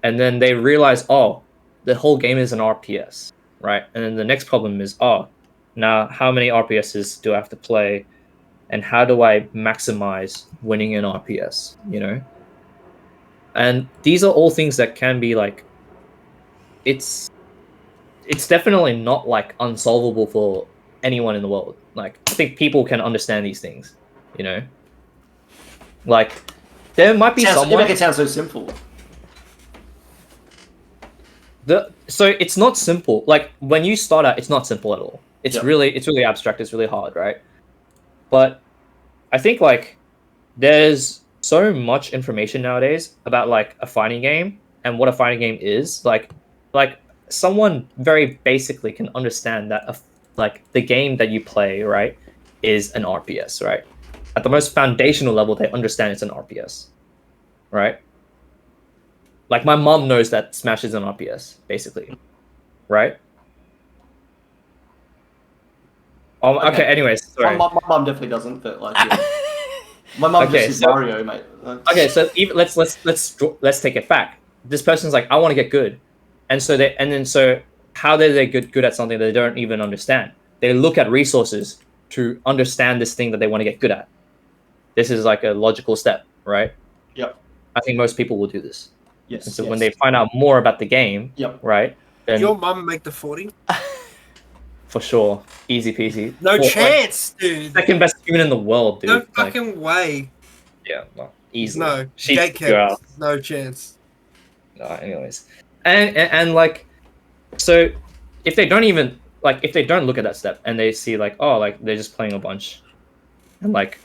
And then they realize, oh, the whole game is an RPS, right? And then the next problem is, oh, now how many RPSs do I have to play? And how do I maximize winning an RPS, you know? And these are all things that can be like, it's definitely not like unsolvable for anyone in the world. Like, I think people can understand these things, you know? Like, there might be You someone... make it sound so simple. So it's not simple. Like, when you start out, it's not simple at all. It's Yep. really abstract. It's really hard, right? But I think like there's so much information nowadays about like a fighting game and what a fighting game is. Like someone very basically can understand that like the game that you play, right, is an RPS, right? At the most foundational level, they understand it's an RPS, right? Like my mom knows that Smash is an RPS, basically, right? Okay. Okay. Anyways, sorry. My mum definitely doesn't, but like, yeah. My mum Okay, just is so- Mario, mate. Okay, so even, let's take it back. This person's like, I want to get good, and so how are they good at something they don't even understand? They look at resources to understand this thing that they want to get good at. This is like a logical step, right? Yep. I think most people will do this. Yes. And so yes. when they find out more about the game, Yep. right? Then Your mum make the 40? for sure, easy peasy. No Like, chance, dude. second best human in the world, dude. No Like, fucking way. yeah, no, easily. No. She'd Gate figure out. kids. No chance. Anyways, and like, so if they don't even like, if they don't look at that step and they see like, oh, like they're just playing a bunch, and like,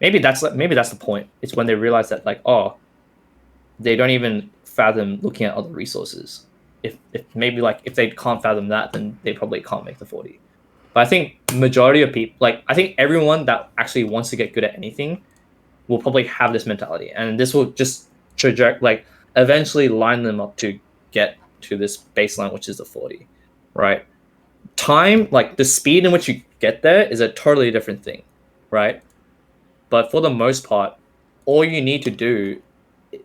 maybe that's the point. It's when they realize that like, oh, they don't even fathom looking at other resources. If maybe like if they can't fathom that, then they probably can't make the 40. But I think majority of people, like I think everyone that actually wants to get good at anything, will probably have this mentality, and this will just like eventually line them up to get to this baseline, which is the 40, right? Time, like the speed in which you get there, is a totally different thing, right? But for the most part, all you need to do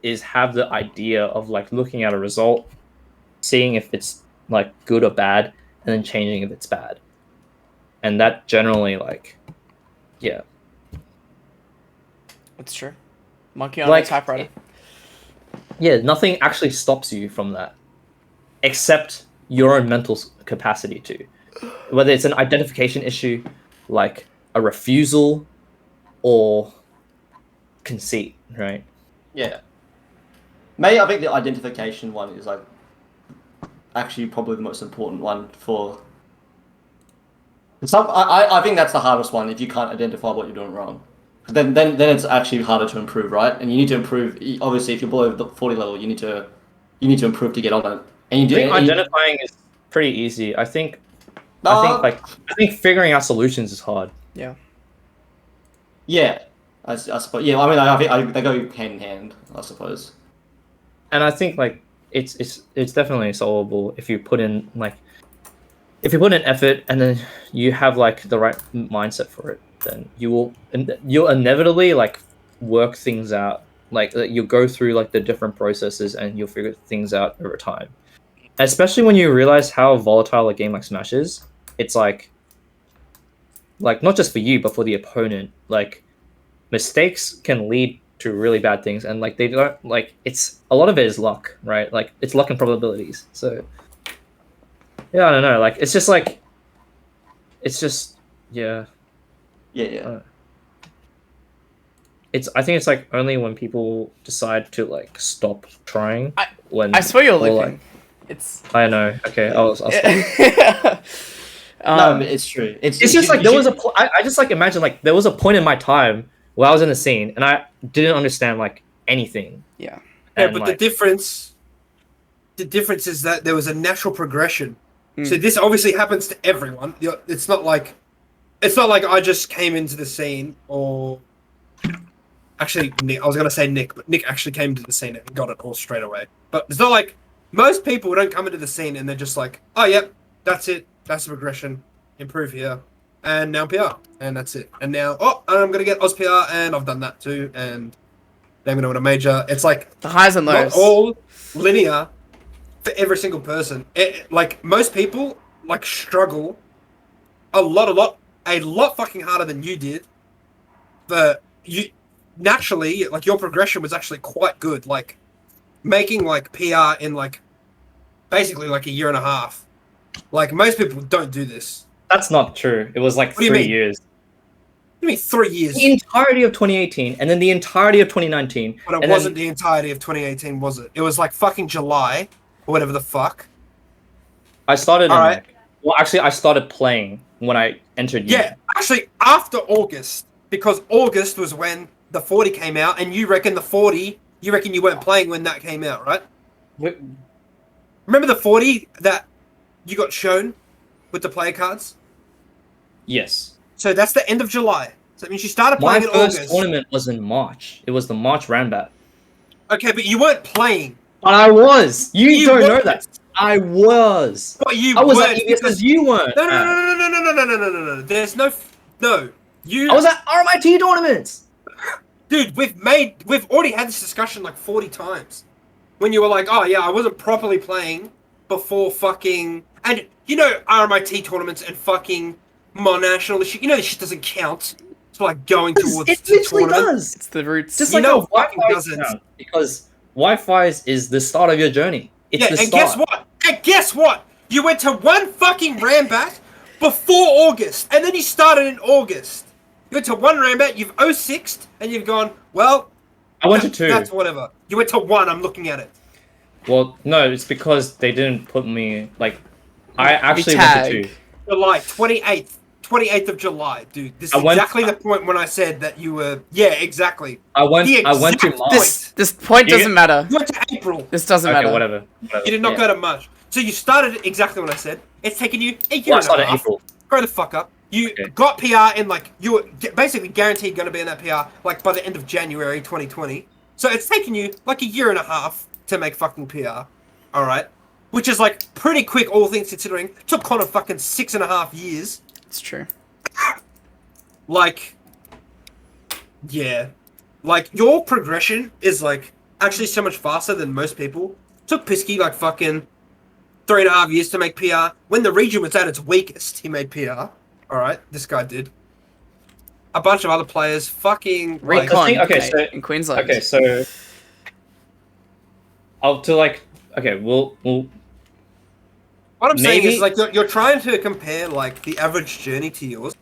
is have the idea of like looking at a result, seeing if it's like good or bad, and then changing if it's bad. And that generally, like, yeah. It's true. Monkey on Like, a typewriter. Yeah, nothing actually stops you from that, except your own mental capacity to. Whether it's an identification issue, like a refusal, or conceit, right? Yeah. Maybe I think the identification one is like actually probably the most important one for. I think that's the hardest one if you can't identify what you're doing wrong. Then it's actually harder to improve, right? And you need to improve. Obviously, if you're below the 40 level, you need to improve to get on it. And you do. I think identifying is pretty easy. I think figuring out solutions is hard. Yeah. Yeah, I suppose. Yeah, I think they go hand in hand, I suppose. And I think like it's definitely solvable if you put in effort and then you have like the right mindset for it. then you'll inevitably like work things out. Like you'll go through like the different processes and you'll figure things out over time. Especially when you realize how volatile a game like Smash is, it's like not just for you but for the opponent. Like mistakes can lead to really bad things, and like they don't like it's a lot of it is luck, right? Like it's luck and probabilities. So yeah, I don't know. Like it's just yeah. Yeah. I think it's like only when people decide to like stop trying. I swear you're or, looking. like, It's I know. Okay, I'll stop. No, but it's true. It's just like there was I just like imagine like there was a point in my time where I was in the scene and I didn't understand like anything. yeah. Yeah, but the difference is that there was a natural progression. So this obviously happens to everyone. It's not like I just came into the scene, or actually Nick. I was gonna say Nick, but Nick actually came to the scene and got it all straight away. But it's not like most people don't come into the scene and they're just like, oh yep, that's it. That's the progression. Improve here, and now PR, and that's it. And now, I'm gonna get Oz PR, and I've done that too, and then I'm gonna win a major. It's like The highs and lows. not all linear for every single person. Like most people like struggle a lot fucking harder than you did. But you naturally, like your progression was actually quite good. Like making like PR in like basically like a year and a half. Like most people don't do this. That's not true. It was like What do you 3 mean? years. What do you mean 3 years? The entirety of 2018 and then the entirety of 2019. But it wasn't the entirety of 2018, was it? It was like fucking July or whatever the fuck. I started All right. I started playing when I entered uni. Yeah, actually after August, because August was when the 40 came out, and you reckon you weren't playing when that came out, right? Wait, Remember the 40 that you got shown with the player cards? yes. So that's the end of July. So that means you started My playing in first August. tournament was in March. It was the March Rambat. Okay, but you weren't playing. But I was. You don't know weren't. that. I was. But you I was weren't at EBS because you weren't. No. There's no. You. I was at RMIT tournaments. Dude, we've already had this discussion like 40 times. When you were like, oh yeah, I wasn't properly playing before fucking... And you know RMIT tournaments and fucking Monational, this shit, you know this shit doesn't count. It's like going towards It the literally tournament. does. It's the roots. Just You like know how fucking Wi-Fi doesn't. counts, because Wi-Fi is the start of your journey. It's Yeah, the and start. guess what? And guess what? You went to one fucking Rambat before August, and then you started in August. You went to one Rambat, you've 06'd, and you've gone, well... I went to 2. That's whatever. You went to 1, I'm looking at it. Well, no, it's because they didn't put me, like... I actually went to 2. July, 28th of July, dude. This is I went- exactly the point when I said that you were... Yeah, exactly. I went to exact March. This point You doesn't matter. You went to April. This doesn't Okay, matter. whatever. You did not Yeah. go to March. So you started exactly what I said. It's taken you a year Well, I and a started half. April. Grow the fuck up. You Okay. got PR in like you were basically guaranteed going to be in that PR like by the end of January 2020. So it's taken you like a year and a half to make fucking PR. All right, which is like pretty quick, all things considering. It took Connor fucking 6.5 years. It's true. Like, yeah, like your progression is like actually so much faster than most people. Took Pisky like fucking 3.5 years to make PR. When the region was at its weakest, he made PR. All right, this guy did. A bunch of other players, fucking like, Recon. thing- okay, mate, so- in Queensland. Okay, so... we'll what I'm saying maybe- is like you're trying to compare like the average journey to yours.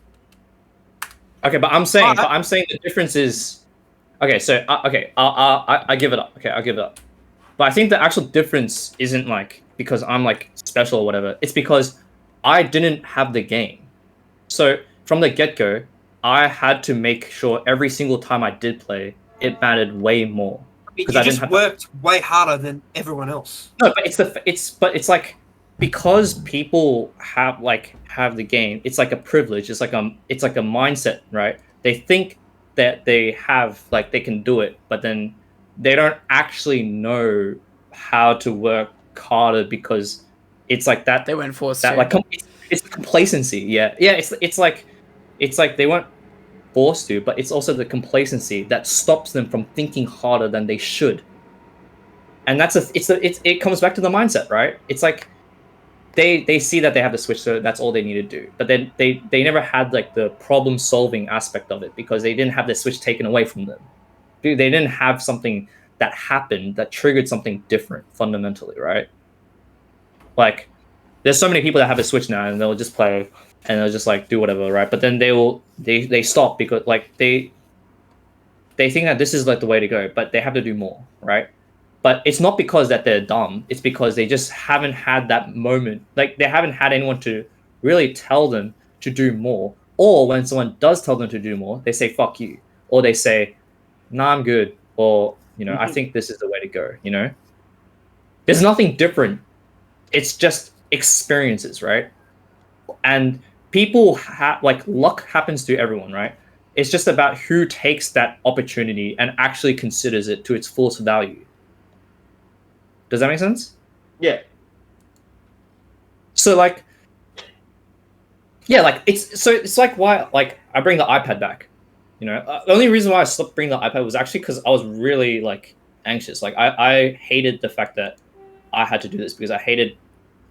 Okay, but I'm saying the difference is, okay. So I give it up. Okay, I'll give it up. But I think the actual difference isn't like because I'm like special or whatever. It's because I didn't have the game. So from the get-go, I had to make sure every single time I did play, it mattered way more. I mean, 'Cause you I didn't just have- worked way harder than everyone else. No, but it's like because people have the game, it's like a privilege. It's like a mindset, right? They think that they have like they can do it, but then they don't actually know how to work harder because it's like that. They went forced That to. like it's complacency. Yeah. It's like they won't. forced to, but it's also the complacency that stops them from thinking harder than they should. And it comes back to the mindset, right? It's like they see that they have the Switch, so that's all they need to do. But then they never had like the problem solving aspect of it because they didn't have the Switch taken away from them. Dude, they didn't have something that happened that triggered something different fundamentally, right? Like, there's so many people that have a Switch now and they'll just play and they'll just like do whatever, right? But then they stop because like they think that this is like the way to go, but they have to do more, right? But it's not because that they're dumb. It's because they just haven't had that moment. Like, they haven't had anyone to really tell them to do more. Or when someone does tell them to do more, they say, fuck you. Or they say, nah, I'm good. Or, I think this is the way to go, There's nothing different. It's just experiences, right? And people luck happens to everyone, right? It's just about who takes that opportunity and actually considers it to its fullest value. Does that make sense? Yeah. So like, yeah, like it's like why like I bring the iPad back. The only reason why I stopped bringing the iPad was actually because I was really like anxious. Like I hated the fact that I had to do this because I hated,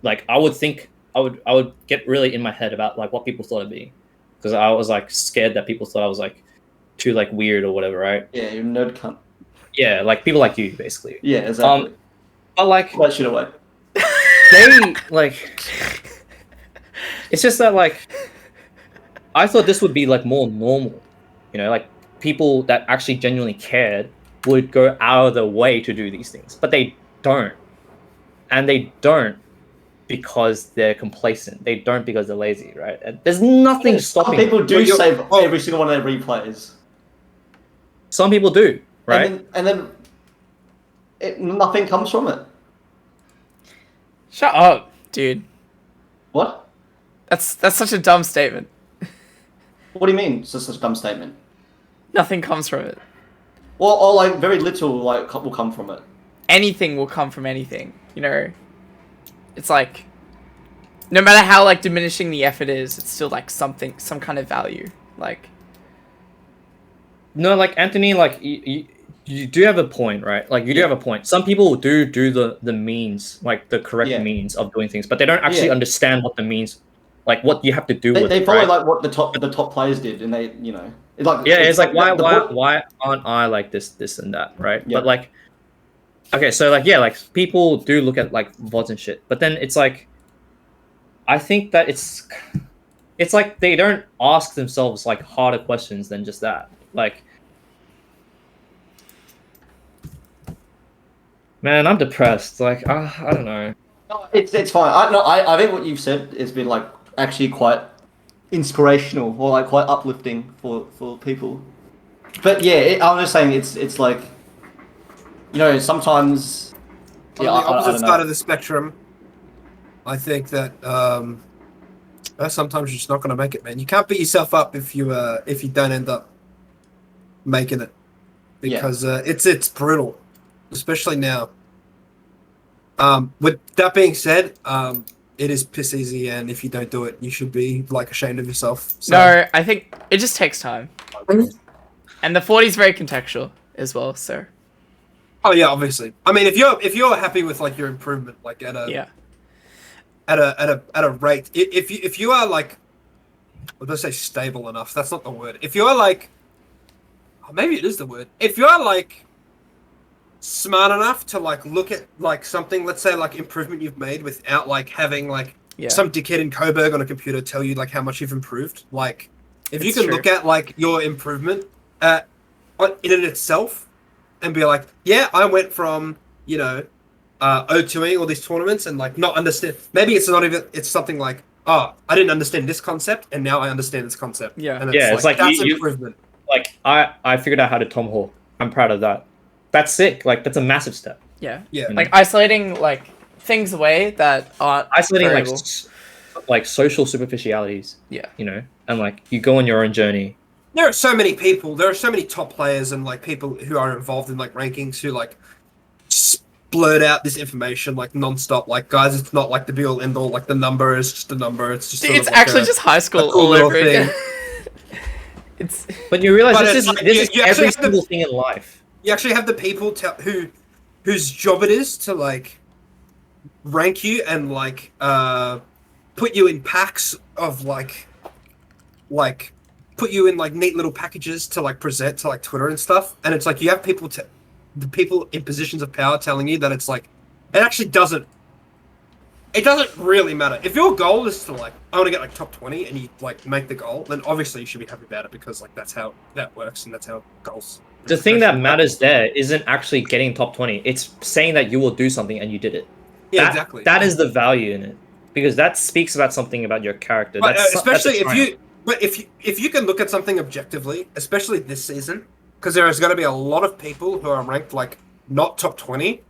like I would get really in my head about like what people thought of me, because I was like scared that people thought I was like too like weird or whatever, right? Yeah, you're a nerd cunt. Yeah, like people like you basically. Yeah, exactly. But like that shit away. They like, it's just that like I thought this would be like more normal, like people that actually genuinely cared would go out of their way to do these things, but they don't. And they don't because they're complacent. They don't because they're lazy, right? And there's nothing stopping. Some people do save every single one of their replays. Some people do, right? And then nothing comes from it. Shut up, dude. What? That's such a dumb statement. What do you mean? It's just a dumb statement. Nothing comes from it. Well, or like very little like will come from it. Anything will come from anything. It's like, no matter how like diminishing the effort is, it's still like some kind of value. Like, no, like Anthony, like you do have a point, right? Like you do have a point. Some people do the means, like the correct means of doing things, but they don't actually understand what the means, like what you have to do with it. They follow right? like what the top players did, and they it's like it's like why aren't I like this and that, right? Yeah. But like, okay, so like like people do look at like VODs and shit, but then it's like, I think that it's like they don't ask themselves like harder questions than just that. Like, man, I'm depressed. Like, I don't know. No, it's fine. I think what you've said has been like actually quite inspirational or like quite uplifting for people. But yeah, I'm just saying it's like, sometimes on the opposite side of the spectrum, I think that sometimes you're just not going to make it, man. You can't beat yourself up if you don't end up making it, because it's brutal, especially now. With that being said, it is piss easy, and if you don't do it, you should be like ashamed of yourself. So. No, I think it just takes time, and the 40 is very contextual as well. So. Oh yeah, obviously. I mean, if you're happy with like your improvement, like at a rate, if you are like, let's say stable enough. That's not the word. If you are like, maybe it is the word. If you are like smart enough to like look at like something, let's say like improvement you've made without like having like some dickhead in Coburg on a computer tell you like how much you've improved. Like, if you can look at like your improvement in it itself. And be like, yeah, I went from, O2ing all these tournaments and like not understand. Maybe it's not even. It's something like, I didn't understand this concept, and now I understand this concept. Yeah, and it's like that's improvement. Like I figured out how to Tomahawk. I'm proud of that. That's sick. Like that's a massive step. Yeah. Yeah. Like isolating like things away that aren't isolating variable. like social superficialities. Yeah. And like you go on your own journey. There are so many people. There are so many top players and like people who are involved in like rankings who like blurt out this information like nonstop. Like, guys, it's not like the be all end all. Like the number is just a number. It's just. It's actually just high school all over again. It's But you realize But this it's is like, this you- is you actually every have to- single thing in life. You actually have the people whose job it is to like rank you and like put you in packs of like put you in like neat little packages to like present to like Twitter and stuff. And it's like you have the people in positions of power telling you that it's like it actually doesn't. It doesn't really matter. If your goal is to like, I want to get like top 20 and you like make the goal, then obviously you should be happy about it because like that's how that works and that's how goals. The thing that matters there isn't actually getting top 20. It's saying that you will do something and you did it. Yeah, exactly. That is the value in it, because that speaks about something about your character. But, That's especially that's a triumph. if you can look at something objectively, especially this season, because there is going to be a lot of people who are ranked like not top 20,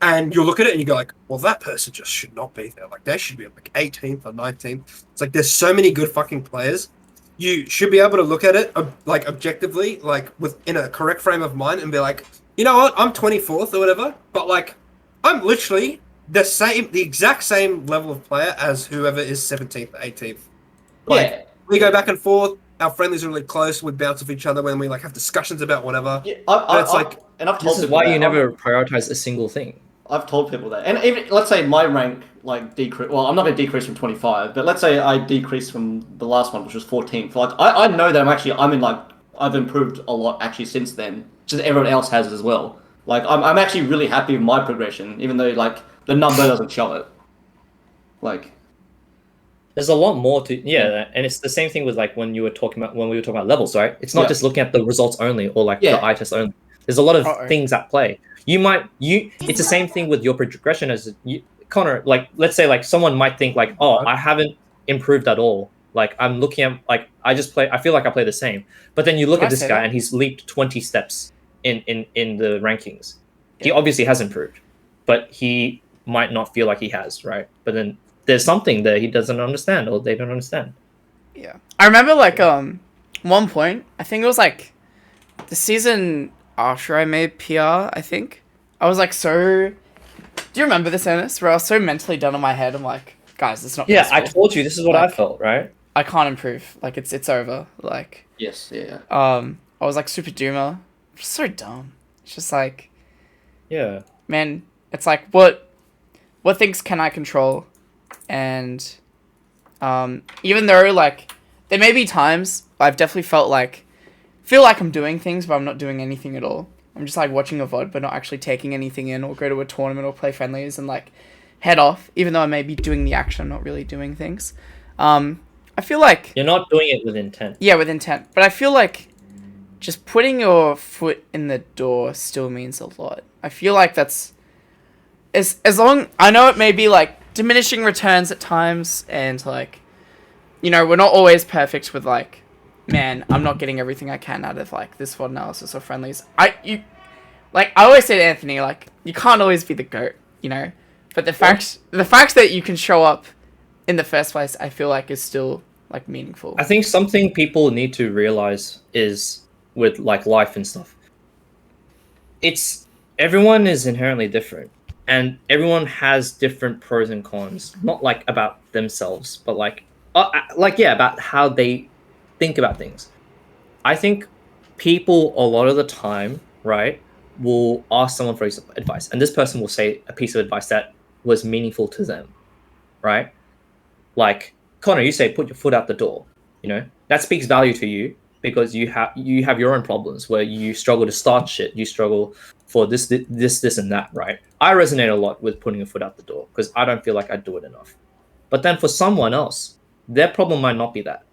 and you look at it and you go like, well, that person just should not be there. Like they should be like 18th or 19th. It's like there's so many good fucking players. You should be able to look at it like objectively, like within a correct frame of mind, and be like, you know what, I'm 24th or whatever, but like I'm literally the exact same level of player as whoever is 17th, 18th. Like, Yeah. we go back and forth. Our friendlies are really close. We bounce off each other when we like have discussions about whatever. Yeah, But it's like and I've told This is people why that. you never prioritize a single thing. I've told people that, and even let's say my rank like decrease. Well, I'm not going to decrease from 25, but let's say I decrease from the last one, which was 14th. Like I know that I'm in like I've improved a lot actually since then, just everyone else has as well. Like I'm actually really happy with my progression, even though like the number doesn't show it. Like There's a lot more to and it's the same thing with like when we were talking about levels, right? It's not Yeah. just looking at the results only or like Yeah. the eye test only. There's a lot of Uh-oh. things at play. It's the same thing with your progression as you, Connor. Like let's say like someone might think like, oh, I haven't improved at all. Like I'm looking at like I feel like I play the same. But then you look Did at I this say guy that? and he's leaped 20 steps in the rankings. He obviously has improved, but he might not feel like he has, right? But then there's something that he doesn't understand or they don't understand. Yeah. I remember like one point, I think it was like the season after I made PR, I think. I was like do you remember this, Ernest? Where I was so mentally done in my head, I'm like, guys, it's not Yeah, possible. I told you this is what I Like- felt, right? I can't improve. Like it's over. Like yes, yeah. I was like super doomer. Just so dumb. It's just like, Yeah. man, it's like what things can I control? And even though like there may be times I've definitely feel like I'm doing things but I'm not doing anything at all. I'm just like watching a VOD but not actually taking anything in, or go to a tournament or play friendlies and like head off, even though I may be doing the action, I'm not really doing things. I feel like You're not doing it with intent. yeah, with intent, but I feel like just putting your foot in the door still means a lot. I feel like that's as long, I know it may be like diminishing returns at times, and like, you know, we're not always perfect with like, man, I'm not getting everything I can out of like this VOD analysis or friendlies. I always say to Anthony, like, you can't always be the GOAT, you know, but the fact that you can show up in the first place, I feel like is still like meaningful. I think something people need to realize is with like life and stuff. Everyone is inherently different, and everyone has different pros and cons. Not like about themselves, but like about how they think about things. I think people a lot of the time, right, will ask someone for advice, and this person will say a piece of advice that was meaningful to them, right? Like Connor, you say put your foot out the door. You know that speaks value to you because you have your own problems where you struggle to start shit. You struggle for this, and that, right? I resonate a lot with putting a foot out the door because I don't feel like I do it enough. But then for someone else, their problem might not be that.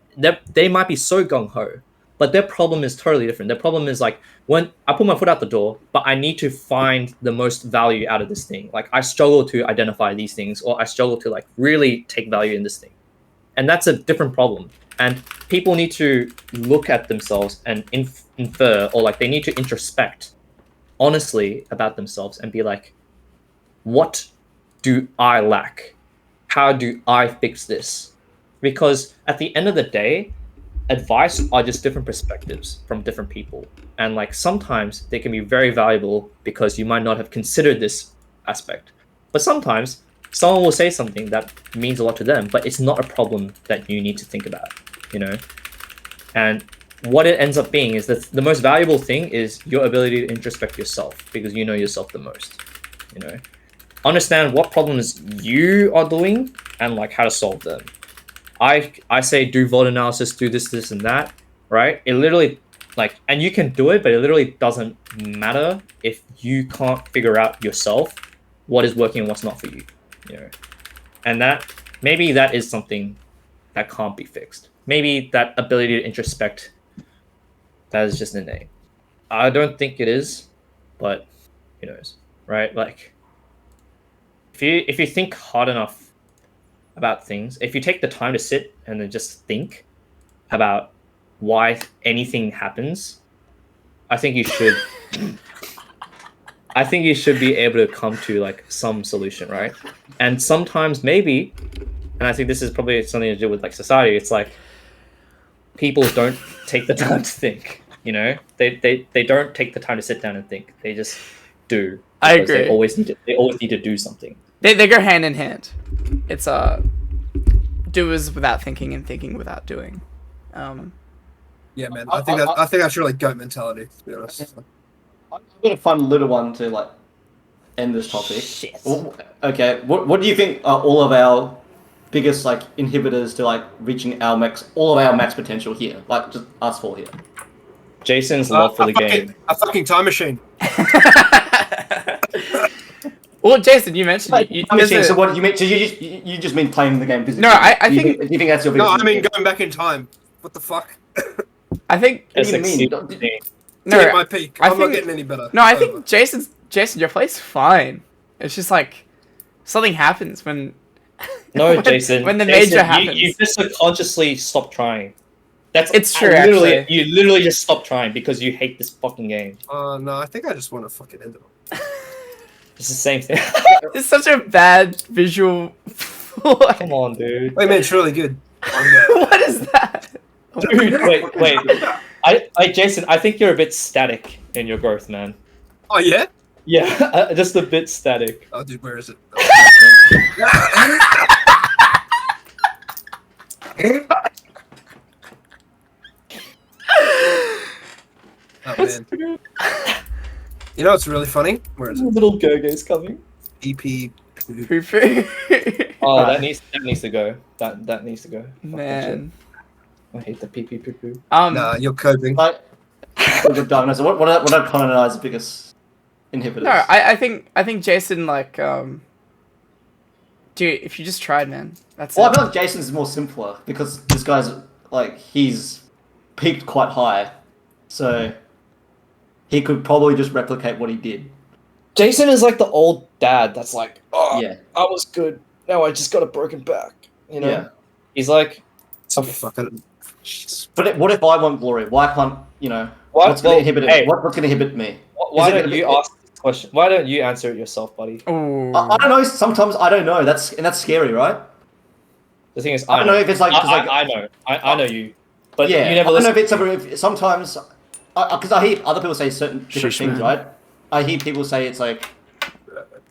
They might be so gung-ho, but their problem is totally different. Their problem is like, when I put my foot out the door, but I need to find the most value out of this thing. Like I struggle to identify these things, or I struggle to like really take value in this thing. And that's a different problem. And people need to look at themselves and infer, or like they need to introspect honestly about themselves and be like, what do I lack? How do I fix this? Because at the end of the day, advice are just different perspectives from different people. And like sometimes they can be very valuable because you might not have considered this aspect. But sometimes someone will say something that means a lot to them, but it's not a problem that you need to think about, you know? And what it ends up being is that the most valuable thing is your ability to introspect yourself, because you know yourself the most. You know, understand what problems you are doing and like how to solve them. I say do VOD analysis, do this and that, right? It literally like, and you can do it, but it literally doesn't matter if you can't figure out yourself what is working and what's not for you. You know, and that maybe that is something that can't be fixed. Maybe that ability to introspect, that is just innate. I don't think it is, but who knows, right? Like, if you think hard enough about things, if you take the time to sit and then just think about why anything happens, I think you should. I think you should be able to come to like some solution, right? And sometimes maybe, and I think this is probably something to do with like society. It's like people don't take the time to think. You know, they don't take the time to sit down and think. They just do. I agree. They always need to do something. They go hand in hand. It's doers without thinking and thinking without doing. Yeah, man. I think that's really goat mentality, to be honest. I've got a fun little one to like end this topic. Shit. Okay, what do you think are all of our biggest like inhibitors to like reaching all of our max potential here? Like just us four here. Jason's love for the game. A fucking time machine. Well, Jason, you mentioned So what you mean? So you just mean playing the game physically? No, I think. Do you think that's your biggest? No, I mean inhibitor? going back in time. What the fuck? I think. What do you mean? No, Hit my peak. I I'm not think- getting any better. No, I Over. think Jason, your play's fine. It's just like something happens when. No, when- Jason. When the Jason, major happens. you just subconsciously stop trying. It's true, Literally, actually. you literally just stop trying because you hate this fucking game. No, I think I just want to fucking end it. It's the same thing. It's such a bad visual. Come on, dude. Wait, man, it's really good. What is that? Dude, wait. Jason, I think you're a bit static in your growth, man. Oh yeah? Yeah, just a bit static. Oh, dude, where is it? Oh man. You know what's really funny? Where is it? Little Gurgur's coming. EP. Poo-poo. Oh, that needs to go. That needs to go. Fuck that Man. shit. I hate the pee pee poo poo. Nah, you're coping. Like, what are Connor's biggest inhibitors? No, I think Jason like dude, if you just tried, man, that's Well, I it. feel like Jason's more simpler because this guy's like he's peaked quite high, so he could probably just replicate what he did. Jason is like the old dad that's like, oh, Yeah. I was good. Now I just got a broken back. You know? Yeah. He's like, Fucking. But what if I want glory? Why can't What? What's going to inhibit Hey. it? What's going to inhibit me? why Is it don't gonna you be- ask this question? Why don't you answer it yourself, buddy? Ooh. I don't know. Sometimes I don't know. That's scary, right? The thing is, I don't know if it's like- 'cause like- I know. I know you. But Yeah, you never I don't know listen. if it's sometimes because I hear other people say certain different Shush, things, man. right? I hear people say it's like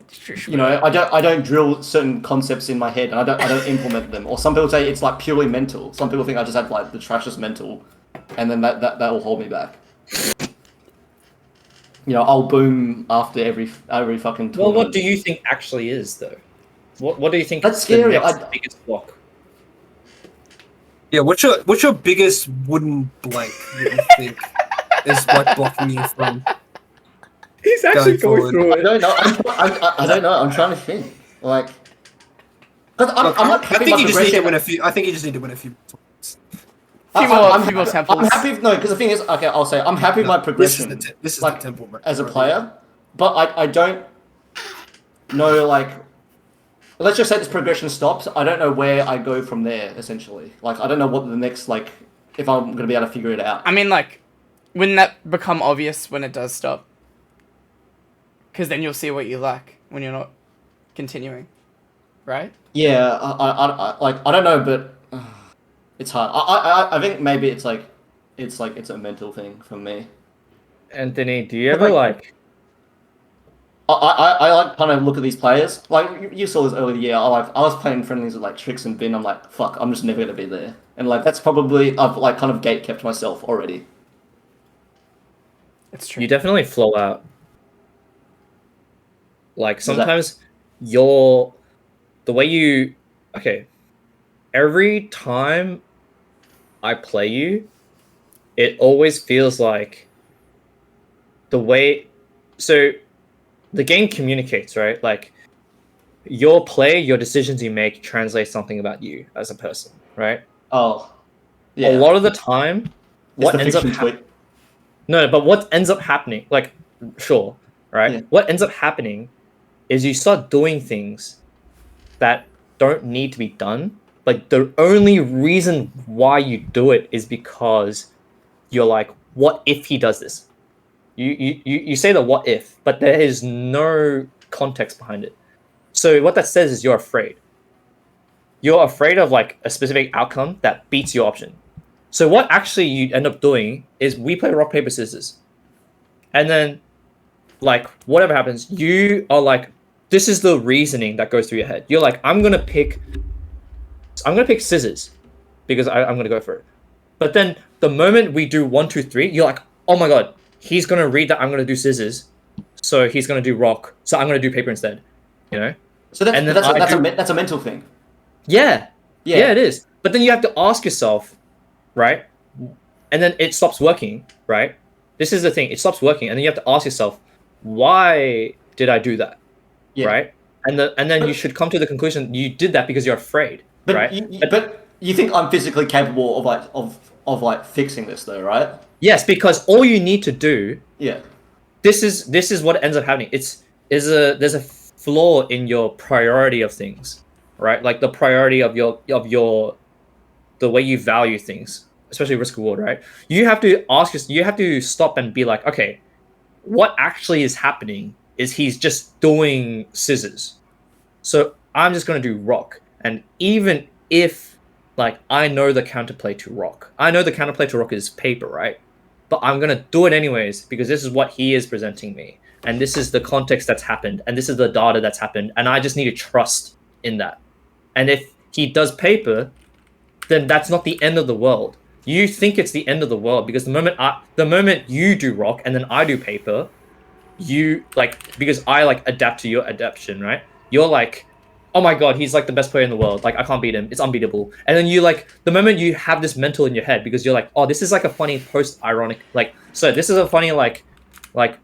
Shush, I don't drill certain concepts in my head and I don't implement them. Or some people say it's like purely mental. Some people think I just have like the trashiest mental, and then that will hold me back. I'll boom after every fucking tournament. Well, what do you think actually is though? What do you think? That's is scary. The next biggest block. Yeah, what's your biggest wooden blank that you think is like blocking you from? He's actually going through I don't know. I don't know. I'm trying to think. Like, 'cause I'm not I happy think with you just my need to progression. win a few. I think you just need to win a few. Few more temples. I'm happy. No, because the thing is, okay, I'll say I'm happy with my progression. This is like, the temple, man. as a player, but I don't know, like, let's just say this progression stops. I don't know where I go from there, essentially. Like, I don't know what the next, like, if I'm going to be able to figure it out. I mean, like, wouldn't that become obvious when it does stop? Because then you'll see what you lack when you're not continuing, right? Yeah, I don't know, but it's hard. I think maybe it's a mental thing for me. Anthony, do you ever like? I like kind of look at these players. Like you saw this earlier in the year. I was playing friendlies with like Tricks and Bin. I'm like, fuck, I'm just never gonna be there. And like that's probably I've like kind of gate kept myself already. It's true. You definitely flow out. Like Does that- sometimes the way you okay, every time I play you, it always feels like the way so the game communicates, right? Like your play, your decisions you make translate something about you as a person, right? Oh, yeah. A lot of the time, It's what the ends up fiction tweet. no, but what ends up happening, like, sure, right? Yeah. What ends up happening is you start doing things that don't need to be done. Like, the only reason why you do it is because you're like, what if he does this? You say the what if, but there is no context behind it. So what that says is you're afraid. You're afraid of, like, a specific outcome that beats your option. So what actually you end up doing is we play rock, paper, scissors. And then, like, whatever happens, you are like, this is the reasoning that goes through your head. You're like, I'm gonna pick scissors because I'm gonna go for it. But then the moment we do 1, 2, 3, you're like, oh my god, he's gonna read that I'm gonna do scissors, so he's gonna do rock, so I'm gonna do paper instead. You know? So that's And then that's a mental thing. Yeah. Yeah. Yeah, it is. But then you have to ask yourself, right? And then it stops working, right? This is the thing. It stops working, and then you have to ask yourself, why did I do that? Yeah. Right? And then you should come to the conclusion you did that because you're afraid, But right? but you think I'm physically capable of like fixing this though, right? Yes, because all you need to do, Yeah. this is what ends up happening. There's a flaw in your priority of things, right? Like the priority of your the way you value things, especially risk reward, right? You have to stop and be like, okay, what actually is happening is he's just doing scissors. So I'm just gonna do rock. And even if, like, I know the counterplay to rock. I know the counterplay to rock is paper, right? But I'm gonna do it anyways because this is what he is presenting me. And this is the context that's happened, and this is the data that's happened, and I just need to trust in that. And if he does paper, then that's not the end of the world. You think it's the end of the world because the moment you do rock and then I do paper, you like because I like adapt to your adaptation, right? You're like, oh my god, he's like the best player in the world. Like I can't beat him. It's unbeatable. And then you like the moment you have this mental in your head because you're like, oh, this is like a funny post-ironic this is a funny like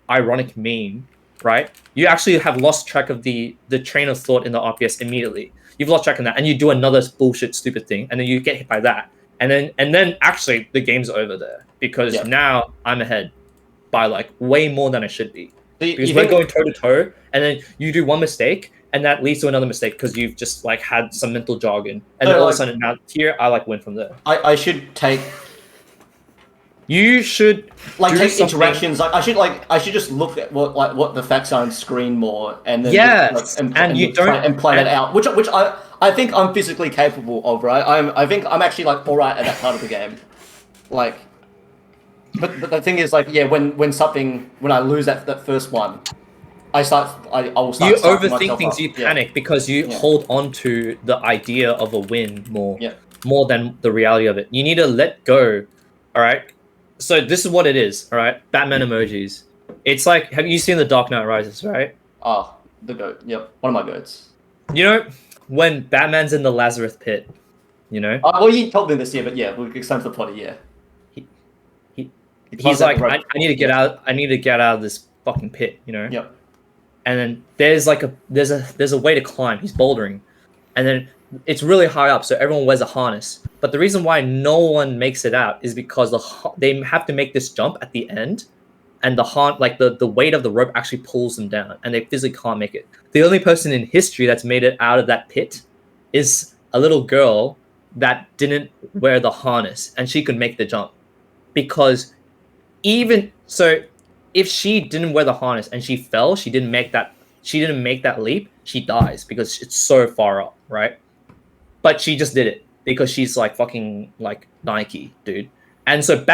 ironic meme, right? You actually have lost track of the train of thought in the RPS immediately. You've lost track of that, and you do another bullshit stupid thing, and then you get hit by that, and then actually the game's over there because now I'm ahead by like way more than I should be. Because we're going toe to toe, and then you do one mistake, and that leads to another mistake because you've just like had some mental jargon, and then all of a sudden now here I like win from there. I should take. You should like take interactions. Like I should just look at what the facts are on screen more, and then and play that out. Which I think I'm physically capable of, right? I think I'm actually like all right at that part of the game. Like, but the thing is, like, yeah, when I lose that first one, I will start. You overthink things. You panic because you hold on to the idea of a win more than the reality of it. You need to let go. All right. So this is what it is, all right? Batman emojis. It's like, have you seen The Dark Knight Rises, right? Oh, the goat. Yep, one of my goats. You know, when Batman's in the Lazarus pit, you know? Well, you told me this year, but yeah, we'll extend to the plot, yeah. He's like, I need to get out. I need to get out of this fucking pit, you know? Yep. And then there's a way to climb. He's bouldering, and then it's really high up, so everyone wears a harness. But the reason why no one makes it out is because they have to make this jump at the end, and the weight of the rope actually pulls them down, and they physically can't make it. The only person in history that's made it out of that pit is a little girl that didn't wear the harness, and she could make the jump. Because even so, if she didn't wear the harness and she fell, she didn't make that leap, she dies because it's so far up, right? But she just did it because she's like fucking like Nike, dude. And so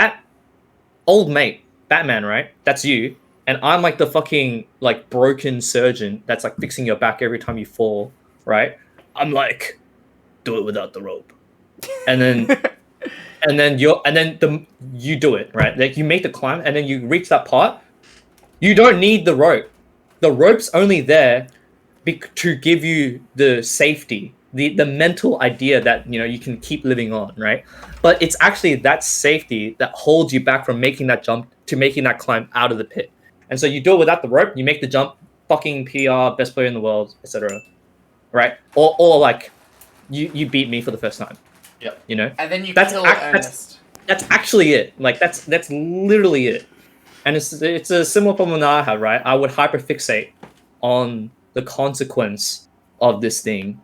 old mate, Batman, right? That's you. and I'm like the fucking like broken surgeon that's like fixing your back every time you fall, right? I'm like, do it without the rope, and then you do it, right? Like you make the climb, and then you reach that part. You don't need the rope. The rope's only there to give you the safety, the mental idea that you can keep living on, right? But it's actually that safety that holds you back from making that jump to making that climb out of the pit. And so you do it without the rope, you make the jump, fucking PR, best player in the world, etc. Right? Or like you beat me for the first time. Yep. And then you kill Ernest. That's actually it. Like that's literally it. And it's a similar problem that I have, right? I would hyperfixate on the consequence of this thing,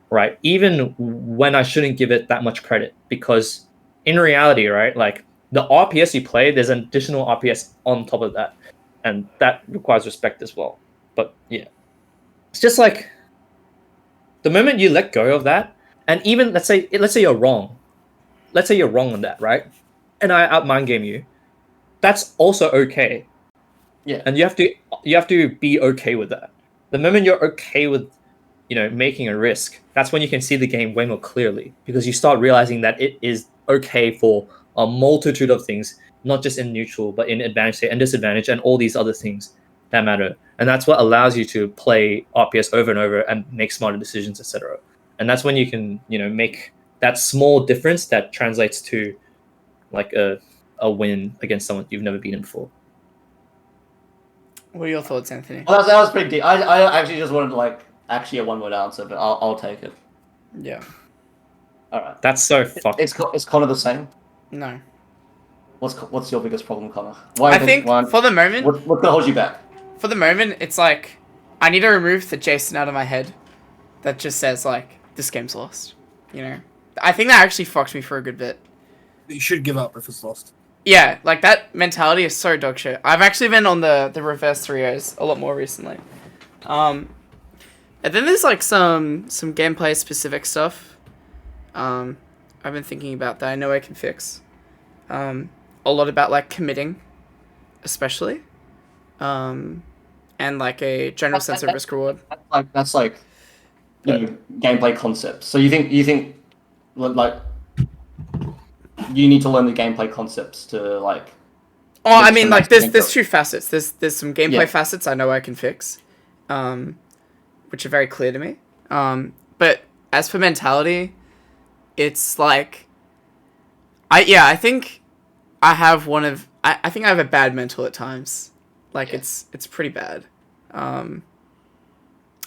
right? Even when I shouldn't give it that much credit, because in reality, right, like the RPS you play, there's an additional RPS on top of that, and that requires respect as well. But yeah, it's just like the moment you let go of that, and even let's say you're wrong, on that, right? And I out-mind game you. That's also okay. Yeah. And you have to be okay with that. The moment you're okay with, making a risk, that's when you can see the game way more clearly, because you start realizing that it is okay for a multitude of things, not just in neutral, but in advantage and disadvantage and all these other things that matter. And that's what allows you to play RPS over and over and make smarter decisions, etc. And that's when you can, make that small difference that translates to like a win against someone you've never beaten before. What are your thoughts, Anthony? Well, that was pretty deep. I actually just wanted a one-word answer, but I'll take it. Yeah. All right. That's so fucked. It's Connor the same? No. What's your biggest problem, Connor? I think for the moment, what's gonna hold you back? For the moment, it's like I need to remove the Jason out of my head that just says like this game's lost. I think that actually fucked me for a good bit. You should give up if it's lost. Yeah, like that mentality is so dog shit. I've actually been on the reverse 3Os a lot more recently. And then there's like some gameplay specific stuff. I've been thinking about that. I know I can fix. A lot about like committing, especially. And like a general sense of risk reward. That's like gameplay concepts. So you think like you need to learn the gameplay concepts to like. Oh, I mean, like there's two facets. There's some gameplay facets I know I can fix, which are very clear to me. But as for mentality, it's like, I think I have I think I have a bad mental at times. Like it's pretty bad.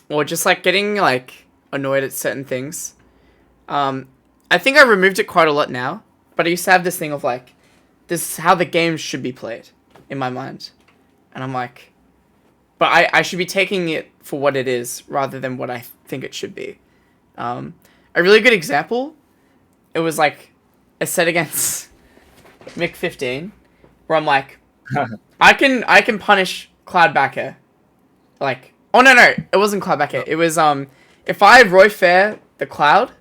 Or just like getting like annoyed at certain things. I think I removed it quite a lot now. But I used to have this thing of like, this is how the game should be played in my mind. And I'm like, but I should be taking it for what it is rather than what I think it should be. A really good example, it was like a set against Mick 15, where I'm like, I can punish Cloud back air. Like, oh no, it wasn't Cloud back air. It was, if I Roy Fair the Cloud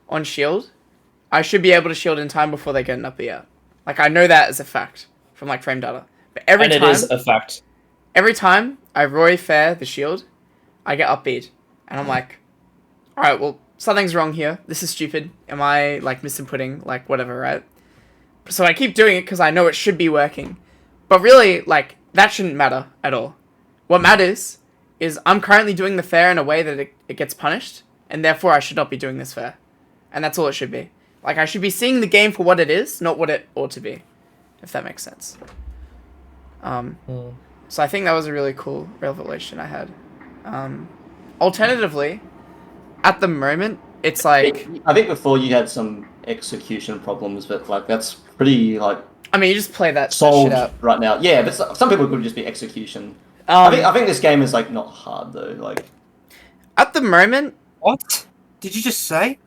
on shield, I should be able to shield in time before they get an up air. Like, I know that as a fact from like frame data. But it is a fact. Every time I Roy Fair the shield, I get upbeat. And I'm like, alright, well, something's wrong here. This is stupid. Am I like misinputting? Like, whatever, right? So I keep doing it because I know it should be working. But really, like, that shouldn't matter at all. What matters is I'm currently doing the fair in a way that it gets punished. And therefore I should not be doing this fair. And that's all it should be. Like, I should be seeing the game for what it is, not what it ought to be. If that makes sense. So I think that was a really cool revelation I had. Alternatively, at the moment, it's like... I think before you had some execution problems, but like that's pretty like... I mean, you just play that solved shit out. right now. Yeah, but some people could just be execution. I think this game is like not hard though. Like at the moment... What? Did you just say?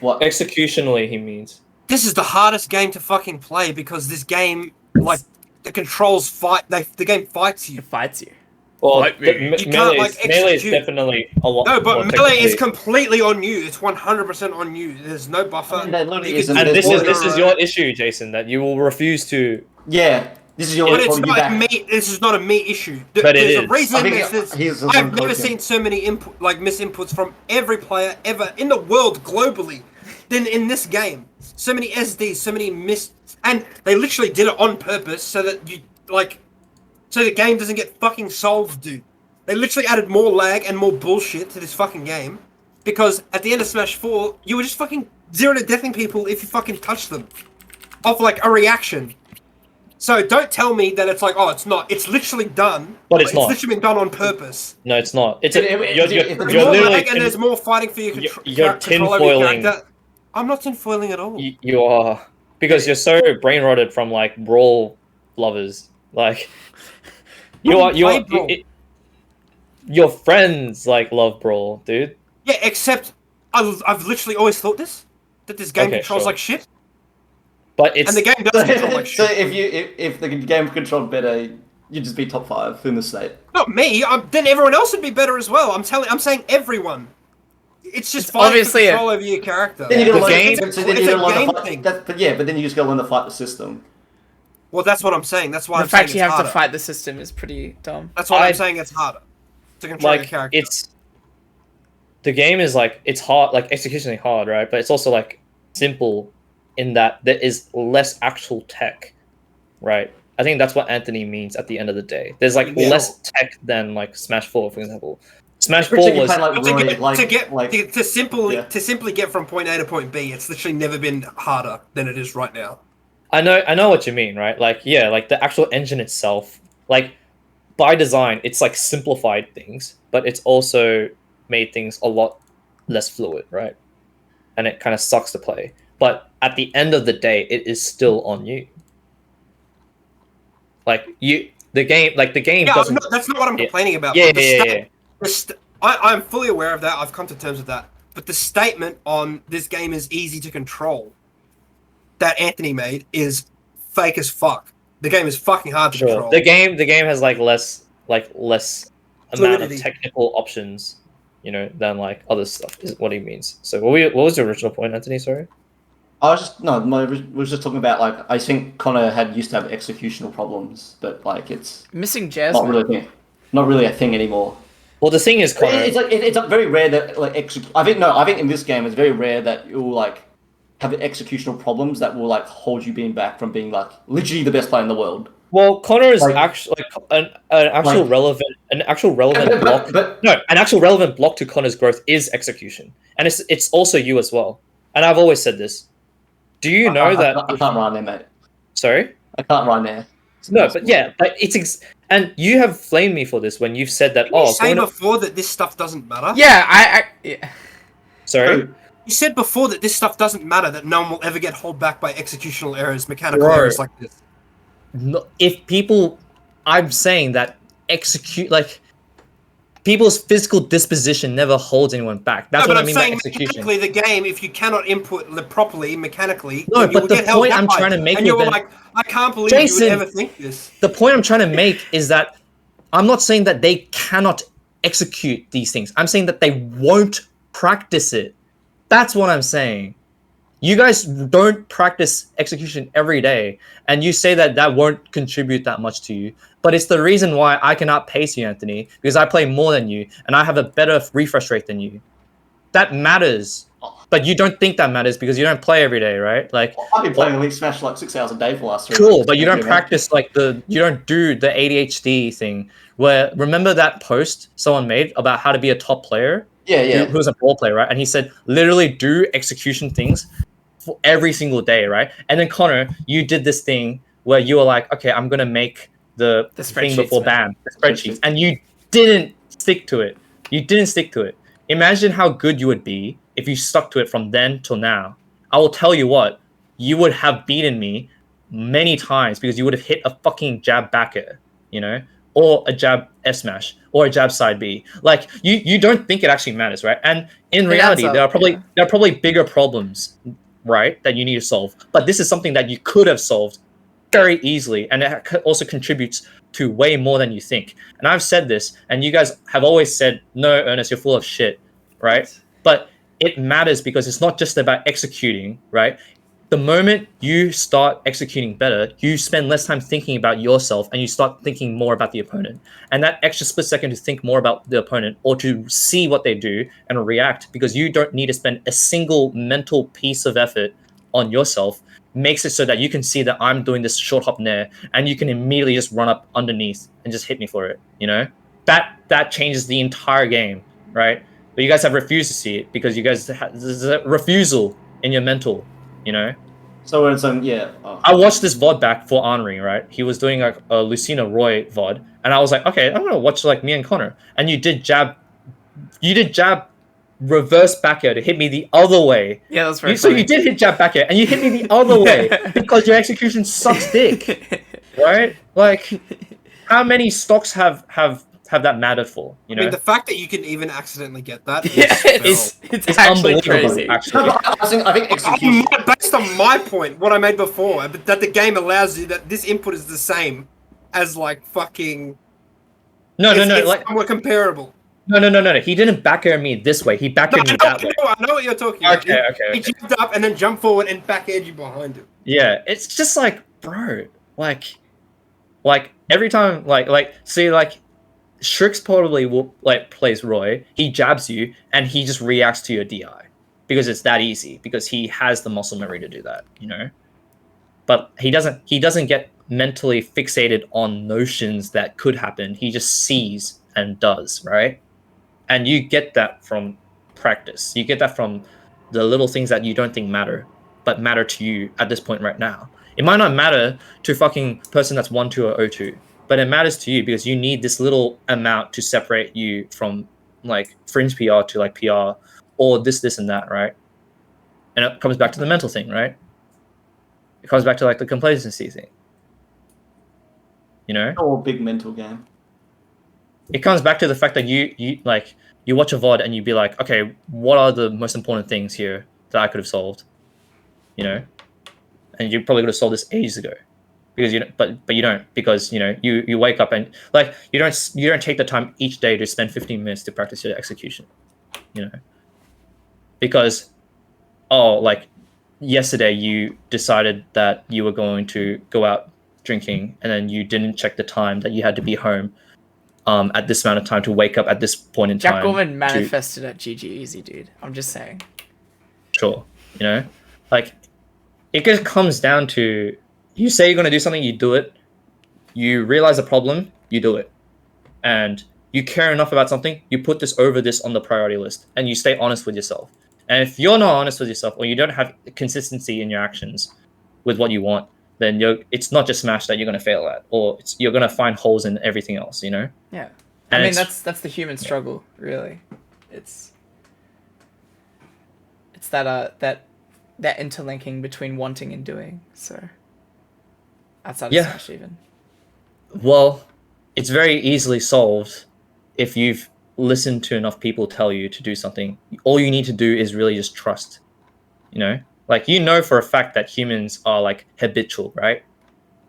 What? Executionally, he means. This is the hardest game to fucking play because this game, like, the controls fight. The game fights you. It fights you. Well, melee is definitely a lot. No, but melee is completely on you. It's 100% on you. There's no buffer. And this is your issue, Jason, that you will refuse to. Yeah, This is your. But it's holding you not back. me. This is not a me issue. But it There's a is. reason. I think I've never seen so many misinputs from every player ever in the world globally than in this game. So many SDs, so many and they literally did it on purpose so that so the game doesn't get fucking solved, dude. They literally added more lag and more bullshit to this fucking game because at the end of Smash 4, you were just fucking 0-to-deathing people if you fucking touched them off like a reaction. So don't tell me that it's like, oh, it's not. It's literally done. But it's not. It's literally been done on purpose. No, it's not. It's You're More literally lag and there's more fighting for your control. you're tinfoiling. I'm not tinfoiling at all. You are, because you're so brain rotted from like Brawl lovers. Like your friends like love Brawl, dude. Yeah, except I've literally always thought that this game controls like shit. But it's And the game does control like So shit. if the game controlled better, you'd just be top 5 in the state. Not me. Then everyone else would be better as well. I'm saying everyone. It's just obviously control over your character. Then you The gotta game- learn. So then It's you a gotta learn game to thing. fight. But then you just gotta learn to fight the system. Well, that's what I'm saying. That's why The I'm saying fact you it's have harder. to fight the system is pretty dumb. That's why I'm saying it's harder to control your like character. the game is like, it's hard, like executionally hard, right? But it's also like simple in that there is less actual tech, right? I think that's what Anthony means at the end of the day. There's like Yeah. less tech than like Smash 4, for example. Smash 4 Pretend you was play, like, really, to simply get from point A to point B, it's literally never been harder than it is right now. I know what you mean, right? Like, yeah, like the actual engine itself, like by design, it's like simplified things, but it's also made things a lot less fluid, right? And it kind of sucks to play. But at the end of the day, it is still on you. Like the game Yeah, doesn't. that's not what I'm complaining about. Yeah, but yeah. I'm fully aware of that. I've come to terms with that. But the statement on this game is easy to control that Anthony made is fake as fuck. The game is fucking hard to Sure. control. The game has like less amount of Fluidity. technical options, you know, than like other stuff. Is what he means. So what was the original point, Anthony? Sorry. I was just talking about, like, I think Connor used to have executional problems, but like it's Missing not Jasmine. really a thing anymore. Well, the thing is, Connor, It's like very rare that like I think in this game it's very rare that you'll like have executional problems that will like hold you being back from being like literally the best player in the world. well, Connor is like- actually like an actual like- relevant block. An actual relevant block to Connor's growth is execution, and it's also you as well. And I've always said this. Do you know that? I can't run there, mate. Sorry. I can't run there. No, but yeah, but and you have flamed me for this when you've said that. Didn't you say going to- before that this stuff doesn't matter? Yeah, yeah. sorry. You said before that this stuff doesn't matter, that no one will ever get held back by executional errors, mechanical Bro. errors like this. No, if people, I'm saying that people's physical disposition never holds anyone back. That's No, what but I I'm mean by saying execution. mechanically, the game, if you cannot input properly mechanically, No, then you but will the get held point back I'm by trying it. to make and you with were that- like, I can't believe you Jason, would ever think this. The point I'm trying to make is that I'm not saying that they cannot execute these things. I'm saying that they won't practice it. That's what I'm saying. You guys don't practice execution every day, and you say that that won't contribute that much to you. But it's the reason why I cannot pace you, Anthony, because I play more than you, and I have a better refresh rate than you. That matters. But you don't think that matters because you don't play every day, right? Like, I've been playing Elite Smash like 6 hours a day for the last 3 cool, weeks. but you don't Yeah, man. practice like you don't do the ADHD thing where, remember that post someone made about how to be a top player? Yeah. Who was a ball player, right? And he said, literally do execution things for every single day, right? And then Connor, you did this thing where you were like, okay, I'm going to make the thing spreadsheets, before man. BAM, the spreadsheets. And you didn't stick to it. You didn't stick to it. Imagine how good you would be if you stuck to it from then till now. I will tell you what, you would have beaten me many times because you would have hit a fucking jab back air, you know, or a jab S smash or a jab side B. Like you don't think it actually matters, right? And in reality, adds there up, are probably bigger problems, right, that you need to solve. But this is something that you could have solved very easily, and it also contributes to way more than you think. And I've said this, and you guys have always said, no, Ernest, you're full of shit, right? But it matters because it's not just about executing, right? the moment you start executing better, you spend less time thinking about yourself and you start thinking more about the opponent. And that extra split second to think more about the opponent or to see what they do and react, because you don't need to spend a single mental piece of effort on yourself, makes it so that you can see that I'm doing this short hop nair and you can immediately just run up underneath and just hit me for it, you know? That changes the entire game, right? But you guys have refused to see it because you guys there's a refusal in your mental, you know? So when it's yeah. Oh. I watched this VOD back for Henri, right? He was doing like a Lucina Roy VOD, and I was like, okay, I'm gonna watch like me and Connor. And you did jab reverse back air to hit me the other way. Yeah, that's very So funny. you did hit jab back air, and you hit me the other way because your execution sucks dick, right? Like, how many stocks have that mattered for? You know, I mean, the fact that you can even accidentally get that is Yeah, phenomenal. it's actually unbelievable, crazy. actually. No, but I think execution. Based on my point, what I made before, but that the game allows you that this input is the same as like fucking. No, It's like somewhat comparable. no. He didn't back air me this way. He back aired me that way. I know what you're talking about. Okay. He jumped up and then jumped forward and back aired you behind him. Yeah, it's just like, bro, like every time, see, like, Strix probably will plays Roy. He jabs you and he just reacts to your DI because it's that easy, because he has the muscle memory to do that, you know. But he doesn't get mentally fixated on notions that could happen. He just sees and does, right? And you get that from practice. You get that from the little things that you don't think matter, but matter to you at this point right now. It might not matter to fucking person that's 1-2 or 0-2, but it matters to you because you need this little amount to separate you from like fringe PR to like PR or this and that, right? And it comes back to the mental thing, right? It comes back to like the complacency thing. You know? Oh, big mental game. It comes back to the fact that you watch a VOD and you be like, okay, what are the most important things here that I could have solved? You know? And you probably could have solved this ages ago. Because you don't, but you don't, because you know you wake up and like you don't take the time each day to spend 15 minutes to practice your execution, you know, because like yesterday you decided that you were going to go out drinking and then you didn't check the time that you had to be home at this amount of time to wake up at this point in Jack time. Gorman manifested at GG Easy, dude. I'm just saying. Sure, you know, like it just comes down to. You say you're going to do something, you do it. You realize the problem, you do it. And you care enough about something, you put this over this on the priority list. And you stay honest with yourself. And if you're not honest with yourself, or you don't have consistency in your actions with what you want, then it's not just Smash that you're going to fail at. Or you're going to find holes in everything else, you know? Yeah. And I mean, that's the human struggle, really. It's that interlinking between wanting and doing, so... outside of Smash even. Well, it's very easily solved if you've listened to enough people tell you to do something. All you need to do is really just trust, you know? Like, you know for a fact that humans are, like, habitual, right?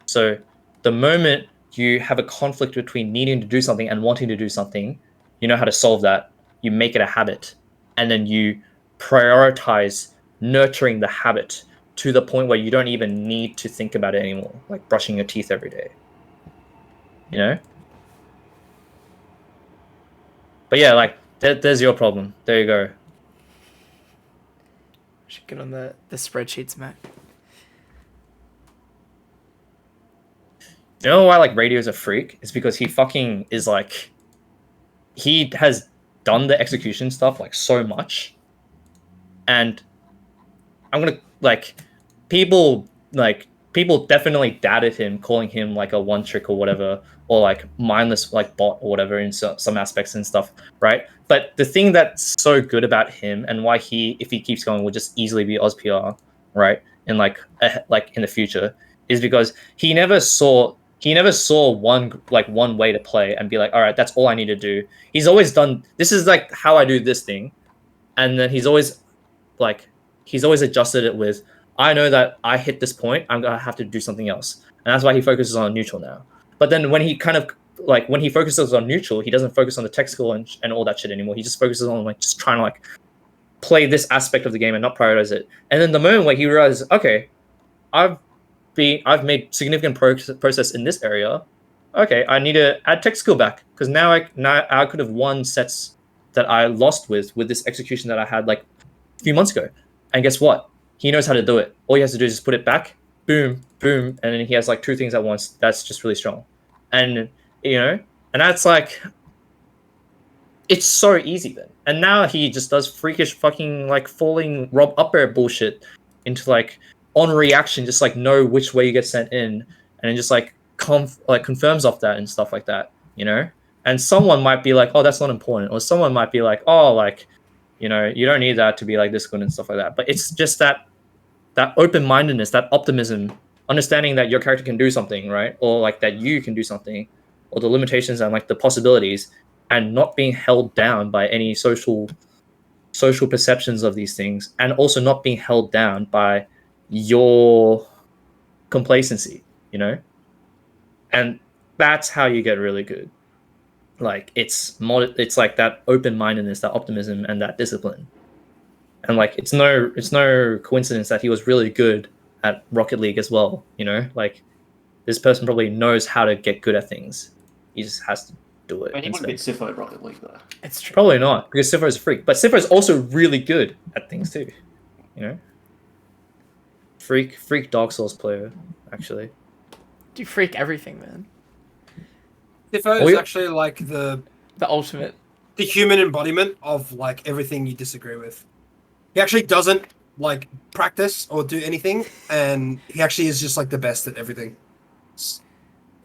So the moment you have a conflict between needing to do something and wanting to do something, you know how to solve that. You make it a habit, and then you prioritize nurturing the habit to the point where you don't even need to think about it anymore, like brushing your teeth every day, you know? But yeah, like, there's your problem. There you go. Should get on the spreadsheets, Matt. You know why, like, Radio's a freak? It's because he fucking is, like... He has done the execution stuff, like, so much. And I'm gonna, like... People definitely doubted him, calling him like a one trick or whatever, or like mindless like bot or whatever in some aspects and stuff, right? But the thing that's so good about him and why if he keeps going, will just easily be OzPR, right? And like in the future, is because he never saw one way to play and be like, all right, that's all I need to do. He's always done. This is like how I do this thing, and then he's always adjusted it with. I know that I hit this point, I'm going to have to do something else. And that's why he focuses on neutral now. But then when he when he focuses on neutral, he doesn't focus on the tech skill and all that shit anymore. He just focuses on like just trying to like play this aspect of the game and not prioritize it. And then the moment where he realizes, okay, I've made significant process in this area. Okay, I need to add tech skill back because now I could have won sets that I lost with this execution that I had like a few months ago. And guess what? He knows how to do it. All he has to do is just put it back, boom, boom, and then he has like two things at once. That's just really strong. And and that's like, it's so easy then. And now he just does freakish fucking like falling Rob up air bullshit into like on reaction, just like know which way you get sent in, and then just like confirms off that and stuff like that, And someone might be like, oh, that's not important, or someone might be like, oh, like, you don't need that to be like this good and stuff like that. But it's just that open-mindedness, that optimism, understanding that your character can do something, right? Or like that you can do something, or the limitations and like the possibilities, and not being held down by any social perceptions of these things, and also not being held down by your complacency, and that's how you get really good. Like it's like that open-mindedness, that optimism, and that discipline. And like it's no coincidence that he was really good at Rocket League as well. Like this person probably knows how to get good at things. He just has to do it. I mean, he wouldn't beat Sifo at Rocket League though. It's true. Probably not, because Sifo is a freak. But Sifo is also really good at things too. Freak Dark Souls player, actually. You freak everything, man. Sifo is actually like the ultimate, the human embodiment of like everything you disagree with. He actually doesn't like practice or do anything, and he actually is just like the best at everything.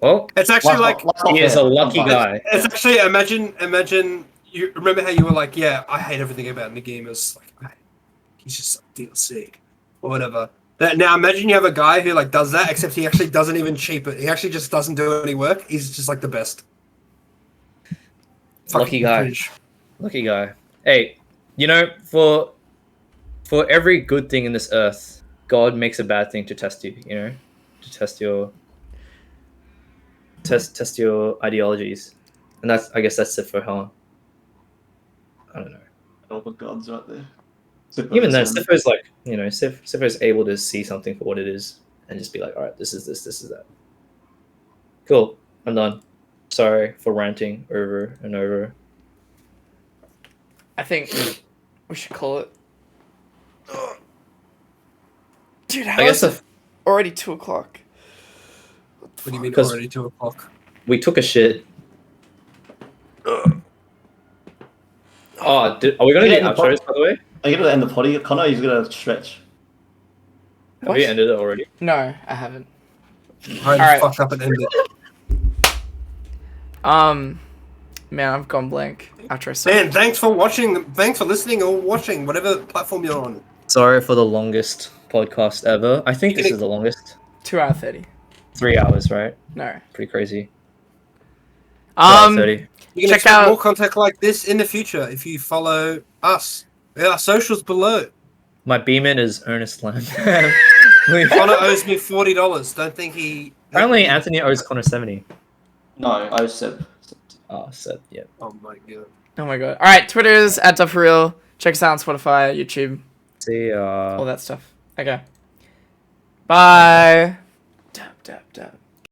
Well, it's actually like he is a lucky guy. It's actually imagine you remember how you were like, yeah, I hate everything about the game. It was like, he's just DLC or whatever. Now imagine you have a guy who like does that, except he actually doesn't even cheap it. He actually just doesn't do any work. He's just like the best. Lucky guy. Lucky guy. Hey, for every good thing in this earth, God makes a bad thing to test you. To test your ideologies, and I guess that's it for Helen. I don't know. All the gods right there. Even then, Sifo is like, Sifo is able to see something for what it is and just be like, all right, this is this, this is that. Cool, I'm done. Sorry for ranting over and over. I think we should call it. Dude, how is it already 2:00? What do you mean already 2:00? We took a shit. Oh, are we going to do outros, by the way? Are you going to end the potty? Connor, he's going to stretch. Have we ended it already? No, I haven't. All right. Fuck up and end it. Man, I've gone blank. Outro. Man, thanks for watching. Thanks for listening or watching, whatever platform you're on. Sorry for the longest podcast ever. I think this is the longest. 2 hours 30. 3 hours, right? No. Pretty crazy. 30. You can expect more content like this in the future if you follow us. There are socials below. My Beeman is Ernest Lamb. Connor owes me $40. Don't think he... Apparently Anthony owes Connor 70. No, I owe Seb. Oh, Seb, yeah. Oh my god. Oh my god. Alright, Twitter's at Dumb4Real. Check us out on Spotify, YouTube. See ya. All that stuff. Okay. Bye. Dab, dab, dab.